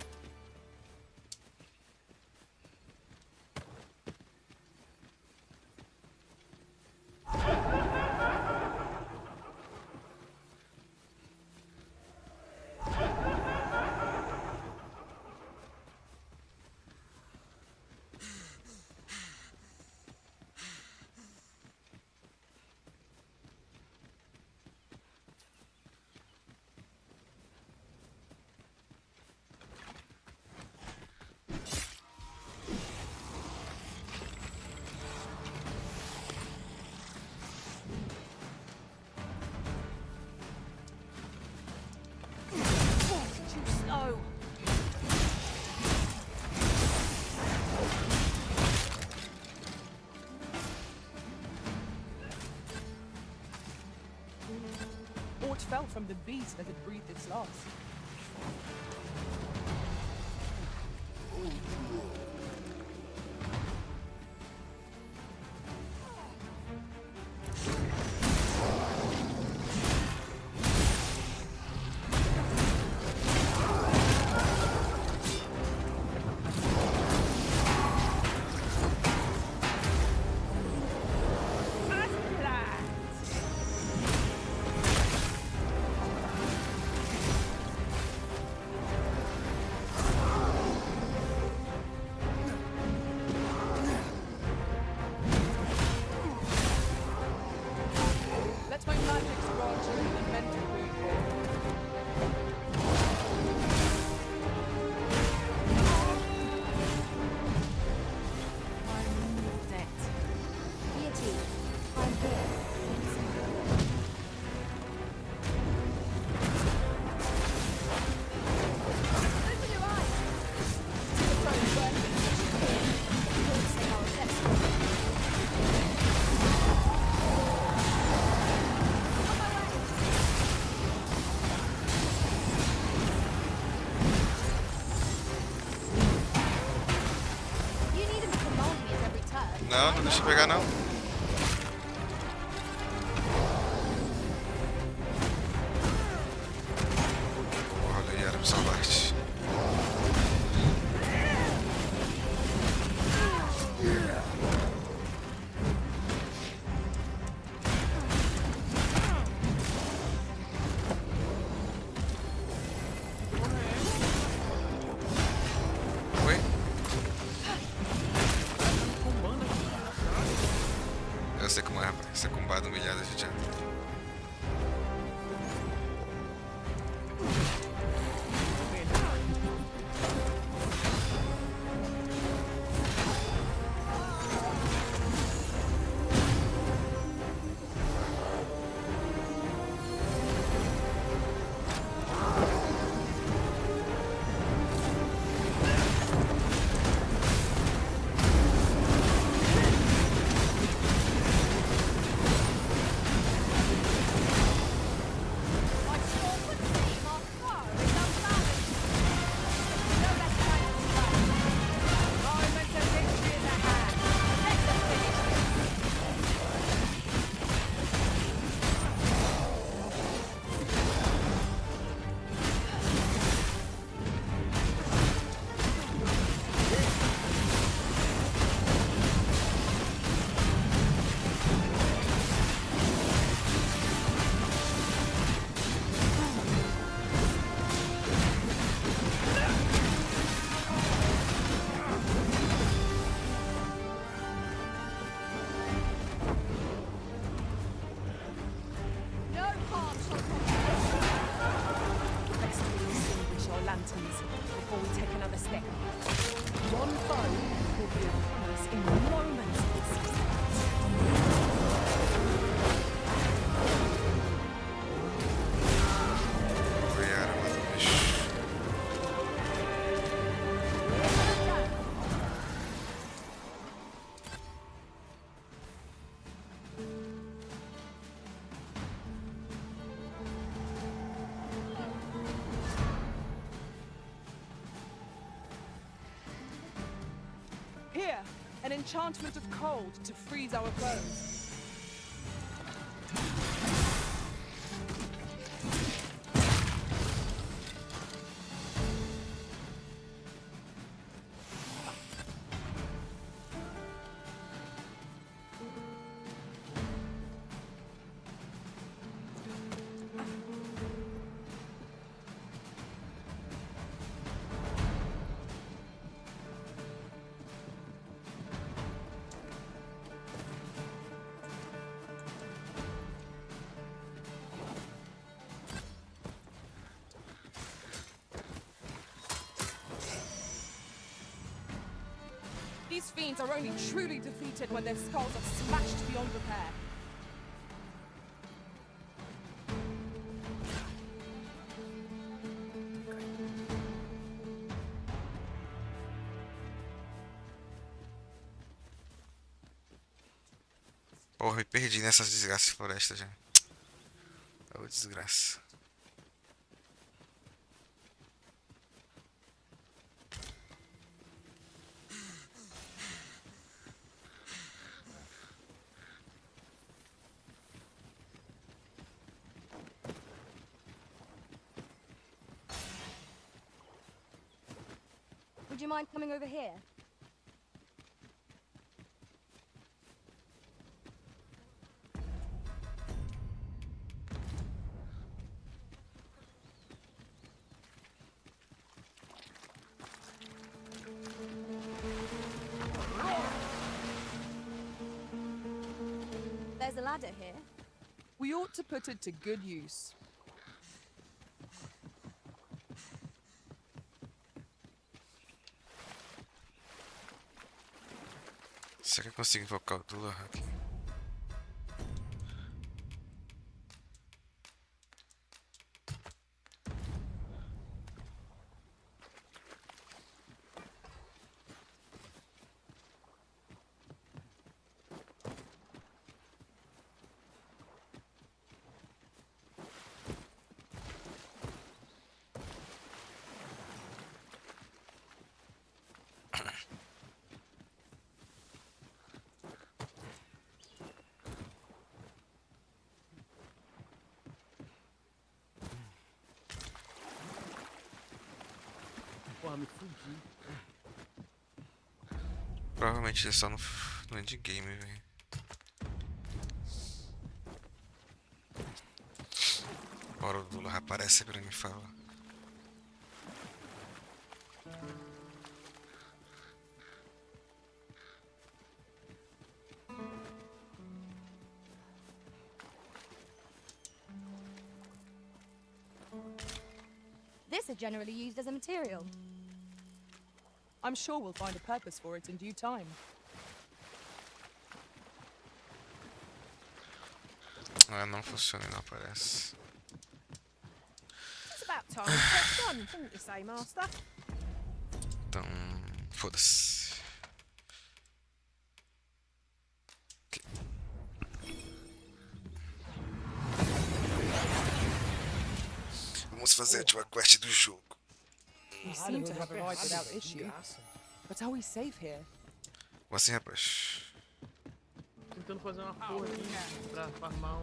Aught fell from the beast as it breathed its last. Não, não deixa eu pegar não. Olha aí, era pra salvar-te. Eu sei como é, rapaz. Ser combado, humilhado, judiado. An enchantment of cold to freeze our foes. These fiends are only truly defeated when their skulls are smashed beyond repair. Porra, me perdi nessas desgraças de floresta já. Ô, desgraça. Would you mind coming over here? There's a ladder here. We ought to put it to good use. Será que eu consigo invocar o Dula aqui? Porra, me fudi. Provavelmente é só no endgame, velho. Agora o Dula aparece pra me falar. This is generally used as a material. I'm sure we'll find a purpose for it in due time. Ah, não funciona e não aparece. It's about time we pressed on, didn't you say, Master? Então, foda-se. Okay. Vamos fazer a última quest do jogo. We seem to have arrived without issue. But are we safe here? Vou assim, rapaz. Tentando fazer uma porra aqui pra farmar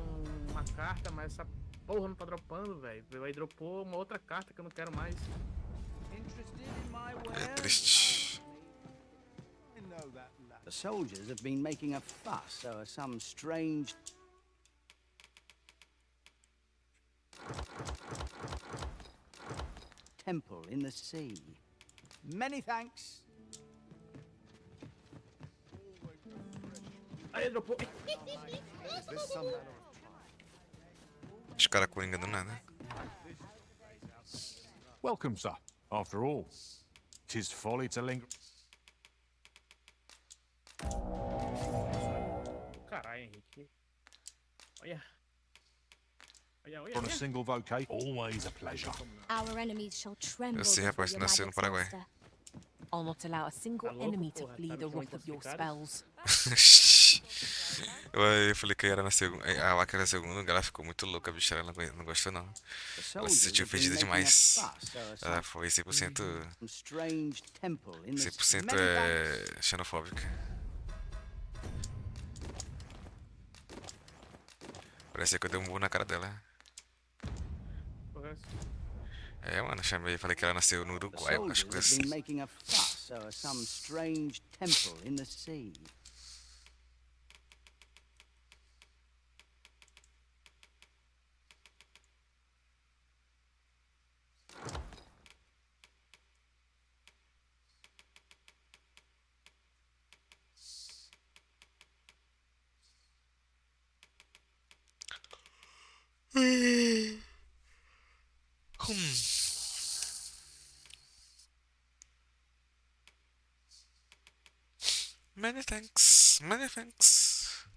uma carta, mas essa porra não tá dropando, velho. Aí dropou uma outra carta que eu não quero mais. É triste. The soldiers have been making a fuss over some strange... temple in the sea. Many thanks. Aí dropou. Os caras coringa do nada. Welcome, sir. After all, 'tis folly to linger. Caralho, Henrique. Olha. On a single vocation, always a pleasure. Our enemies shall tremble. Eu sei, rapaz, before your nasceu no magic's Paraguai. master. I'll not allow a single enemy to flee the wrath of your spells. Eu falei que era na segunda. A Waka era na segunda, ela ficou muito louca, a bicha, ela não gostou não. Ela se sentiu ofendida demais. Ela foi 100% xenofóbica. Parecia que eu dei um burro na cara dela. É, mano, chamei e falei que ela nasceu no Uruguai, eu acho que assim. Making a fuss over some strange temple in the sea. Many thanks, many thanks.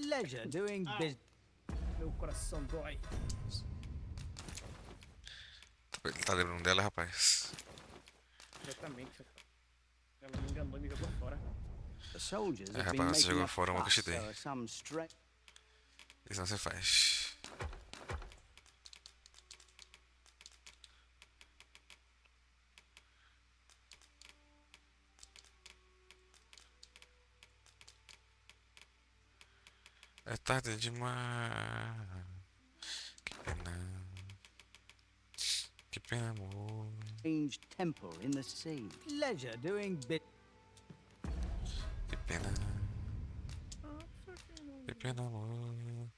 Pleasure doing business. Meu coração dói. Ele tá lembrando dela, rapaz. Exatamente. Ela me enganou e me jogou fora. É, rapaz, você jogou fora uma que eu te dei. Isso não se faz. É tarde demais. Que pena. Que pena, amor. Strange temple in the sea. Pleasure doing business. Que pena. Que pena, amor.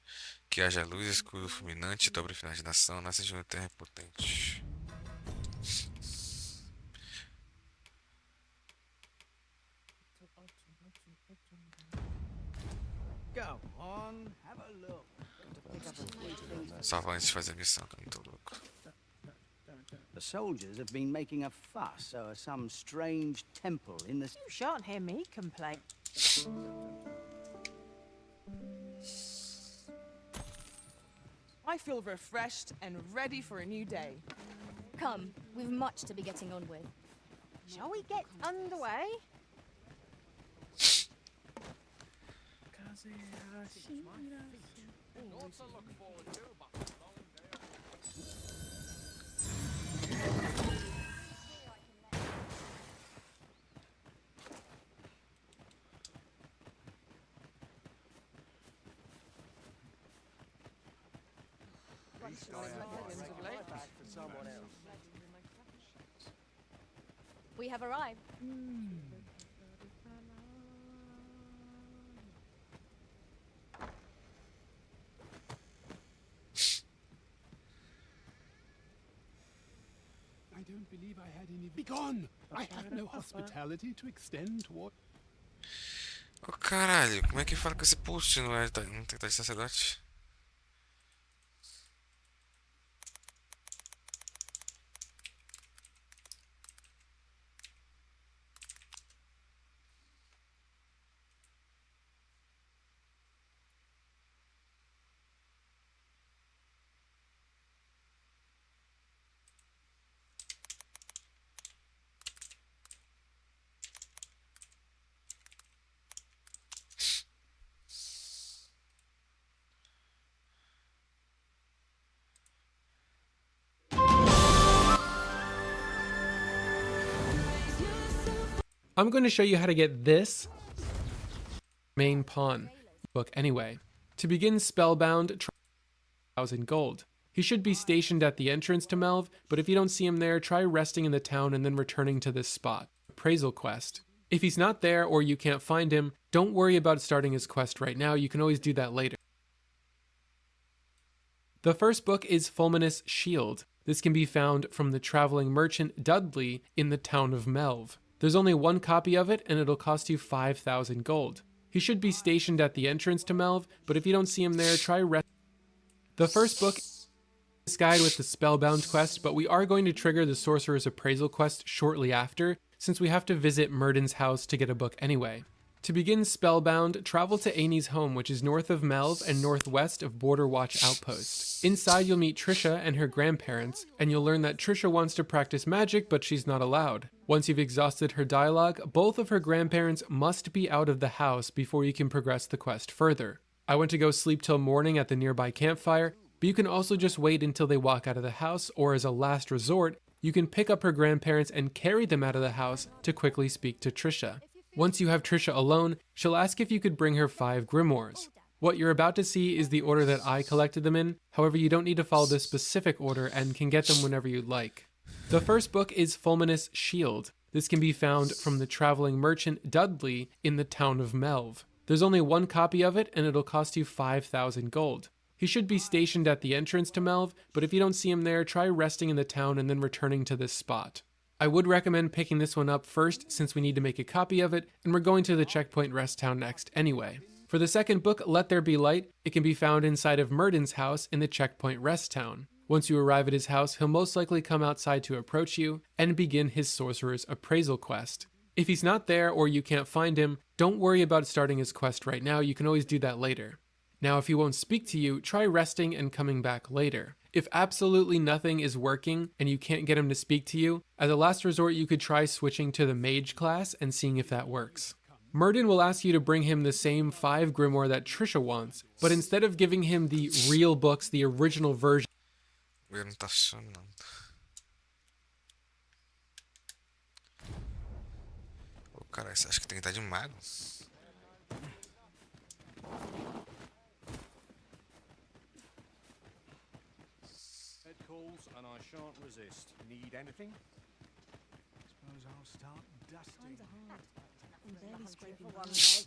Que haja luz, escuro, fulminante, dobre final de nação, nasce de uma terra potente. Go on, have a look. Salva antes de fazer a missão, que eu não tô louco. The soldiers have been making a fuss over some strange temple in the... You shan't hear me complain. I feel refreshed and ready for a new day. Come, we've much to be getting on with. Shall we get underway? We have arrived. I don't believe I had any... Begone! I have no hospitality to extend toward... Ô caralho, como é que fala com esse post? Não tem que estar de sacerdote? I'm going to show you how to get this main pawn book anyway. To begin Spellbound, try 1,000 gold. He should be stationed at the entrance to Melve, but if you don't see him there, try resting in the town and then returning to this spot. Appraisal quest. If he's not there or you can't find him, don't worry about starting his quest right now, you can always do that later. The first book is Fulminous Shield. This can be found from the traveling merchant Dudley in the town of Melve. There's only one copy of it, and it'll cost you 5,000 gold. He should be stationed at the entrance to Melve, but if you don't see him there, try rest. The first book is this guide with the Spellbound quest, but we are going to trigger the Sorcerer's Appraisal quest shortly after, since we have to visit Murden's house to get a book anyway. To begin Spellbound, travel to Amy's home, which is north of Melv and northwest of Border Watch Outpost. Inside, you'll meet Trisha and her grandparents, and you'll learn that Trisha wants to practice magic, but she's not allowed. Once you've exhausted her dialogue, both of her grandparents must be out of the house before you can progress the quest further. I went to go sleep till morning at the nearby campfire, but you can also just wait until they walk out of the house, or as a last resort, you can pick up her grandparents and carry them out of the house to quickly speak to Trisha. Once you have Trisha alone, she'll ask if you could bring her 5 grimoires. What you're about to see is the order that I collected them in, however you don't need to follow this specific order and can get them whenever you'd like. The first book is Fulminous Shield. This can be found from the traveling merchant Dudley in the town of Melv. There's only 1 copy of it and it'll cost you 5,000 gold. He should be stationed at the entrance to Melv, but if you don't see him there, try resting in the town and then returning to this spot. I would recommend picking this one up first since we need to make a copy of it, and we're going to the checkpoint rest town next anyway. For the second book, Let There Be Light, it can be found inside of Murden's house in the checkpoint rest town. Once you arrive at his house, he'll most likely come outside to approach you and begin his sorcerer's appraisal quest. If he's not there or you can't find him, don't worry about starting his quest right now, you can always do that later. Now, if he won't speak to you, try resting and coming back later. If absolutely nothing is working and you can't get him to speak to you, as a last resort you could try switching to the mage class and seeing if that works. Murden will ask you to bring him the same 5 grimoire that Trisha wants, but instead of giving him the real books, the original version... Não tá funcionando. Ô, cara, você acha que tem que estar de mago? Head calls and I shan't resist. Need anything? Suppose I'll start dusting. I'm barely scraping one leg.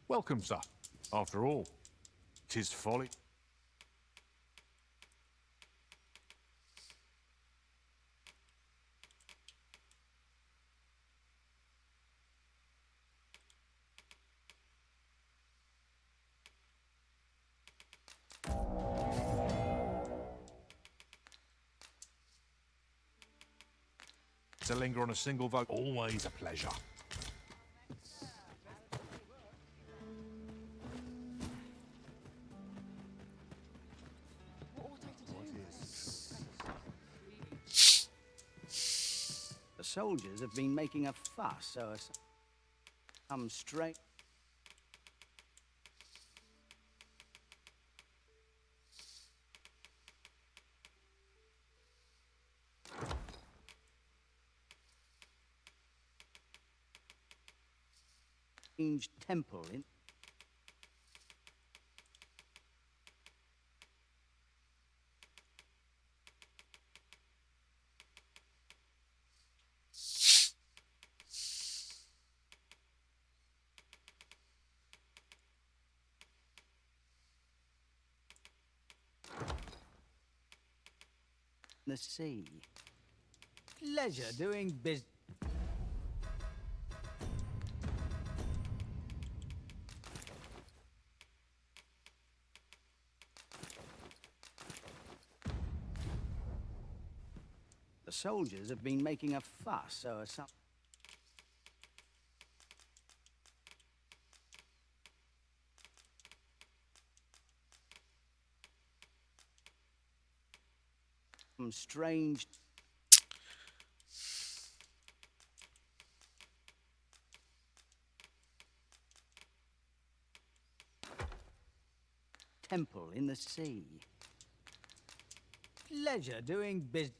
Welcome, sir. After all, 'tis folly. To linger on a single vote, always a pleasure. The soldiers have been making a fuss, so some straight. Temple in the sea. Pleasure doing business. The soldiers have been making a fuss, so some strange temple in the sea. Pleasure doing business.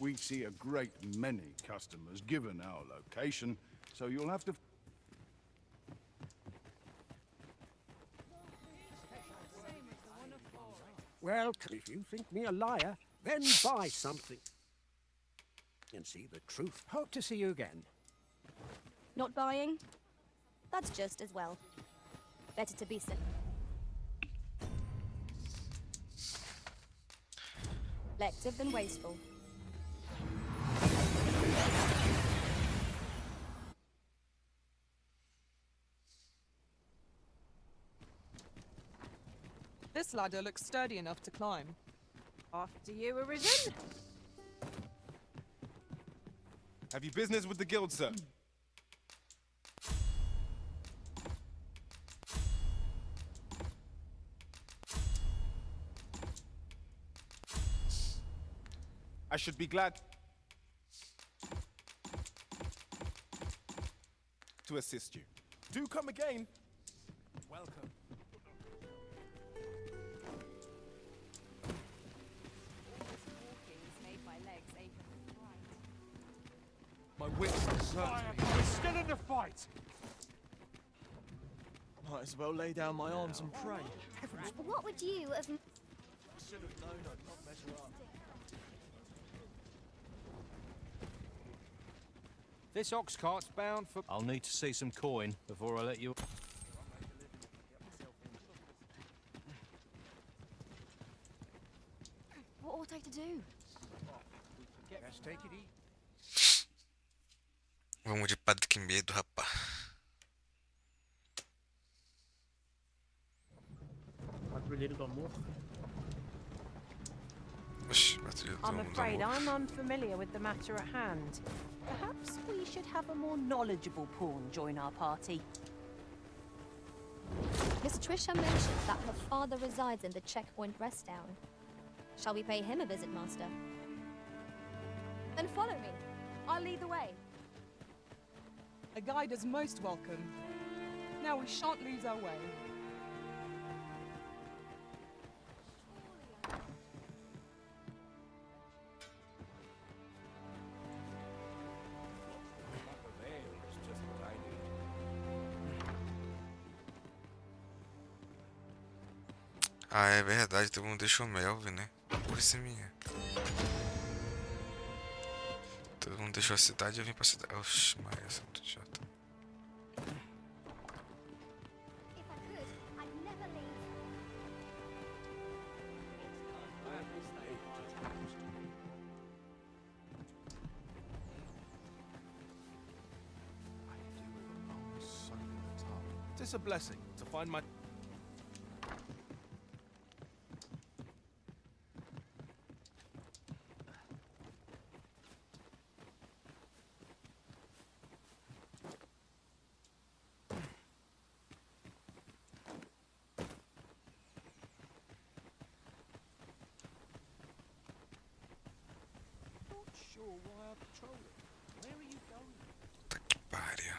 We see a great many customers given our location, so you'll have to... Well, if you think me a liar, then buy something. And see the truth. Hope to see you again. Not buying? That's just as well. Better to be said. Reflective than wasteful. This ladder looks sturdy enough to climb. After you, Arisen. Have you business with the guild, sir? I should be glad to assist you. Do come again. Welcome. My wits desert me. We're still in the fight. Might as well lay down my arms and pray. What would you have... Should have known I'd not measure up. This ox cart's bound for... I'll need to see some coin before I let you... What ought I to do? Let's take it easy. Vamos de padre, que medo, rapá. Patrulheiro do amor. Oxi, patrulheiro do I'm afraid amor. I'm unfamiliar with the matter at hand. Perhaps we should have a more knowledgeable pawn join our party. Miss Trisha mentioned that her father resides in the checkpoint rest town. Shall we pay him a visit, Master? Then follow me. I'll lead the way. A guide is most welcome. Now we shan't lose our way. Ah, é verdade, todo mundo deixou Melvin, né? Por isso é minha. Todo mundo deixou a cidade e eu vim pra cidade. Oxi, mas essa é muito chata. It is a blessing to find my... Puta que pariu.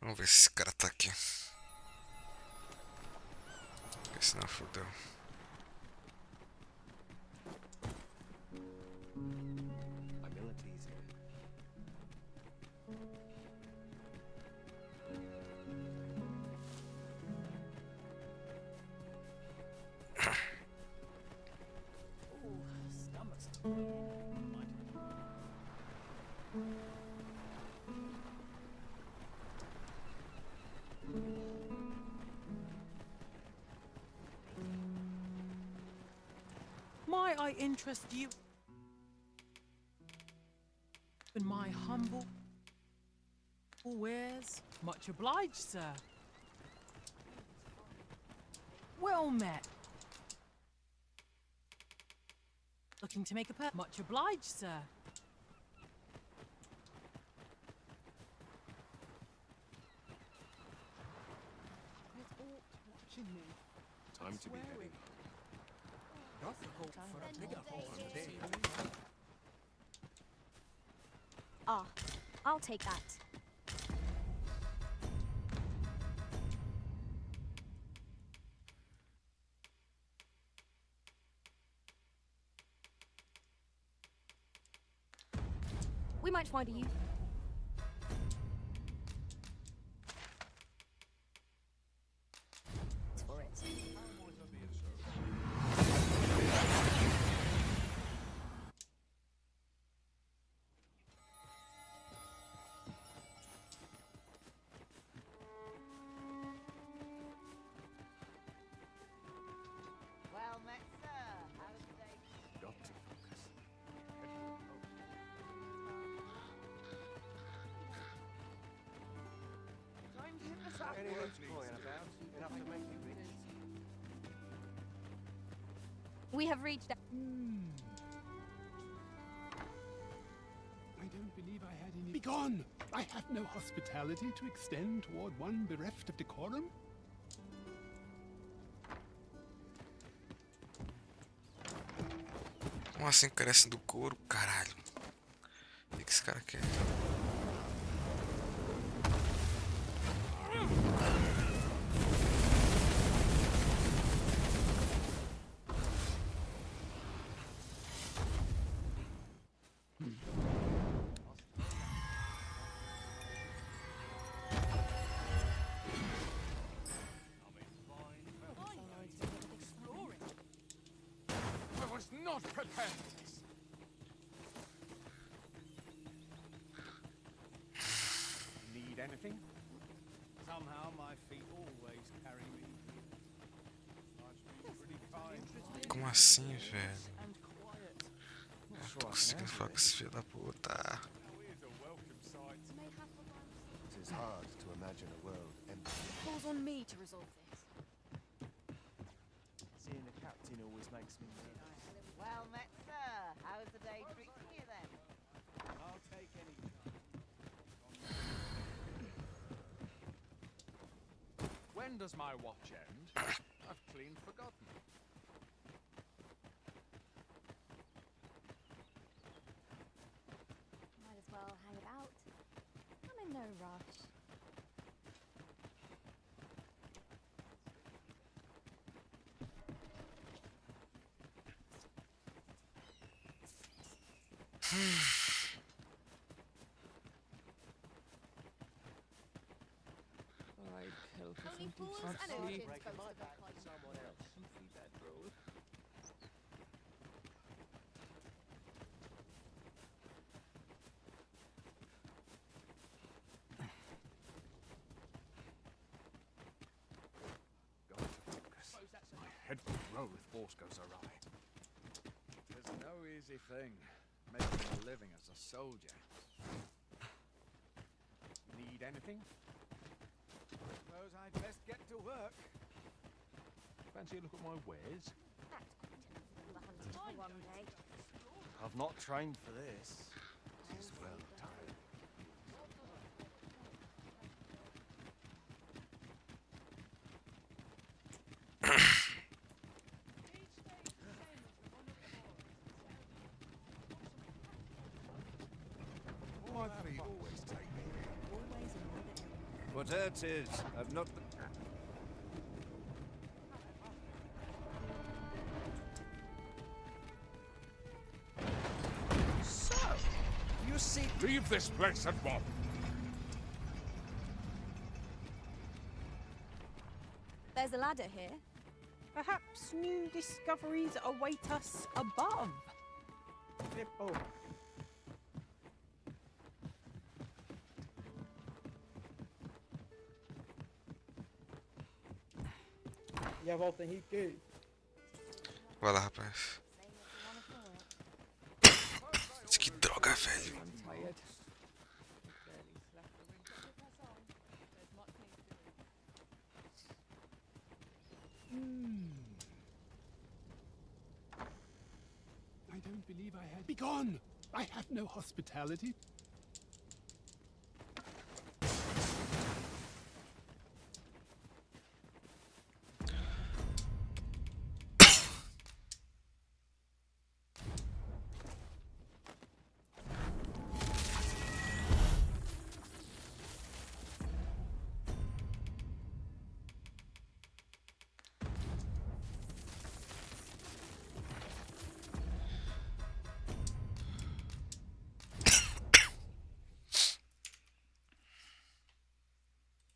Vamos ver se esse cara tá aqui. Porque senão fodeu. Might I interest you in my humble wares? Much obliged, sir. Well met. Looking to make a much obliged, sir. Time to be heading. Ah, I'll take that. We might find a use for it. Well met, sir. How's the day? Got to focus. Time to hit the sack. Any loose coin about? Enough to make you rich? We have reached. I don't believe I had any. Begone! I have no hospitality to extend toward one bereft of decorum. Como assim carece do couro, caralho? O que esse cara quer? I was not prepared for this. Need anything? Somehow my feet always carry me. Life's been pretty kind. Como assim, velho? Eu tô conseguindo falar com esse filho da puta. It is hard to imagine a world empty. It falls on me to resolve this. Seeing the captain always makes me nervous. Well met, sir. How's the day treating you then? I'll take any. When does my watch end? I've clean forgotten. Might as well hang about. I'm in no rush. I'd kill for Only something fools and sexy. urchins Break go to my the back bottom. for someone else. Simply bedroll. Got to focus. My head will roll if force goes awry. There's no easy thing, making a living as a soldier. Need anything? Suppose I'd best get to work. Fancy a look at my wares? One day. I've not trained for this. She's well tired. My feet always take me. Whatever it is, I've not. So, you see. Leave this place at once. There's a ladder here. Perhaps new discoveries await us above. Oh. E a volta, Henrique. Vai lá, rapaz. Que droga, velho. I don't believe I had. Begone! I have no hospitality.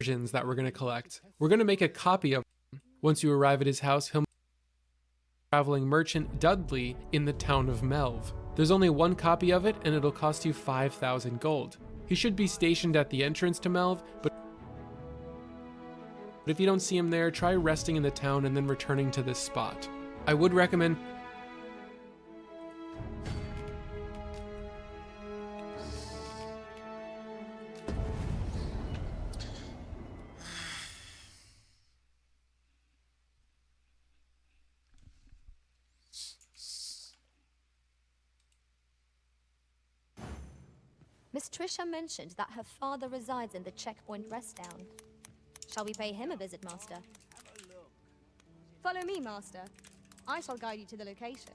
versions that we're going to collect. We're going to make a copy of them. Once you arrive at his house, he'll traveling merchant Dudley in the town of Melv. There's only one copy of it, and it'll cost you 5,000 gold. He should be stationed at the entrance to Melv, but if you don't see him there, try resting in the town and then returning to this spot. I would recommend Miss Trisha mentioned that her father resides in the Checkpoint Rest Down. Shall we pay him a visit, Master? Follow me, Master. I shall guide you to the location.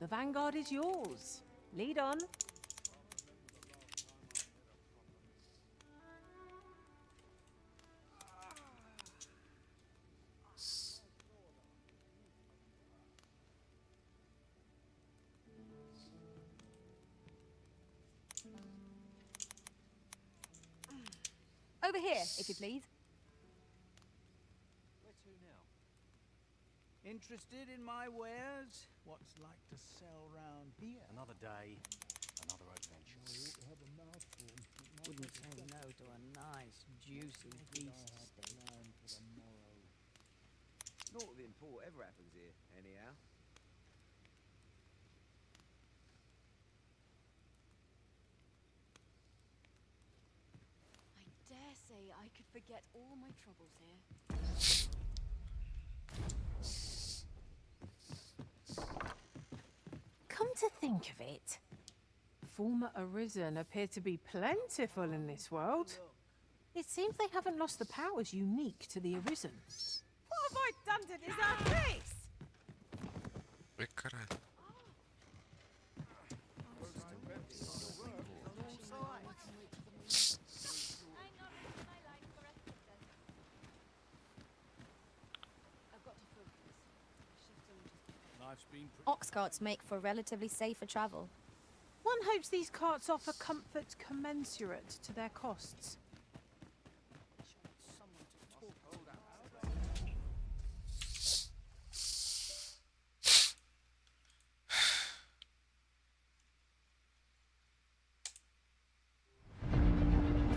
The vanguard is yours. Lead on. Over here, if you please. Where to now? Interested in my wares? What's like to sell round here? Another day, another adventure. Wouldn't say no to a nice, juicy beast steak. Naught of import ever happens here, anyhow. I dare say I could forget all my troubles here. Come to think of it, former Arisen appear to be plentiful in this world. It seems they haven't lost the powers unique to the Arisen. What have I done to deserve this? Ui, caralho. Ox carts make for relatively safer travel. One hopes these carts offer comfort commensurate to their costs.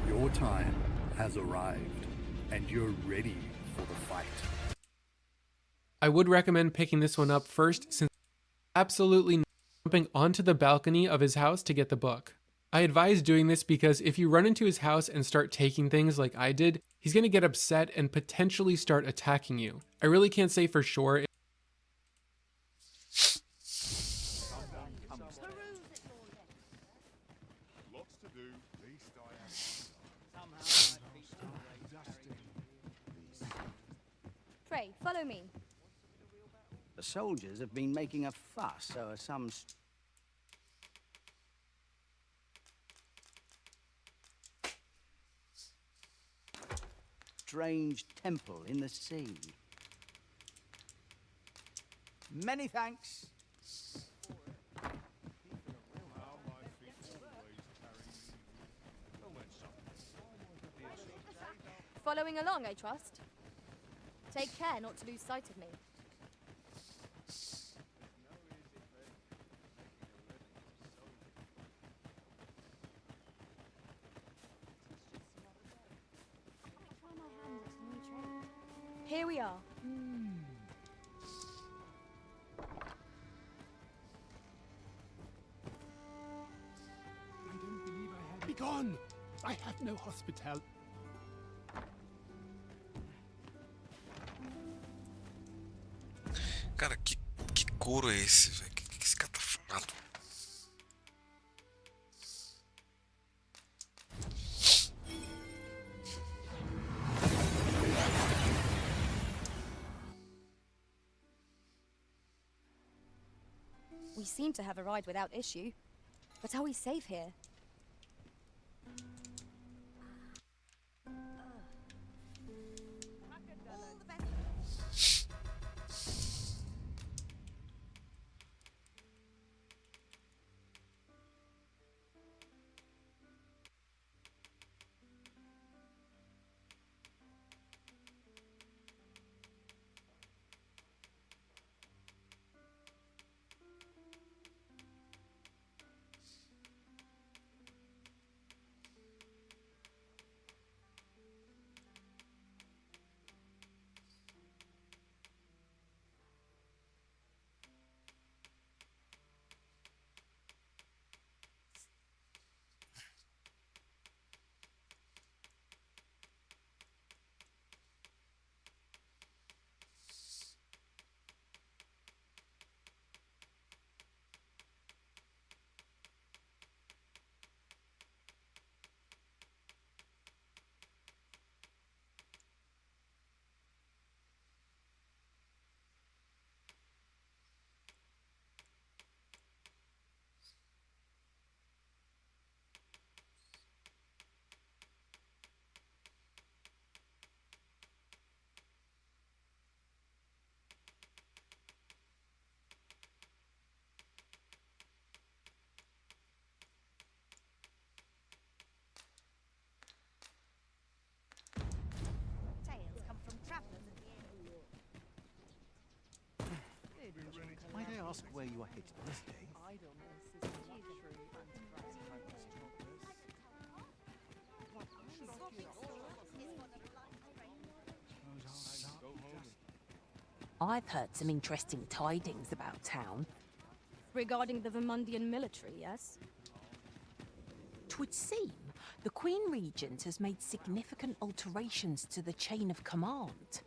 Your time has arrived, and you're ready for the fight. I would recommend picking this one up first, since absolutely jumping onto the balcony of his house to get the book. I advise doing this because if you run into his house and start taking things like I did, he's going to get upset and potentially start attacking you. I really can't say for sure. Pray, follow me. The soldiers have been making a fuss over some strange temple in the sea. Many thanks. Following along, I trust. Take care not to lose sight of me. Here we are. I don't believe I have. Begone! I have no hospitality. Cara, que couro é esse, velho? Que esse cara tá falando? We seem to have arrived without issue. But are we safe here? ask where you are headed this day? I've heard some interesting tidings about town. Regarding the Vermundian military, yes? 'Twould seem the Queen Regent has made significant alterations to the chain of command.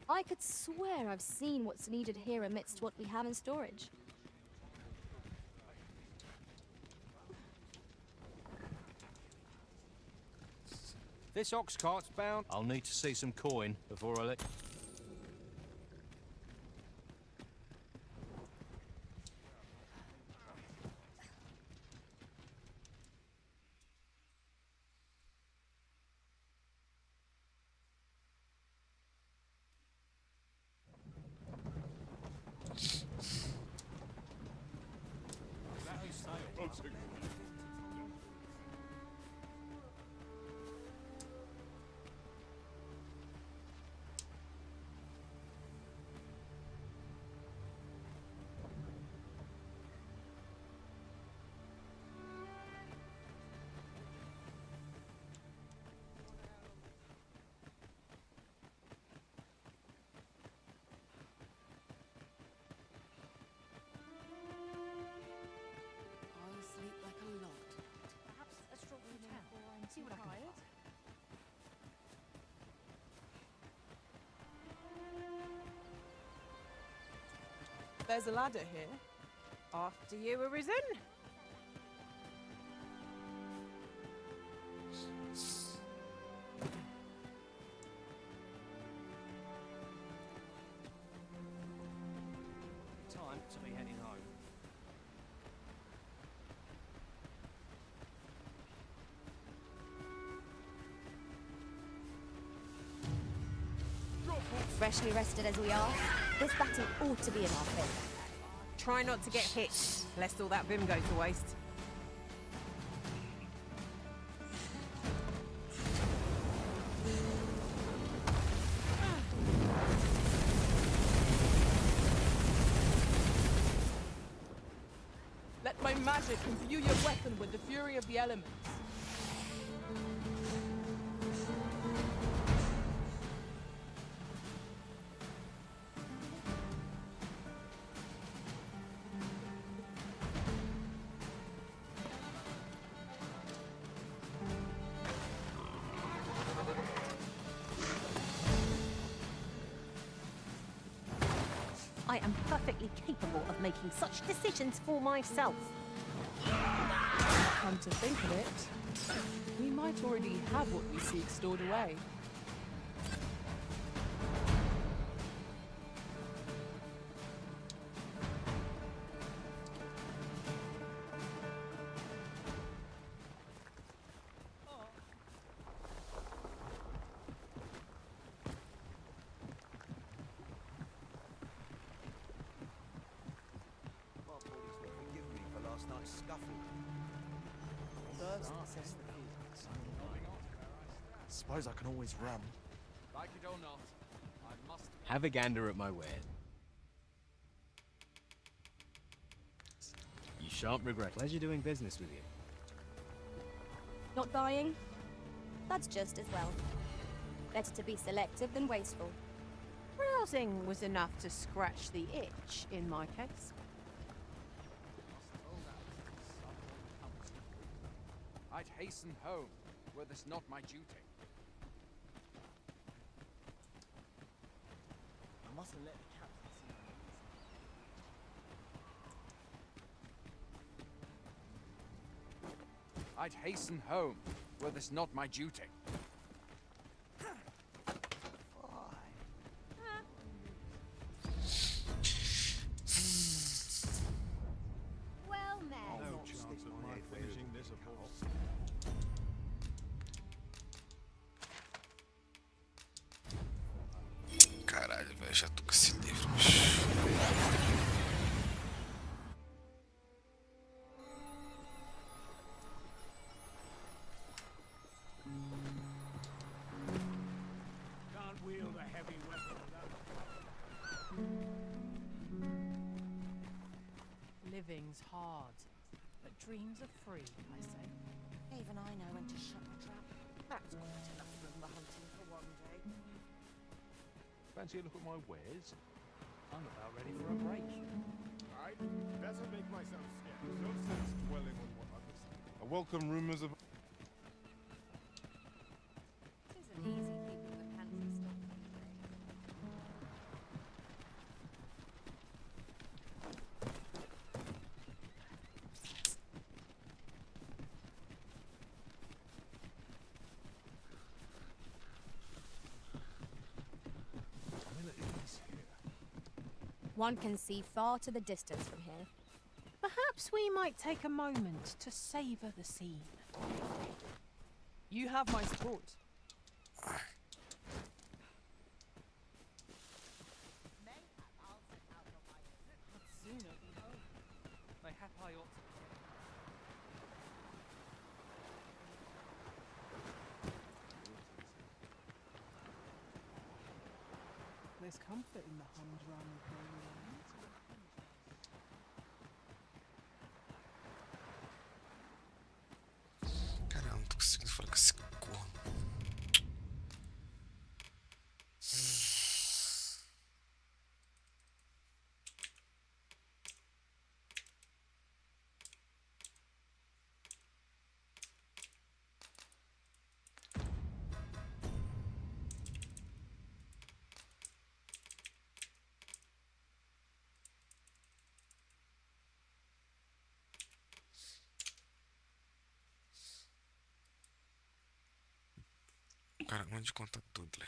I could swear I've seen what's needed here amidst what we have in storage. This ox cart's bound. I'll need to see some coin before I let... See what I can find. There's a ladder here. After you, Arisen. Time to be heading home. Freshly rested as we are, this battle ought to be in our favour. Try not to get hit, lest all that vim go to waste. Let my magic imbue your weapon with the fury of the elements. I am perfectly capable of making such decisions for myself. Come to think of it, we might already have what we seek stored away. Suppose I can always run. Like it or not, I must Have a gander at my ware. You shan't regret. Pleasure doing business with you. Not buying? That's just as well. Better to be selective than wasteful. Browsing was enough to scratch the itch, in my case. I'd hasten home, were this not my duty. I mustn't let the captain see I'd hasten home, were this not my duty. Well met. No chance of my finishing this, of course. Caralho, velho, já tô com esse livro, bicho. is hard, but dreams are free, I say. Even I know when to shut my trap. That's quite enough rumor hunting for one day. Fancy a look at my wares? I'm about ready for a break. I'd better make myself scarce. No sense dwelling on what others think. I welcome rumors of... Isn't easy keeping the fancy stuff these days. One can see far to the distance from here. Perhaps we might take a moment to savor the scene. You have my support. But sooner be home. Mayhap I ought to begin. There's comfort in the humdrum of daily life. Cara, eu não tô conseguindo falar com esse corno. Cara, onde conta tudo, Lê?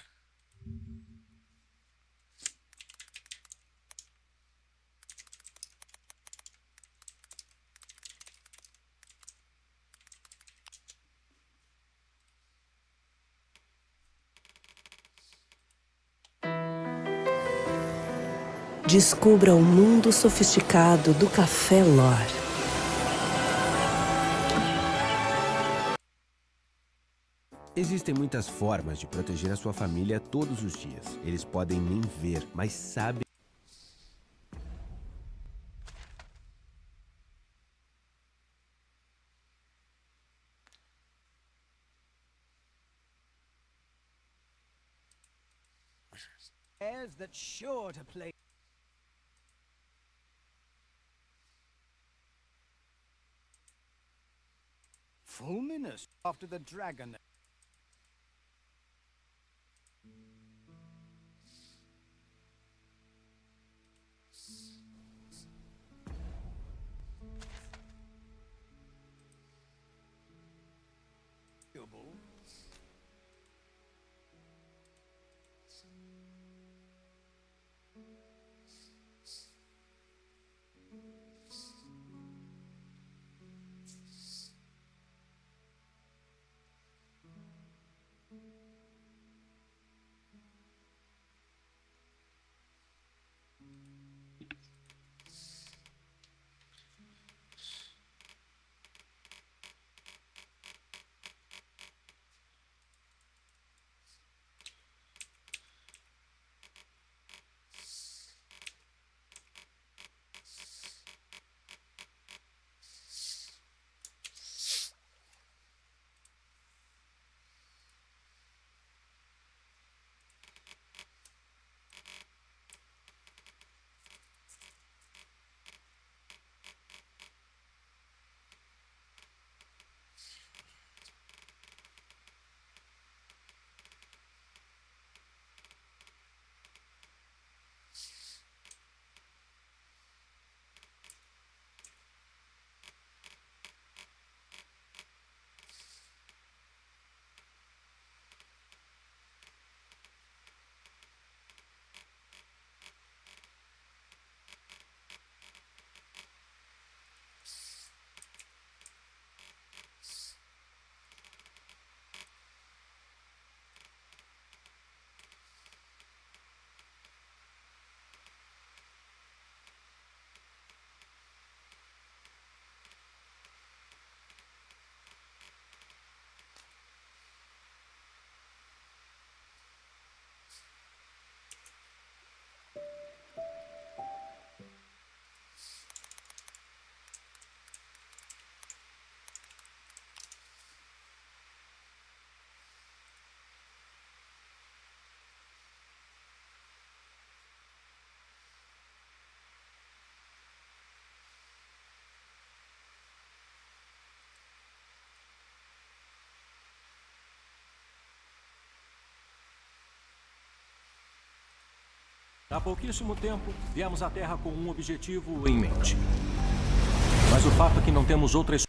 Descubra o mundo sofisticado do Café Lore. Existem muitas formas de proteger a sua família todos os dias. Eles podem nem ver, mas sabem. Airs that's sure to play. Fulminous after the dragon. Há pouquíssimo tempo, viemos à Terra com um objetivo em mente. Mas o fato é que não temos outras...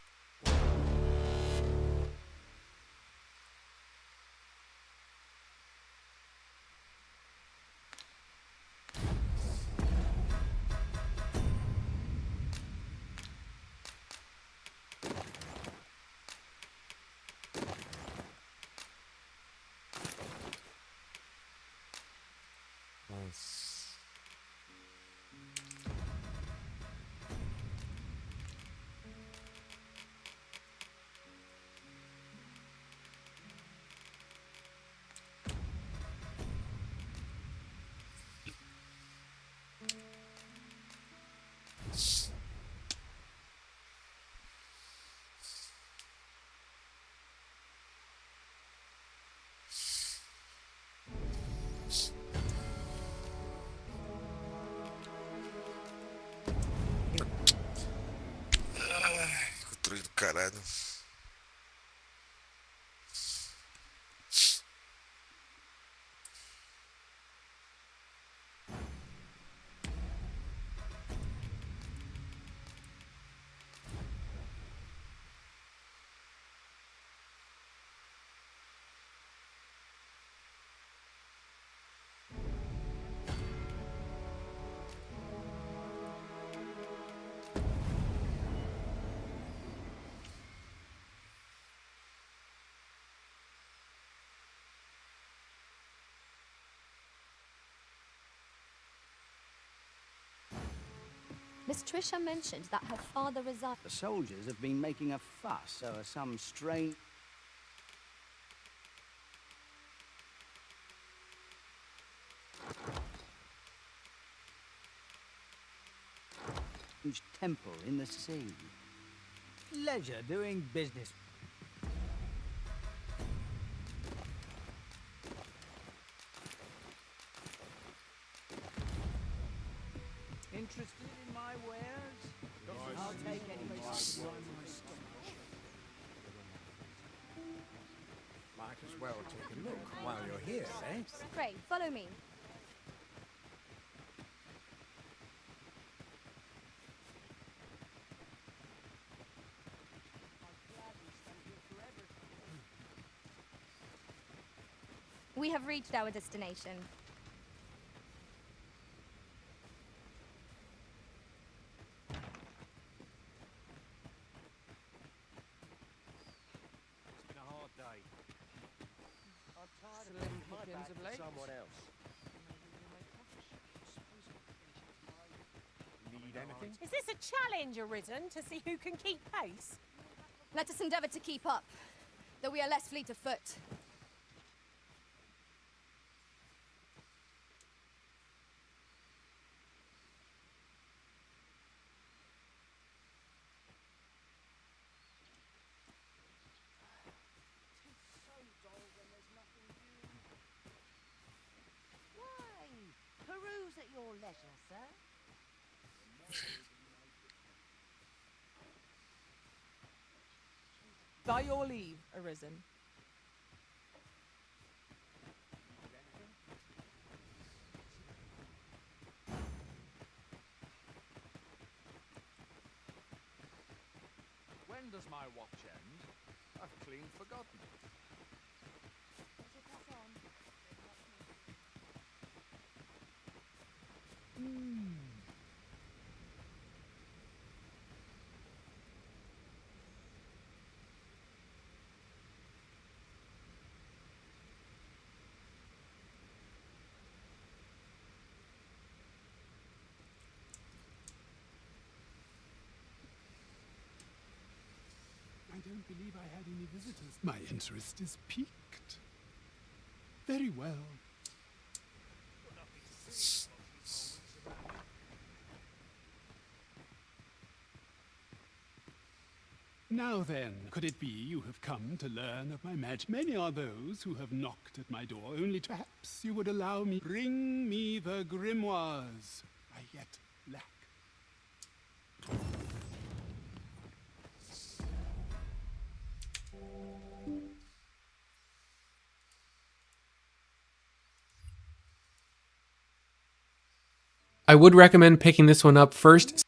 Controle do caralho. Miss Trisha mentioned that her father resigned. The soldiers have been making a fuss over some strange temple in the sea. Leisure doing business. Interested in my wares? I'll take any. Might as well take a look while you're here, eh? Pray, follow me. We have reached our destination. It's been a hard day. I'm tired of living my back to someone else. Need anything? Is this a challenge arisen to see who can keep pace? Let us endeavour to keep up, though we are less fleet of foot. Peruse at your leisure, sir. By your leave, Arisen. When does my watch end? I've clean forgotten. I don't believe I had any visitors. My interest is piqued. Very well. Now then, could it be you have come to learn of my magic? Many are those who have knocked at my door, only perhaps you would allow me. Bring me the grimoires I yet lack. I would recommend picking this one up first.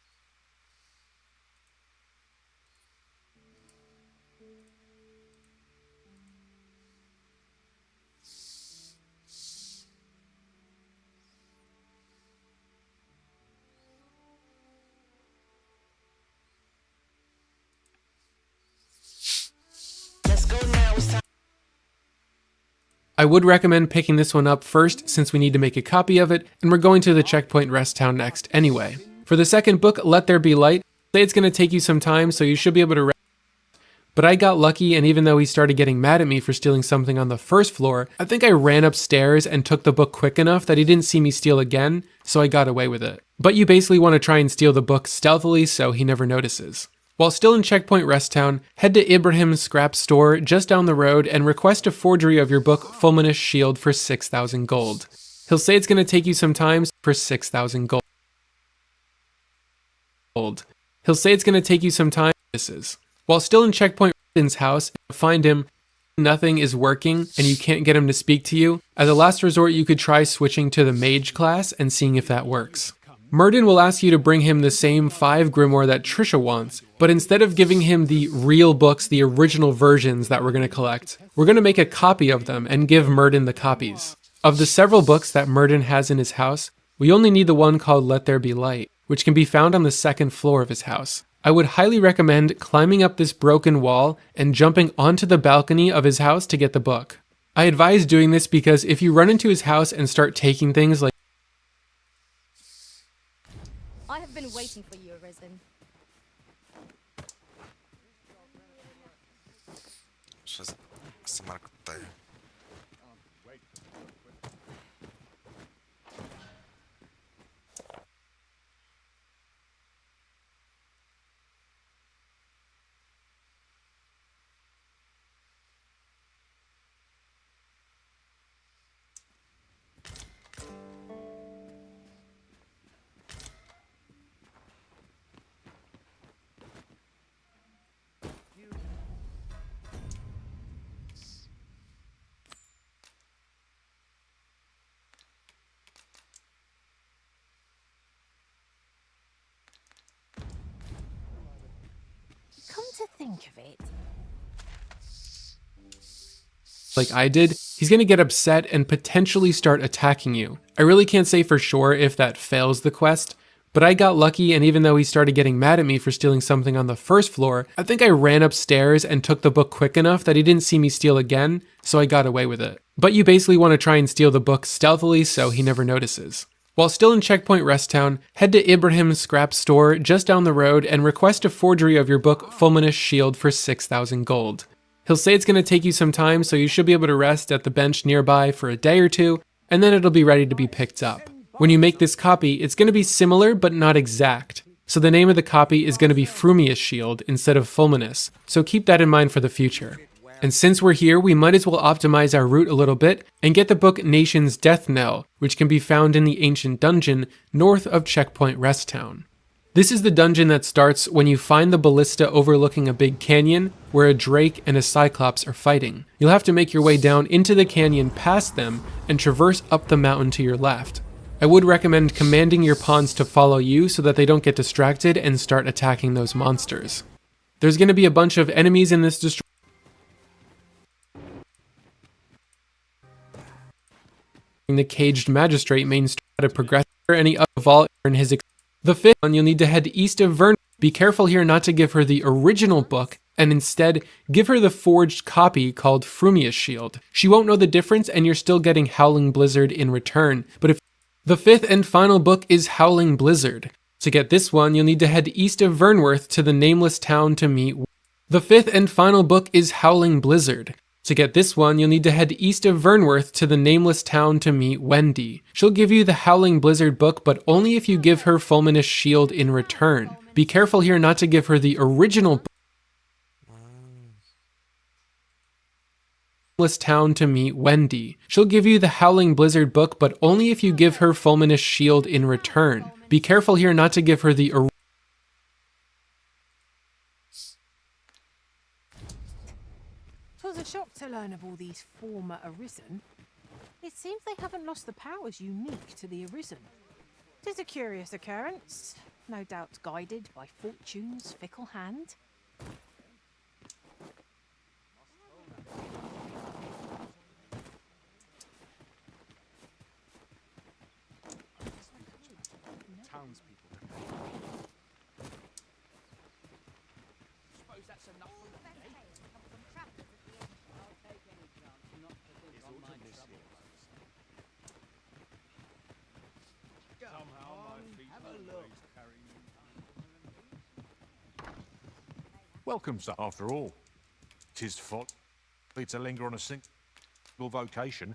I would recommend picking this one up first since we need to make a copy of it, and we're going to the checkpoint rest town next anyway. For the second book, Let There Be Light, say it's going to take you some time, so you should be able to rest. But I got lucky, and even though he started getting mad at me for stealing something on the first floor, I think I ran upstairs and took the book quick enough that he didn't see me steal again, so I got away with it. But you basically want to try and steal the book stealthily so he never notices. While still in Checkpoint Rest Town, head to Ibrahim's scrap store just down the road and request a forgery of your book Fulminous Shield for 6,000 gold. He'll say it's going to take you some time for 6,000 gold. He'll say it's going to take you some time. While still in Checkpoint Rest's house, find him. Nothing is working and you can't get him to speak to you. As a last resort, you could try switching to the mage class and seeing if that works. Murden will ask you to bring him the same 5 grimoire that Trisha wants, but instead of giving him the real books, the original versions that we're going to collect, we're going to make a copy of them and give Murden the copies. Of the several books that Murden has in his house, we only need the one called Let There Be Light, which can be found on the 2nd floor of his house. I would highly recommend climbing up this broken wall and jumping onto the balcony of his house to get the book. I advise doing this because if you run into his house and start taking things like I have been waiting for you, Arisen. Essa maracutaia. Come to think of it, like I did, he's going to get upset and potentially start attacking you. I really can't say for sure if that fails the quest, but I got lucky, and even though he started getting mad at me for stealing something on the first floor, I think I ran upstairs and took the book quick enough that he didn't see me steal again, so I got away with it. But you basically want to try and steal the book stealthily so he never notices. While still in Checkpoint Rest Town, head to Ibrahim's scrap store just down the road and request a forgery of your book Fulminous Shield for 6,000 gold. He'll say it's going to take you some time, so you should be able to rest at the bench nearby for a day or two, and then it'll be ready to be picked up. When you make this copy, it's going to be similar but not exact. So the name of the copy is going to be Frumious Shield instead of Fulminous, so keep that in mind for the future. And since we're here, we might as well optimize our route a little bit and get the book Nation's Death Knell, which can be found in the ancient dungeon north of Checkpoint Rest Town. This is the dungeon that starts when you find the ballista overlooking a big canyon where a drake and a cyclops are fighting. You'll have to make your way down into the canyon past them and traverse up the mountain to your left. I would recommend commanding your pawns to follow you so that they don't get distracted and start attacking those monsters. There's going to be a bunch of enemies in this destruction. The caged magistrate main story to progress any of all in his. The 5th one, you'll need to head east of Vern. Be careful here not to give her the original book and instead give her the forged copy called Frumious Shield. She won't know the difference and you're still getting Howling Blizzard in return. But if the 5th and final book is Howling Blizzard. To get this one, you'll need to head east of Vernworth to the nameless town to meet. The 5th and final book is Howling Blizzard. To get this one, you'll need to head east of Vernworth to the nameless town to meet Wendy. She'll give you the Howling Blizzard book, but only if you give her Fulminous Shield in return. Be careful here not to give her the original book. Town to meet Wendy. She'll give you the Howling Blizzard book, but only if you give her Fulminous Shield in return. Be careful here not to give her the original. A shock to learn of all these former Arisen. It seems they haven't lost the powers unique to the Arisen. 'Tis a curious occurrence, no doubt guided by fortune's fickle hand. Townspeople. Suppose that's enough for the day. I'll take any chance not to think on my troubles. Somehow my feet always carry me. Welcome, sir. After all, 'tis folly to linger on a single vocation.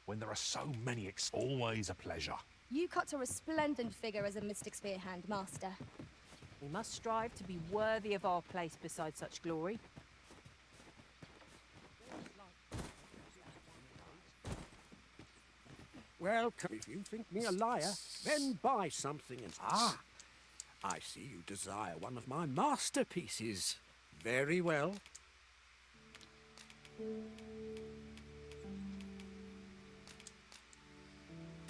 When there are so many, it's always a pleasure. You cut a resplendent figure as a mystic spear hand, Master. We must strive to be worthy of our place beside such glory. Well, if you think me a liar, then buy something and... Ah! I see you desire one of my masterpieces. Very well.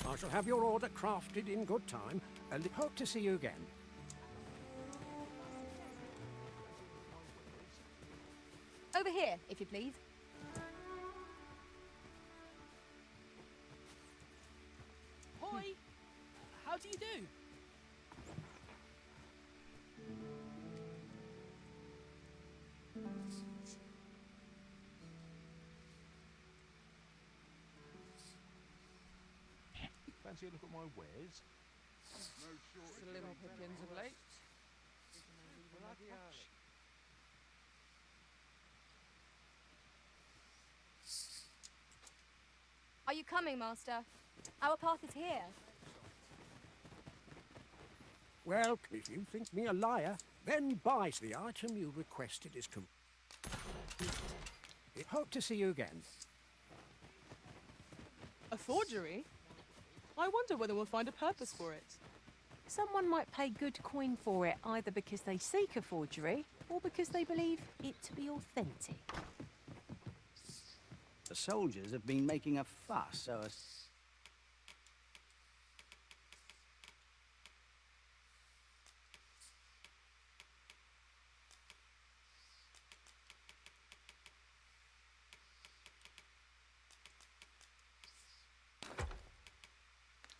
I shall have your order crafted in good time, and hope to see you again. Over here, if you please. Hoi! How do you do? Fancy a look at my wares? Slim pickings of late. Are you coming, Master? Our path is here. Well, if you think me a liar, then buy. The item you requested is complete. Hope to see you again. A forgery? I wonder whether we'll find a purpose for it. Someone might pay good coin for it, either because they seek a forgery, or because they believe it to be authentic. The soldiers have been making a fuss, so as...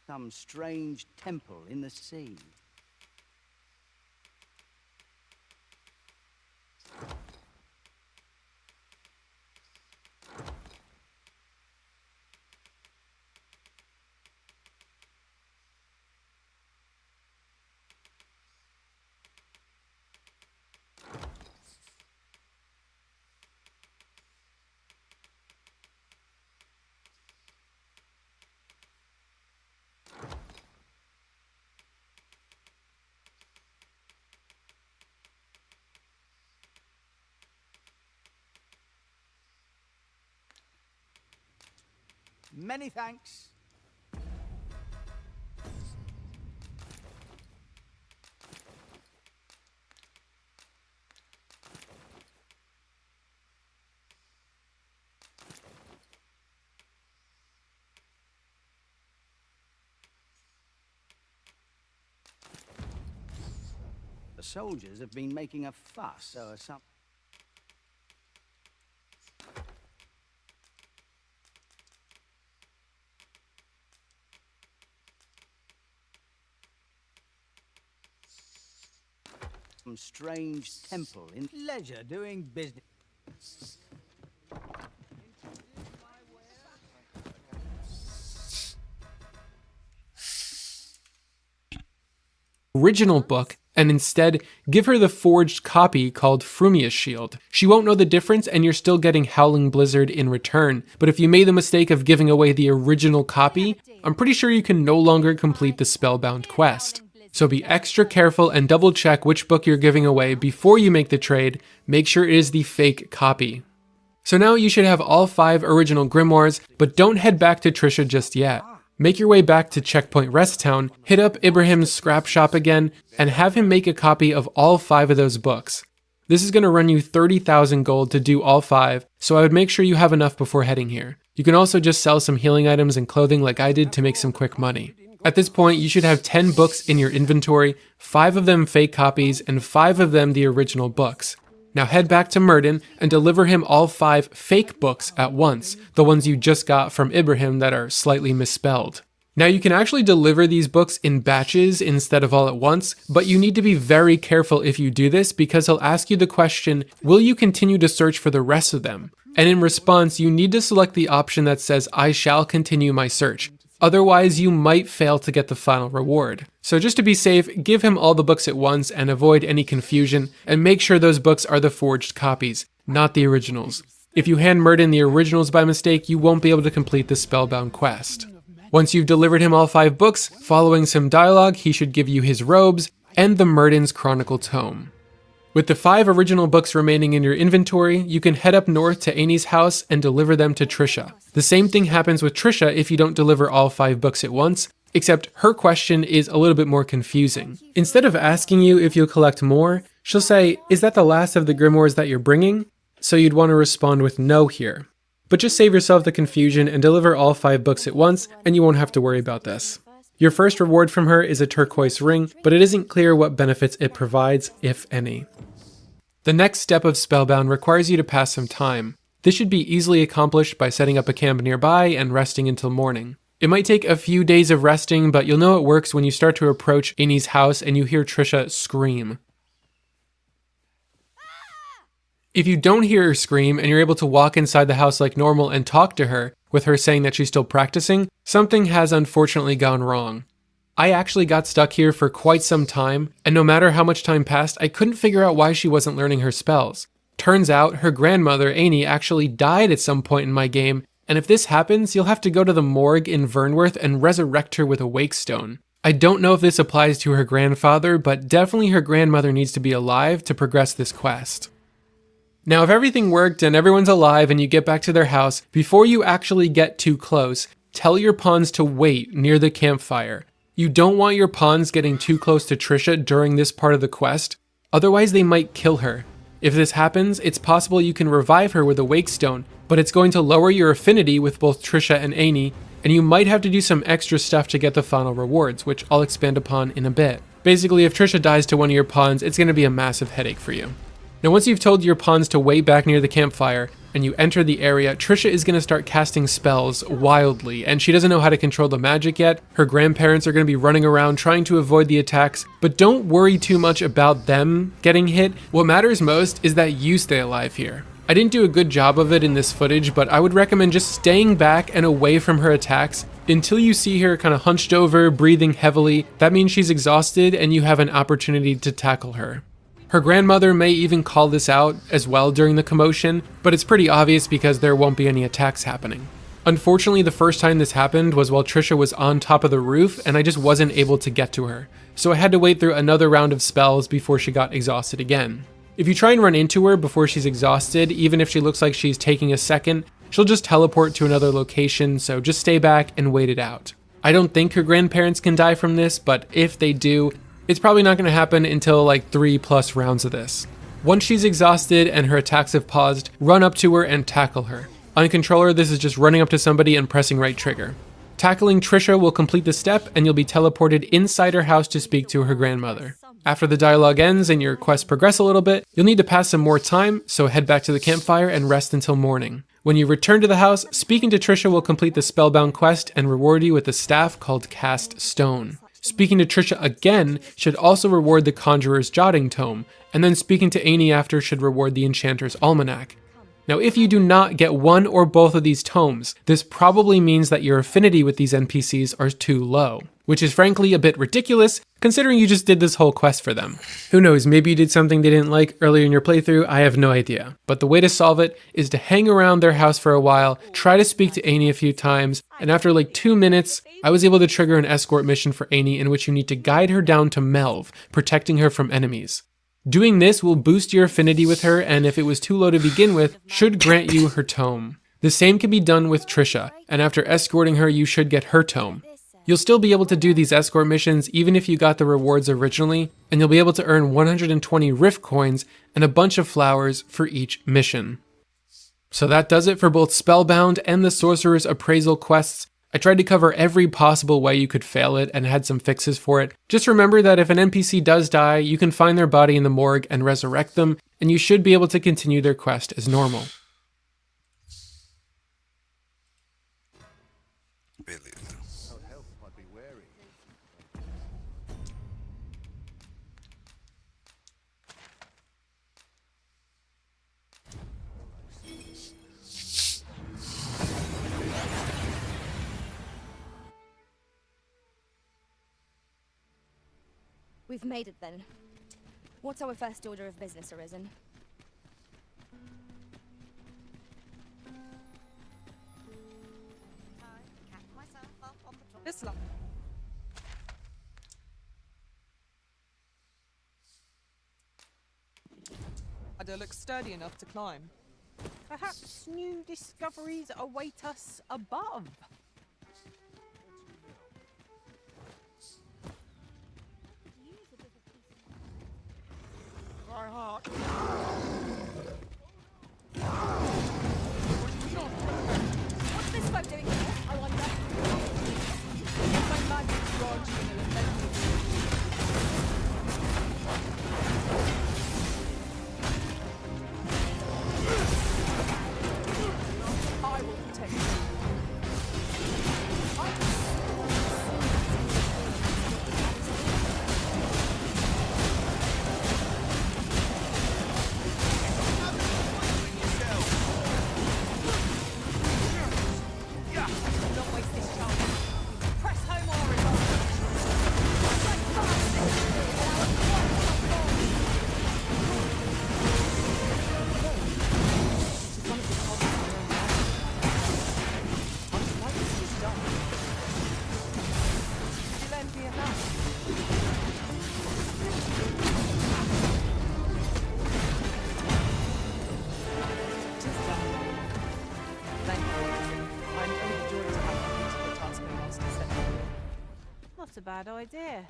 some strange temple in the sea. Many thanks. The soldiers have been making a fuss, so as some... some strange temple in leisure doing business. Original book, and instead give her the forged copy called Frumia's Shield. She won't know the difference, and you're still getting Howling Blizzard in return. But if you made the mistake of giving away the original copy, I'm pretty sure you can no longer complete the Spellbound quest. So be extra careful and double check which book you're giving away before you make the trade. Make sure it is the fake copy. So now you should have all 5 original grimoires, but don't head back to Trisha just yet. Make your way back to Checkpoint Rest Town, hit up Ibrahim's scrap shop again, and have him make a copy of all 5 of those books. This is going to run you 30,000 gold to do all 5, so I would make sure you have enough before heading here. You can also just sell some healing items and clothing like I did to make some quick money. At this point, you should have 10 books in your inventory, 5 of them fake copies, and 5 of them the original books. Now head back to Murden and deliver him all 5 fake books at once, the ones you just got from Ibrahim that are slightly misspelled. Now you can actually deliver these books in batches instead of all at once, but you need to be very careful if you do this because he'll ask you the question, will you continue to search for the rest of them? And in response, you need to select the option that says, I shall continue my search. Otherwise, you might fail to get the final reward. So just to be safe, give him all the books at once and avoid any confusion, and make sure those books are the forged copies, not the originals. If you hand Murden the originals by mistake, you won't be able to complete the Spellbound quest. Once you've delivered him all 5 books, following some dialogue, he should give you his robes and the Murden's Chronicle tome. With the 5 original books remaining in your inventory, you can head up north to Amy's house and deliver them to Trisha. The same thing happens with Trisha if you don't deliver all 5 books at once, except her question is a little bit more confusing. Instead of asking you if you'll collect more, she'll say, is that the last of the grimoires that you're bringing? So you'd want to respond with no here. But just save yourself the confusion and deliver all 5 books at once, and you won't have to worry about this. Your first reward from her is a turquoise ring, but it isn't clear what benefits it provides, if any. The next step of Spellbound requires you to pass some time. This should be easily accomplished by setting up a camp nearby and resting until morning. It might take a few days of resting, but you'll know it works when you start to approach Annie's house and you hear Trisha scream. If you don't hear her scream and you're able to walk inside the house like normal and talk to her, with her saying that she's still practicing, something has unfortunately gone wrong. I actually got stuck here for quite some time, and no matter how much time passed, I couldn't figure out why she wasn't learning her spells. Turns out, her grandmother, Annie, actually died at some point in my game, and if this happens, you'll have to go to the morgue in Vernworth and resurrect her with a wake stone. I don't know if this applies to her grandfather, but definitely her grandmother needs to be alive to progress this quest. Now, if everything worked and everyone's alive and you get back to their house, before you actually get too close, tell your pawns to wait near the campfire. You don't want your pawns getting too close to Trisha during this part of the quest, otherwise they might kill her. If this happens, it's possible you can revive her with a wake stone, but it's going to lower your affinity with both Trisha and Annie, and you might have to do some extra stuff to get the final rewards, which I'll expand upon in a bit. Basically, if Trisha dies to one of your pawns, it's going to be a massive headache for you. Now, once you've told your pawns to wait back near the campfire, and you enter the area, Trisha is going to start casting spells wildly, and she doesn't know how to control the magic yet. Her grandparents are going to be running around trying to avoid the attacks, but don't worry too much about them getting hit. What matters most is that you stay alive here. I didn't do a good job of it in this footage, but I would recommend just staying back and away from her attacks until you see her kind of hunched over, breathing heavily. That means she's exhausted and you have an opportunity to tackle her. Her grandmother may even call this out as well during the commotion, but it's pretty obvious because there won't be any attacks happening. Unfortunately, the first time this happened was while Trisha was on top of the roof and I just wasn't able to get to her. So I had to wait through another round of spells before she got exhausted again. If you try and run into her before she's exhausted, even if she looks like she's taking a second, she'll just teleport to another location, so just stay back and wait it out. I don't think her grandparents can die from this, but if they do, it's probably not going to happen until like 3+ rounds of this. Once she's exhausted and her attacks have paused, run up to her and tackle her. On controller, this is just running up to somebody and pressing right trigger. Tackling Trisha will complete the step and you'll be teleported inside her house to speak to her grandmother. After the dialogue ends and your quest progress a little bit, you'll need to pass some more time, so head back to the campfire and rest until morning. When you return to the house, speaking to Trisha will complete the Spellbound quest and reward you with a staff called Cast Stone. Speaking to Trisha again should also reward the Conjurer's Jotting Tome, and then speaking to Annie after should reward the Enchanter's Almanac. Now, if you do not get one or both of these tomes, this probably means that your affinity with these NPCs are too low, which is frankly a bit ridiculous, considering you just did this whole quest for them. Who knows, maybe you did something they didn't like earlier in your playthrough, I have no idea. But the way to solve it is to hang around their house for a while, try to speak to Annie a few times, and after like 2 minutes, I was able to trigger an escort mission for Annie in which you need to guide her down to Melv, protecting her from enemies. Doing this will boost your affinity with her, and if it was too low to begin with, should grant you her tome. The same can be done with Trisha, and after escorting her, you should get her tome. You'll still be able to do these escort missions even if you got the rewards originally, and you'll be able to earn 120 rift coins and a bunch of flowers for each mission. So that does it for both Spellbound and the Sorcerer's Appraisal quests. I tried to cover every possible way you could fail it and had some fixes for it. Just remember that if an NPC does die, you can find their body in the morgue and resurrect them, and you should be able to continue their quest as normal. We've made it then. What's our first order of business, Arisen? This luck. I do look sturdy enough to climb. Perhaps new discoveries await us above. My heart. What's this folk doing here, I wonder? My magic brought you in an adventure. I will protect you. Not a bad idea.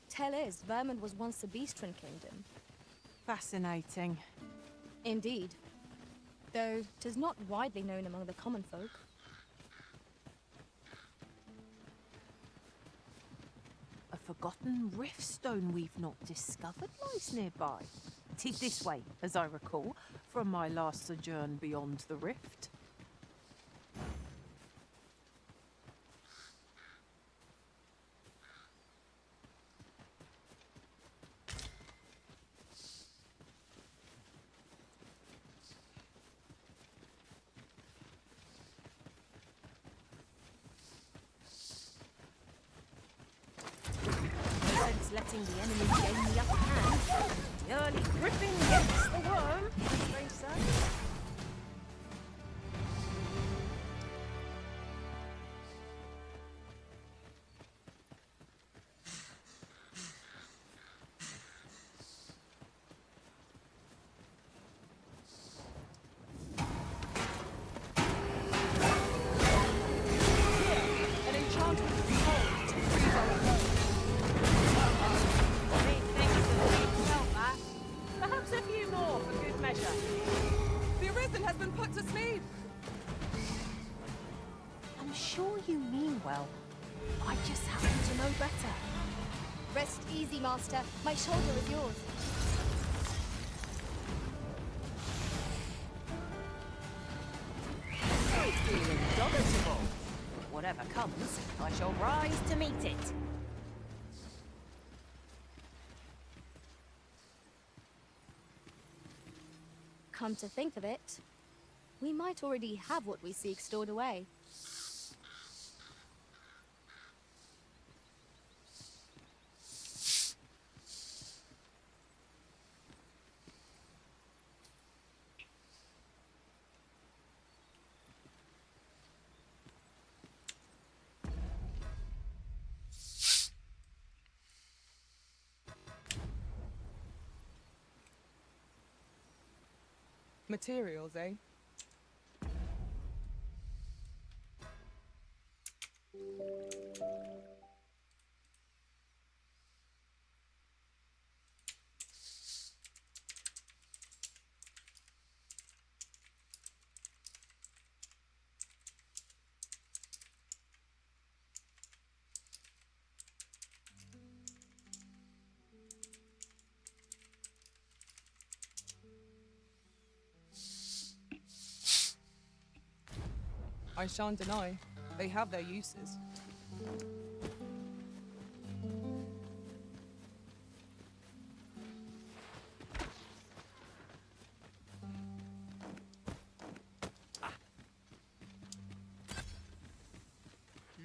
Tell is, Vermund was once a Beastren kingdom. Fascinating. Indeed. Though 'tis not widely known among the common folk. A forgotten riftstone we've not discovered lies nearby. 'Tis this way, as I recall, from my last sojourn beyond the rift. Letting the enemy gain the upper hand. The early gripping gets the worm, as they say. An enchantment of cold to freeze our foes. Perhaps a few more for good measure. The Arisen has been put to sleep. I'm sure you mean well. I just happen to know better. Rest easy, Master. My shoulder is yours. It's feeling indomitable. Whatever comes, I shall rise to meet it. Come to think of it, we might already have what we seek stored away. Materials, eh? I shan't deny, they have their uses.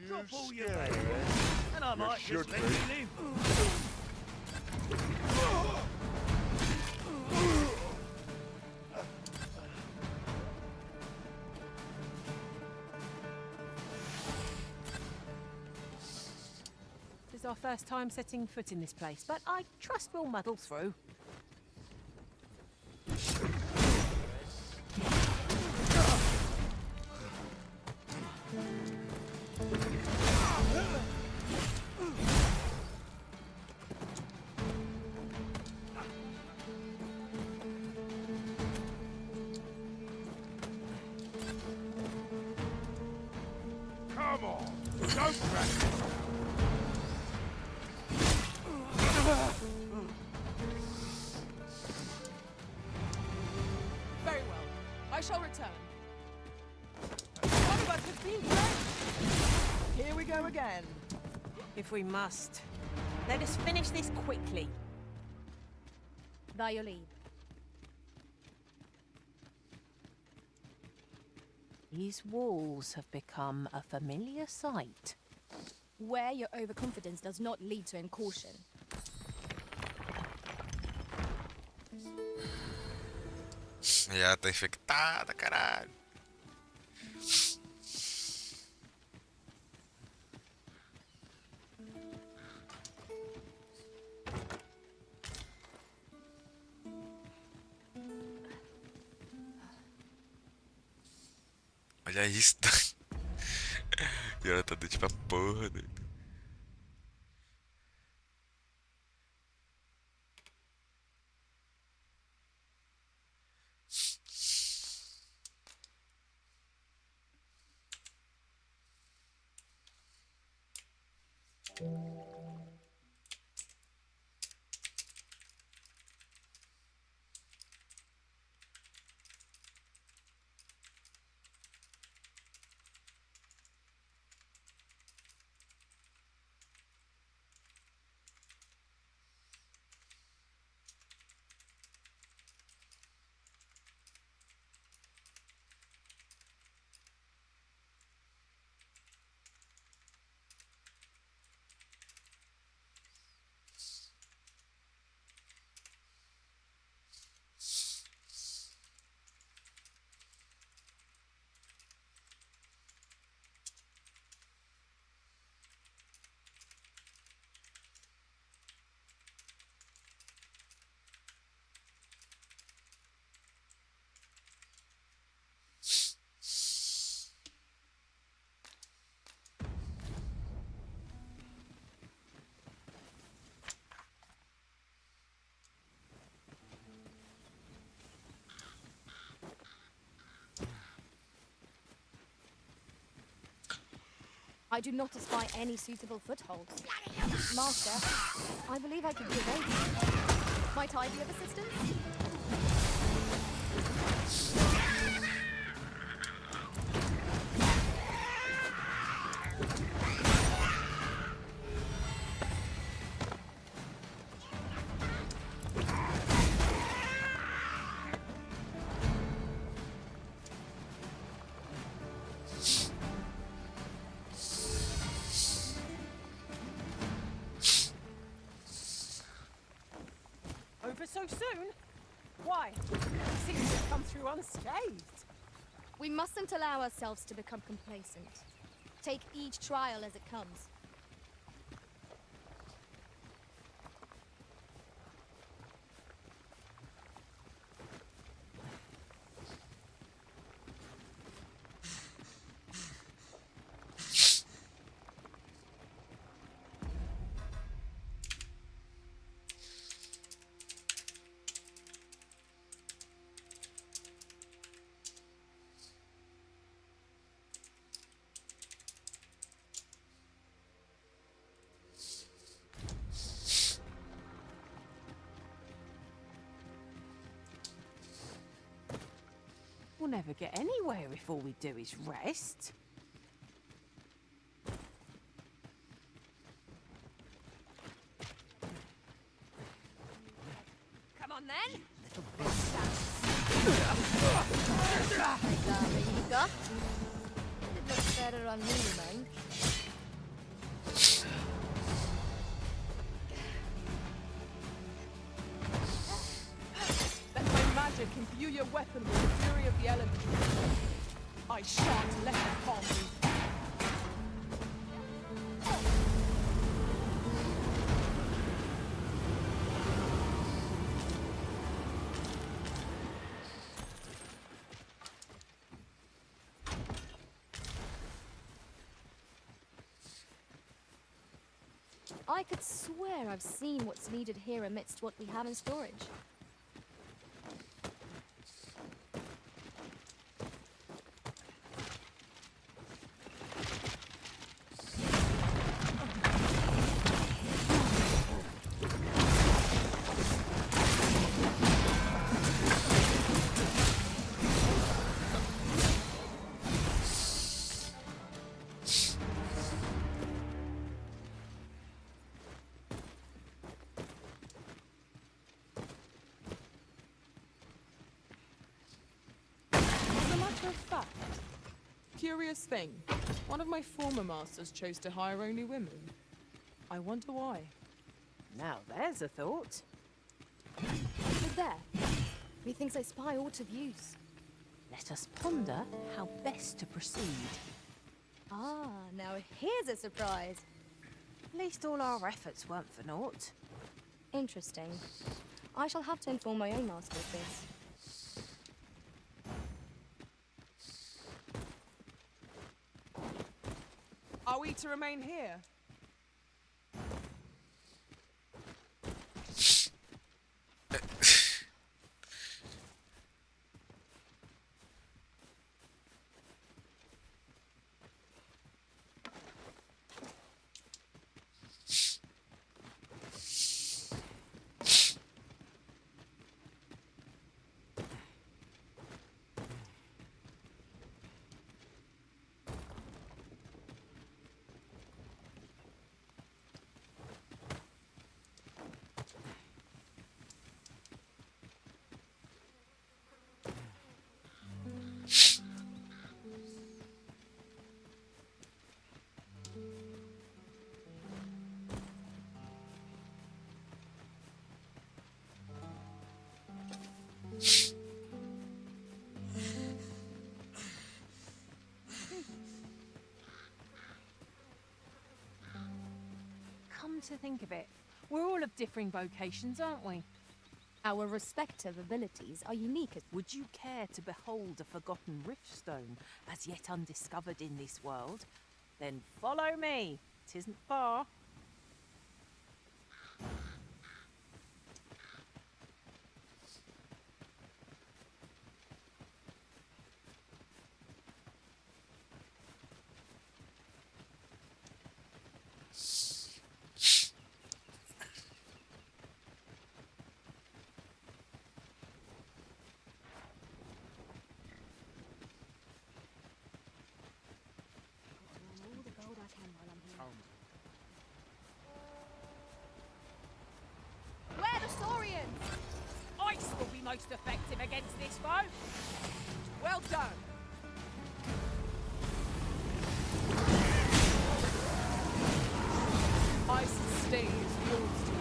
Drop all your weight, and I might just let you live. This is our first time setting foot in this place, but I trust we'll muddle through. Come on, don't crack it. Very well. I shall return. What about 15 French? Here we go again. If we must. Let us finish this quickly. By your leave. These walls have become a familiar sight. Where your overconfidence does not lead to incaution. Já tá infectada, caralho. Olha isso. E ela tá tipo a porra, doido. I do not espy any suitable footholds. Master, I believe I could be of aid. Might I be of assistance? Over so soon? Why? Seems to have come through unscathed. We mustn't allow ourselves to become complacent. Take each trial as it comes. We'll never get anywhere if all we do is rest. Come on then. It looks better on me, man. Let my magic imbue your weapon with the fury of the elements. I shan't let it harm you. I could swear I've seen what's needed here amidst what we have in storage. Curious thing. One of my former masters chose to hire only women. I wonder why. Now there's a thought. But there. Methinks I spy aught of use. Let us ponder how best to proceed. Ah, now here's a surprise. At least all our efforts weren't for naught. Interesting. I shall have to inform my own master of this. Are we to remain here? Come to think of it, we're all of differing vocations, aren't we? Our respective abilities are unique. Would you care to behold a forgotten riftstone as yet undiscovered in this world? Then follow me. 'Tisn't far. Where the Saurians? Ice will be most effective against this foe. Well done. Ice stays yours to me.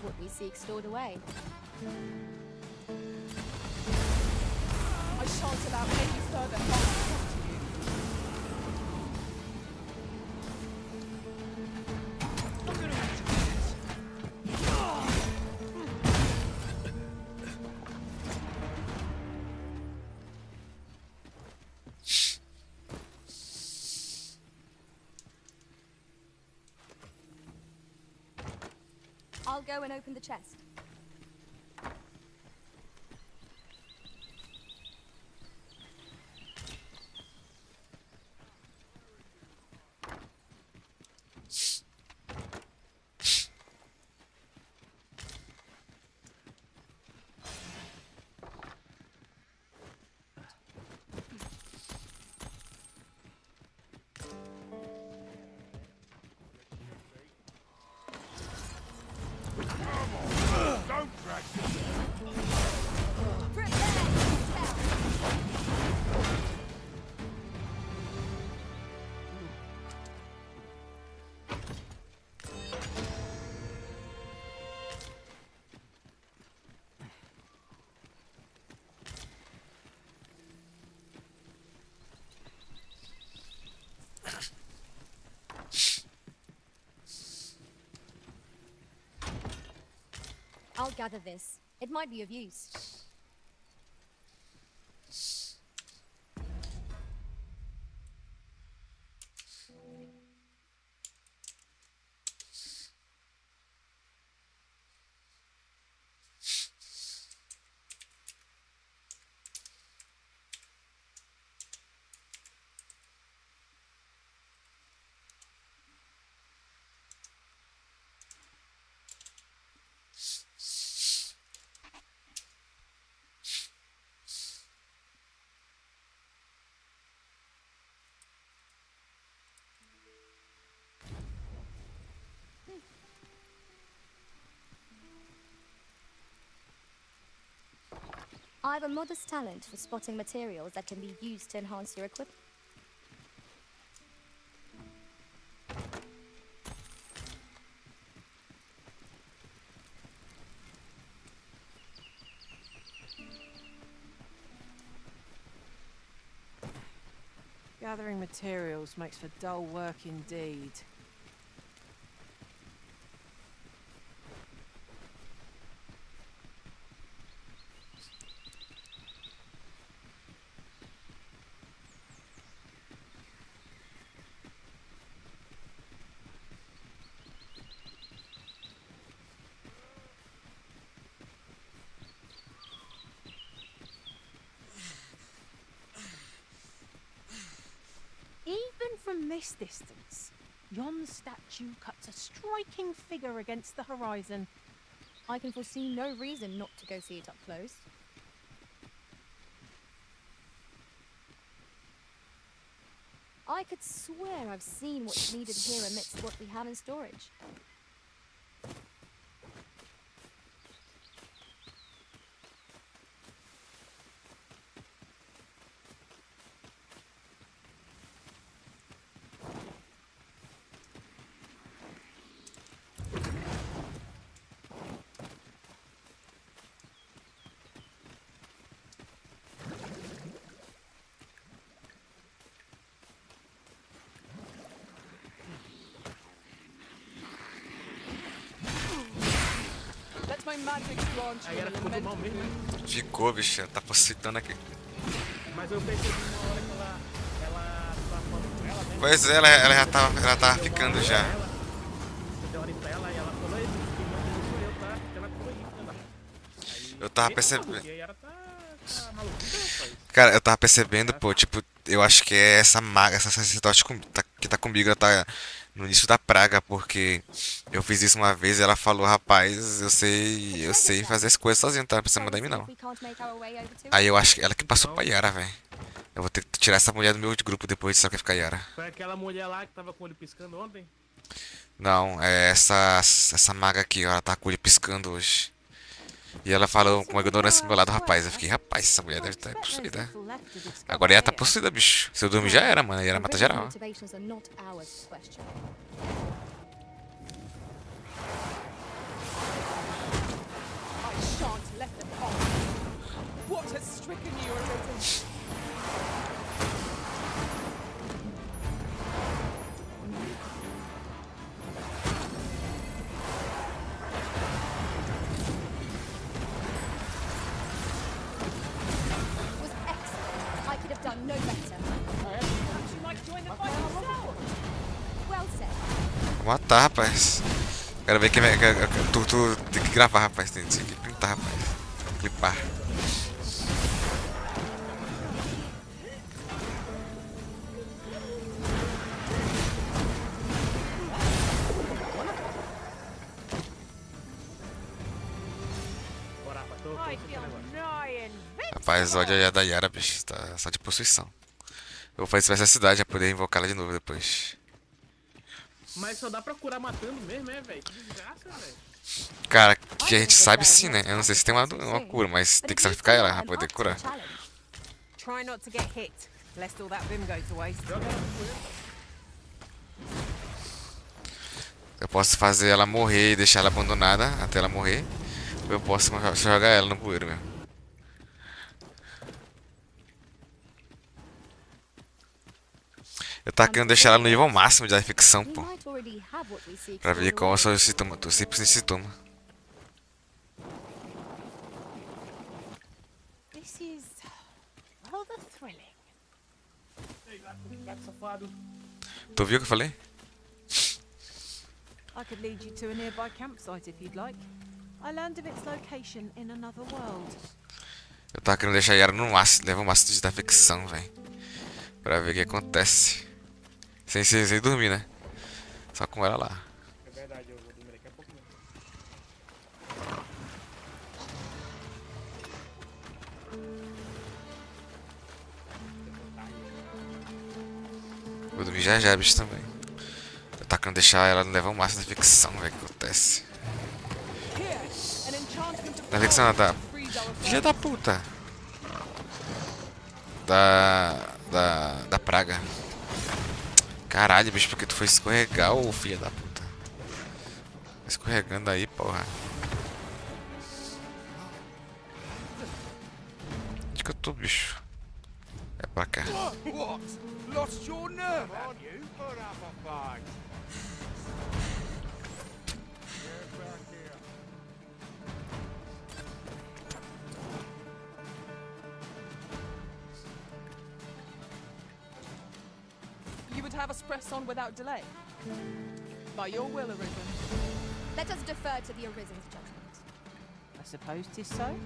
have what we seek stored away. I shan't allow any further harm to come to you. I'll go and open the chest. I'll gather this. It might be of use. I have a modest talent for spotting materials that can be used to enhance your equipment. Gathering materials makes for dull work indeed. Even from this distance, yon statue cuts a striking figure against the horizon. I can foresee no reason not to go see it up close. I could swear I've seen what's needed here amidst what we have in storage. My magic launch Ficou, bicho. Tá possibilitando aqui. Mas eu percebi na hora que ela tava falando com ela, né? Pois é, ela já tava ficando já. Eu olhei pra ela e ela falou, quem manda isso sou eu, tá? Ela ficou aí. Eu tava percebendo. E aí ela tá maluca, rapaz. Cara, eu tava percebendo, pô, tipo, eu acho que é essa maga, essa sacerdote que tá comigo, ela tá no início da praga, porque eu fiz isso uma vez e ela falou, rapaz, eu sei fazer as coisas sozinho, tá? Não precisa mandar em mim não. Aí eu acho que ela que passou pra Yara, velho. Eu vou ter que tirar essa mulher do meu grupo depois de saber que ficar Yara. Foi aquela mulher lá que tava com o olho piscando ontem? Não, é essa maga aqui, ó, ela tá com o olho piscando hoje. E ela falou com uma ignorância do meu lado, rapaz. Eu fiquei, rapaz, essa mulher deve estar possuída. Agora ela tá possuída, bicho. Se eu dormir já era, mano. Ela mata geral. matar, rapaz. Quero ver quem vai. Tu tem que gravar, rapaz. Tem que pintar, rapaz. Clipar. Rapaz, olha aí a da Yara, bicho. Tá só de possuição. Eu vou fazer isso pra essa cidade pra poder invocar ela de novo depois. Mas só dá pra curar matando mesmo, velho? Que desgraça, velho. Cara, que a gente sabe sim, né? Eu não sei se tem uma cura, mas tem que sacrificar ela pra poder curar. Try not to get hit, lest all that vim go to waste. Eu posso fazer ela morrer e deixar ela abandonada até ela morrer. Ou eu posso jogar ela no bueiro mesmo. Eu tava querendo deixar ela no nível máximo de infecção, pô. Pra ver qual são os sintomas. Tô sempre sem sintoma. This is rather thrilling. Tu viu o que eu falei? I could lead you to a nearby campsite if you'd like. I learned of its location in another world. Eu tava querendo deixar ela no máximo, level máximo de infecção, velho. Pra ver o que acontece. Sem dormir, né? Só com ela lá. É verdade, eu vou dormir daqui a pouco mesmo. Vou dormir já, bicho, também. Eu tava querendo deixar ela no level máximo de infecção, velho. O que acontece? Na infecção da... Filha da puta! Da praga. Caralho, bicho, porque tu foi escorregar, ô filha da puta. Tá escorregando aí, porra. Onde que eu tô, bicho? É pra cá. What? Lost your nerve, have you? Put up a fight. Get back here. You would have us press on without delay? By your will, Arisen. Let us defer to the Arisen's judgment. I suppose 'tis so.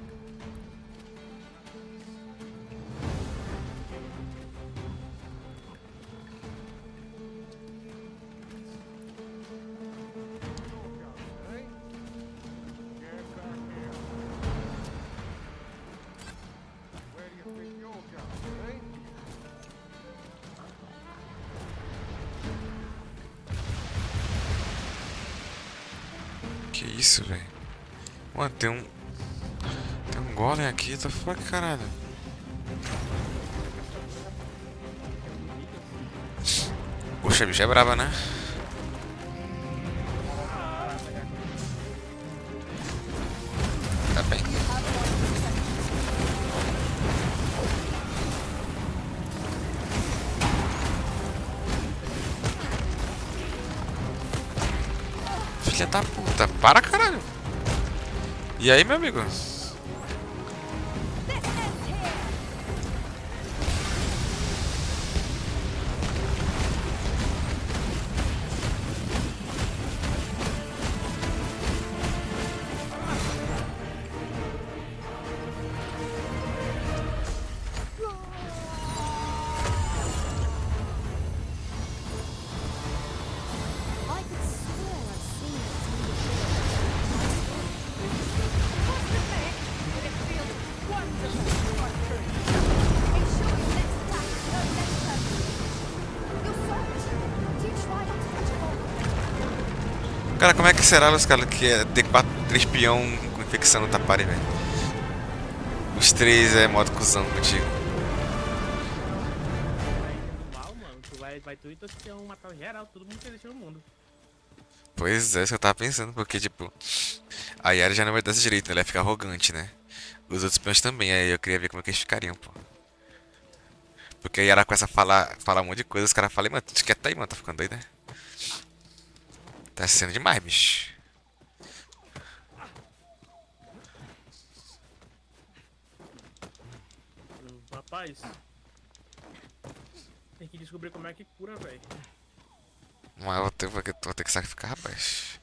Que isso, velho? Mano, tem um golem aqui, tá fora, caralho. Poxa, a bicha é braba, né? Tá bem. Filha da puta, para, caralho. E aí, meu amigo? Cara, como é que será os caras que é ter 3 peão com infecção no tapari, velho? Os 3 é modo cuzão contigo. Mal, mano. Vai tu e teu peão matar geral, todo mundo que existe no mundo. Pois é, isso que eu tava pensando, porque tipo, a Yara já não vai dar esse direito, ela ia ficar arrogante, né? Os outros peões também, aí eu queria ver como é que eles ficariam, pô. Porque a Yara começa a falar um monte de coisa, os caras falam, mano, tu quer tá aí, mano, tá ficando doido, né? Tá sendo demais, bicho. Rapaz, tem que descobrir como é que cura, velho. Mas vou ter que sacrificar, rapaz.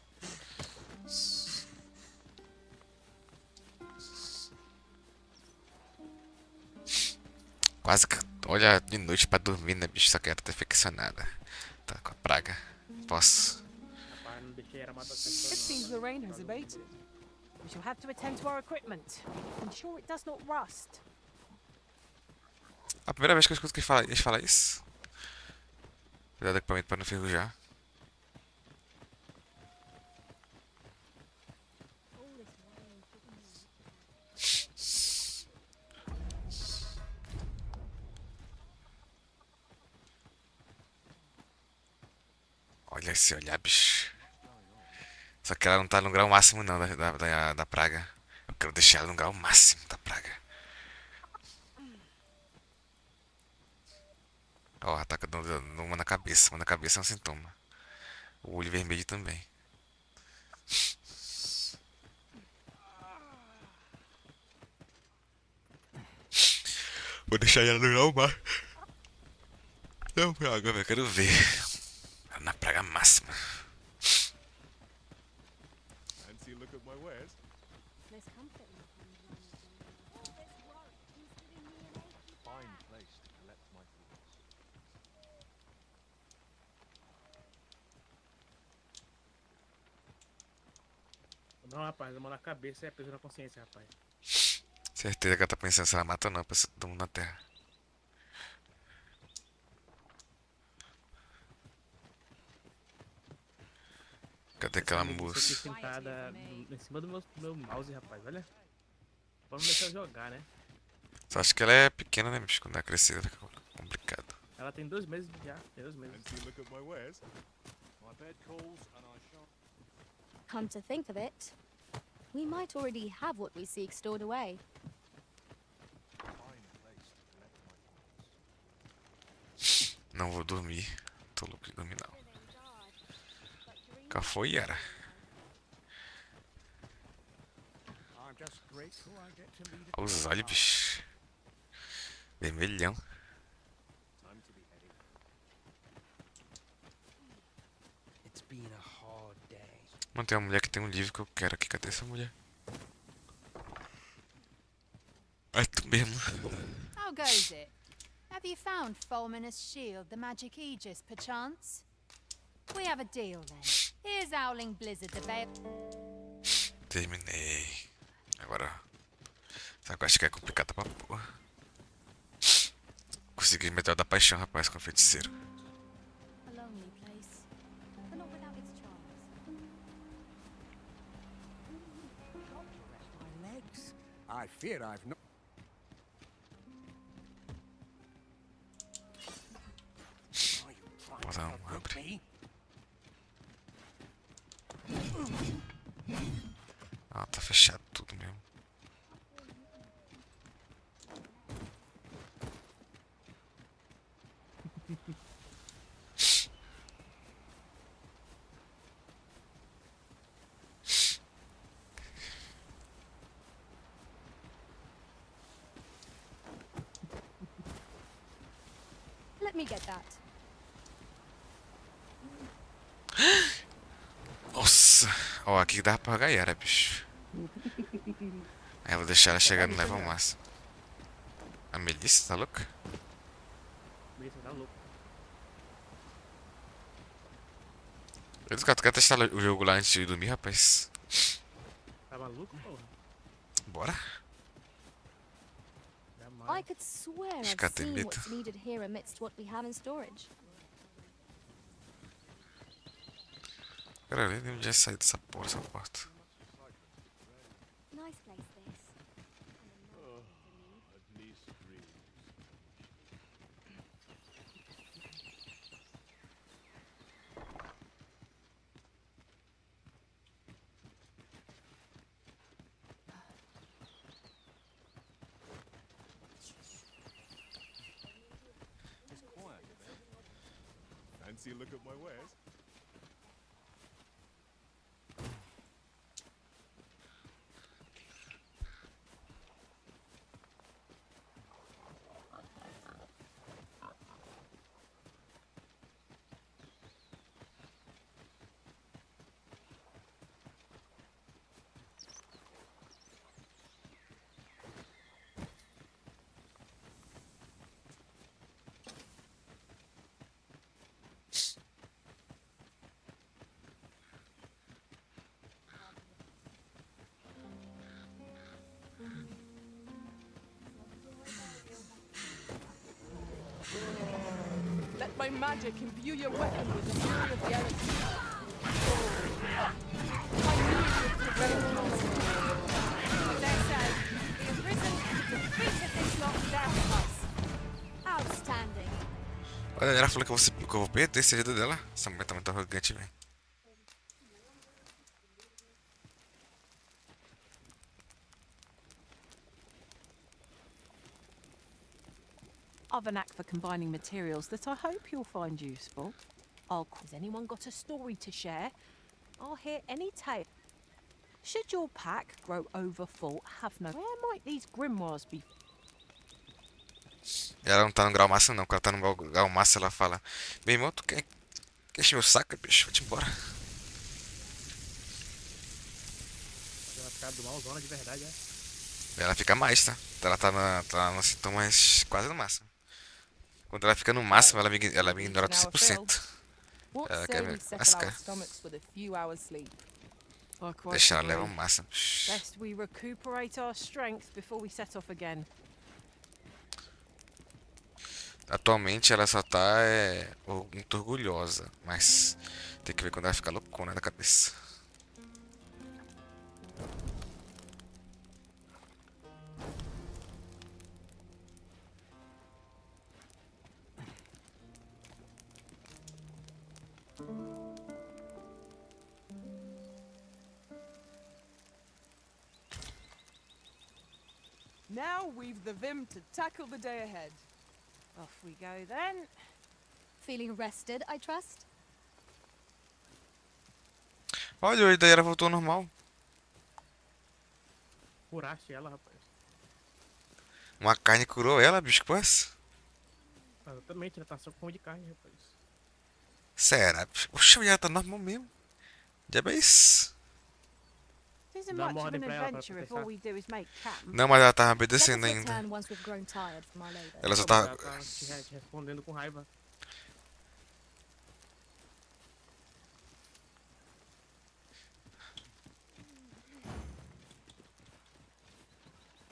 Quase que. Olha, de noite pra dormir, né, bicho? Só quero ter ficcionada. Tá com a praga. Posso. Rapaz, não deixei ela matar essa It pessoa, seems the rain has abated. We shall have to attend to our equipment. Ensure it does not rust. A primeira vez que eu escuto que eles falam isso. Cuidado do equipamento pra não enferrujar. Olha esse olhar, bicho. Só que ela não tá no grau máximo não da praga. Eu quero deixar ela no grau máximo da praga. Ó, ataca uma na cabeça. Uma na cabeça é um sintoma. O olho vermelho também. Vou deixar ela no grau máximo. Não, praga, eu quero ver. Na praga máxima. Fancy a look at my wares? Fine place to collect my thoughts. Não, rapaz, a mão na cabeça é peso na consciência, rapaz. Certeza que ela tá pensando se ela mata ou não, pra todo mundo na terra. Cadê aquela moça? Aqui sentada em cima do meu mouse, rapaz, olha. Pra não deixar eu jogar, né? Só acho que ela é pequena, né, bicho? Quando ela crescer vai ficar complicado. Ela tem 2 meses já, tem 2 meses. Fancy a look at my wares? My bed calls and I shall... Come to think of it, we might already have what we seek stored away. Fine place to collect my thoughts. Não vou dormir. Tô louco de dormir não. Qual foi, Yara? I'm just grateful I get to meet Olha os olhos, bicho. Vermelhão. Time to be heading. It's been a hard day. Mano, tem uma mulher que tem um livro que eu quero aqui. Cadê essa mulher? É tu mesmo. How goes it? Have you found Fulminous Shield, the magic Aegis, perchance? We have a deal then. Here's Howling Blizzard, the veil. Terminei. Agora. Essa quest que é complicada pra porra. Consegui meter o da paixão, rapaz, com o feiticeiro. A lonely place, but not without its charms. Got to rest my legs. I fear I've not. Are you trying Vou to dar hook abre. me? Ah, tá fechado tudo mesmo. Let me get that. Nossa. Ó, aqui dá pra Gaiara, bicho. Aí eu vou deixar ela chegar no level máximo. A Melissa, tá louca? Melissa tá louco. Tu quer testar o jogo lá antes de dormir, rapaz? Tá maluco, porra? Bora. I could swear I've Ficar tem seen medo. what's needed here amidst what we have in storage. Cara, eu nem onde é sair dessa porra, essa porta. Nice place this. At least dreams. Just quiet a bit. Fancy a look at my wares? in magic imbue your weapon with the fury of the elements. I knew you would prevail, Master. They say the Arisen defeated this lot without us. Outstanding. Olha, ela falou que eu vou perder esse jeito dela. Essa mulher tá muito arrogante, velho. I've a knack for combining materials that I hope you'll find useful. Has anyone got a story to share? I'll hear any tale. Should your pack grow over full, have no... Where might these grimoires be? Ela não tá no grau máximo não, quando ela tá no grau máximo ela fala: meu irmão, tu quer encher meu saco, bicho? Vou-te embora. Ela fica do malzona de verdade, é? Ela fica mais, tá? Ela tá no sintomas quase no máximo. Quando ela fica no máximo, ela me ignora 100%. Ela quer me lascar. Deixa ela levar o máximo. Best we recuperate our strength before we set off again. Atualmente ela só tá muito orgulhosa, mas tem que ver quando ela ficar loucona da cabeça. Now we've the vim to tackle the day ahead. Off we go then. Feeling rested, I trust? Olha, a ideia voltou ao normal. Curaste ela, rapaz. Uma carne curou ela, bicho, que foi essa? Exatamente, ela tá só com fome de carne, rapaz. Será? Oxe, ela tá normal mesmo. Já é isso? Isn't much of an adventure if all we do is make camp. Não, mas ela tava obedecendo ainda. Ela só tá... Ela tá te respondendo com raiva.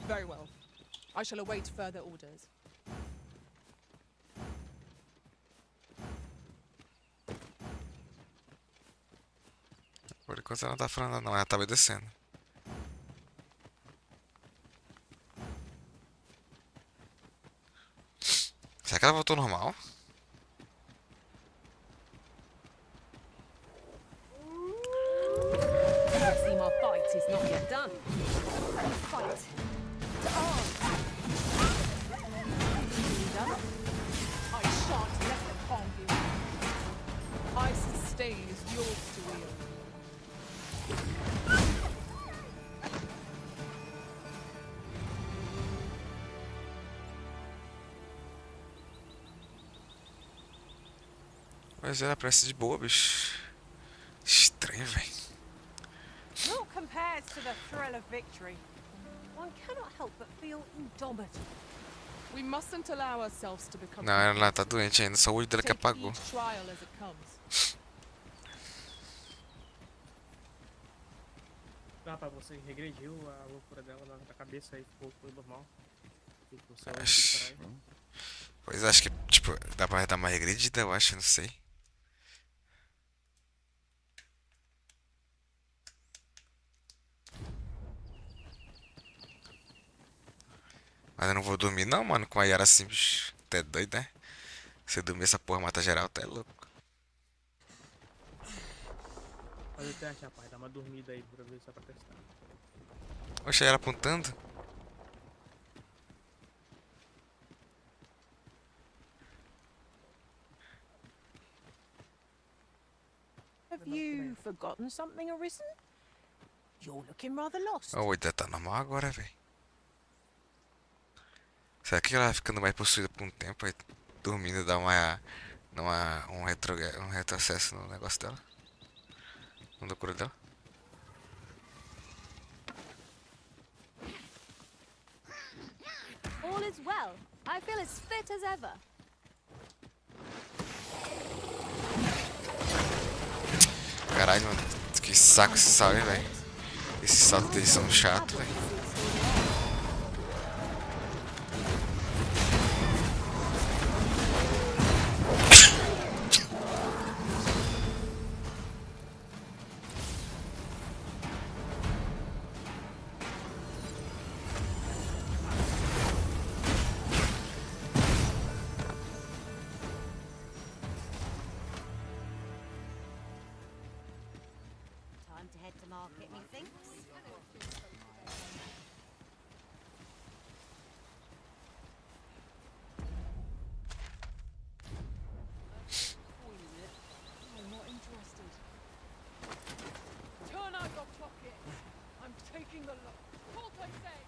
Very well. I shall await further orders. Por enquanto ela não tá falando não, ela tá obedecendo. Será que ela voltou normal? See, my fight is not yet done. Fight. I shan't let them harm you. Ice's stain is yours to wield. Mas ela parece de boa, bicho. Estranho, velho. Not compared to the thrill of victory. One cannot help but feel indomitable. We mustn't allow ourselves to become. Não, ela tá doente ainda, só o olho dela que apagou. Trial as it comes. Ah, pra você regrediu a loucura dela na cabeça aí, ficou normal. Pois acho que, tipo, dá pra dar uma regredida, eu acho, não sei. Mas eu não vou dormir não, mano, com a Yara assim, bicho. Até doido, né? Se eu dormir essa porra mata geral, até louco. Pode até achar, pai, dá uma dormida aí pra ver só pra testar. Oxe, ela apontando. Have you forgotten something, Arisen? You're looking rather lost. O olho dela tá normal agora, velho. Será que ela vai ficando mais possuída por um tempo aí, dormindo, dá um retrocesso no negócio dela? Na loucura dela? All is well. I feel as fit as ever. Caralho, mano, que saco esse salto, hein, velho. Esses saltos deles são chatos, velho. market, methinks. I'm not interested. Turn out your pockets. I'm taking the lot. Halt, I say.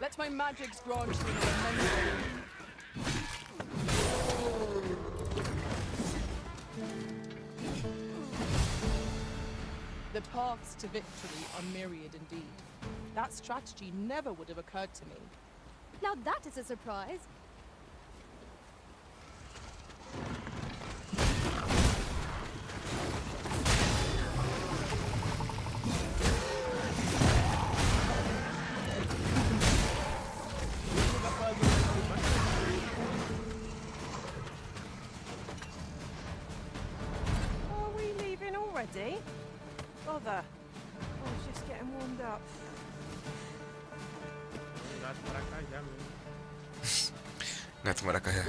Let my magics grant you an amendment. The paths to victory are myriad indeed. That strategy never would have occurred to me. Now that is a surprise. Are we leaving already? Bother. I was just getting warmed up. Gato maracajá.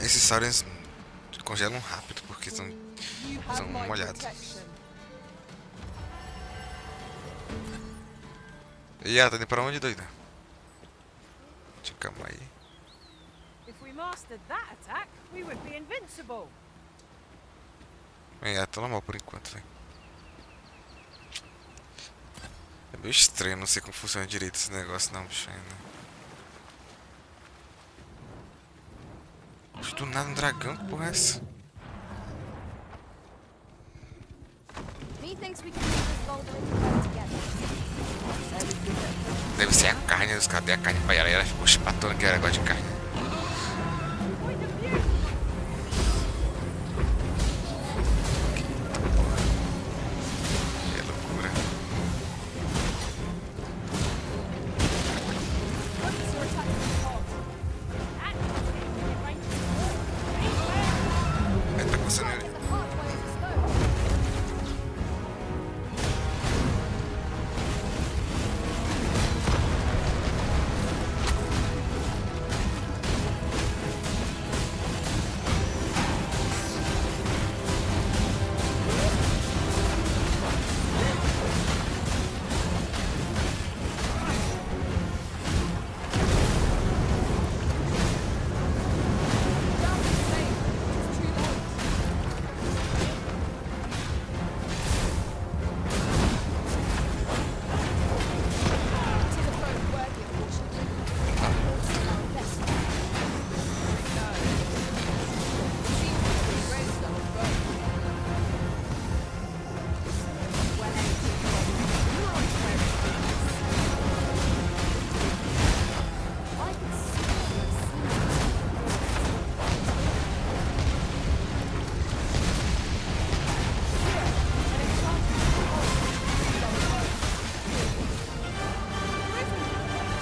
Esses sirens congelam rápido porque estão molhados. E ela tá indo pra onde, doida? Calma aí. If we mastered that attack, we would be invincible. Ela tá normal por enquanto, velho. É meio estranho, não sei como funciona direito esse negócio não, bicho, ainda. Do nada um dragão, que porra é essa? Deve ser a carne, os cadê a carne pra ela? Ela ficou chipatona que era negócio de carne. Que loucura. Ele tá coçando ele.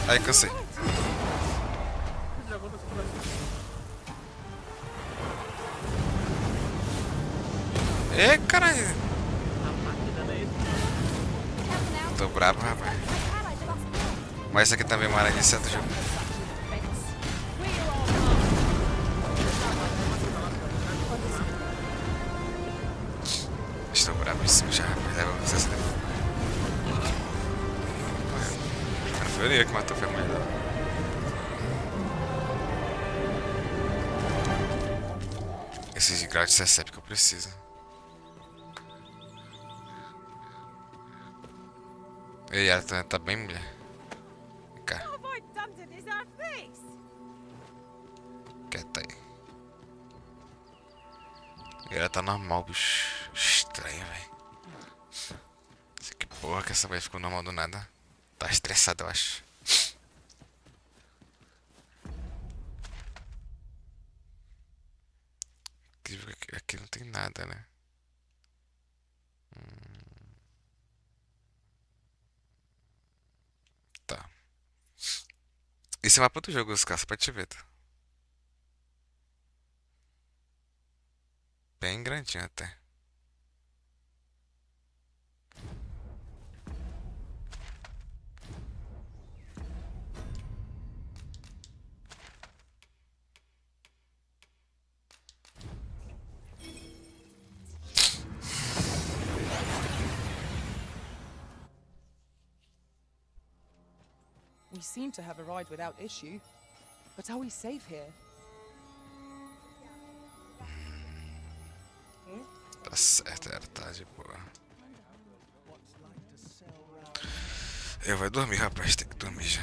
Aí cansei. É, caralho. Tô bravo, rapaz. Mas esse aqui também é uma área iniciando o jogo. Estou bravíssimo já, rapaz. Leva vocês daí. Não foi eu que matou, foi a mulher dela. Esses graus de CCP que eu preciso. E ela tá bem mulher. Vem cá. Quieta aí. E ela tá normal, bicho. Estranho, velho. Que porra que essa mulher ficou normal do nada. Tá estressada, eu acho. Aqui não tem nada, né? Tá. Esse mapa do jogo, os caras, pra te ver, tá? Bem grandinho até. We seem to have arrived without issue. But are we safe here? Tá certo, era tarde, pô. Eu vou dormir, rapaz, tem que dormir já.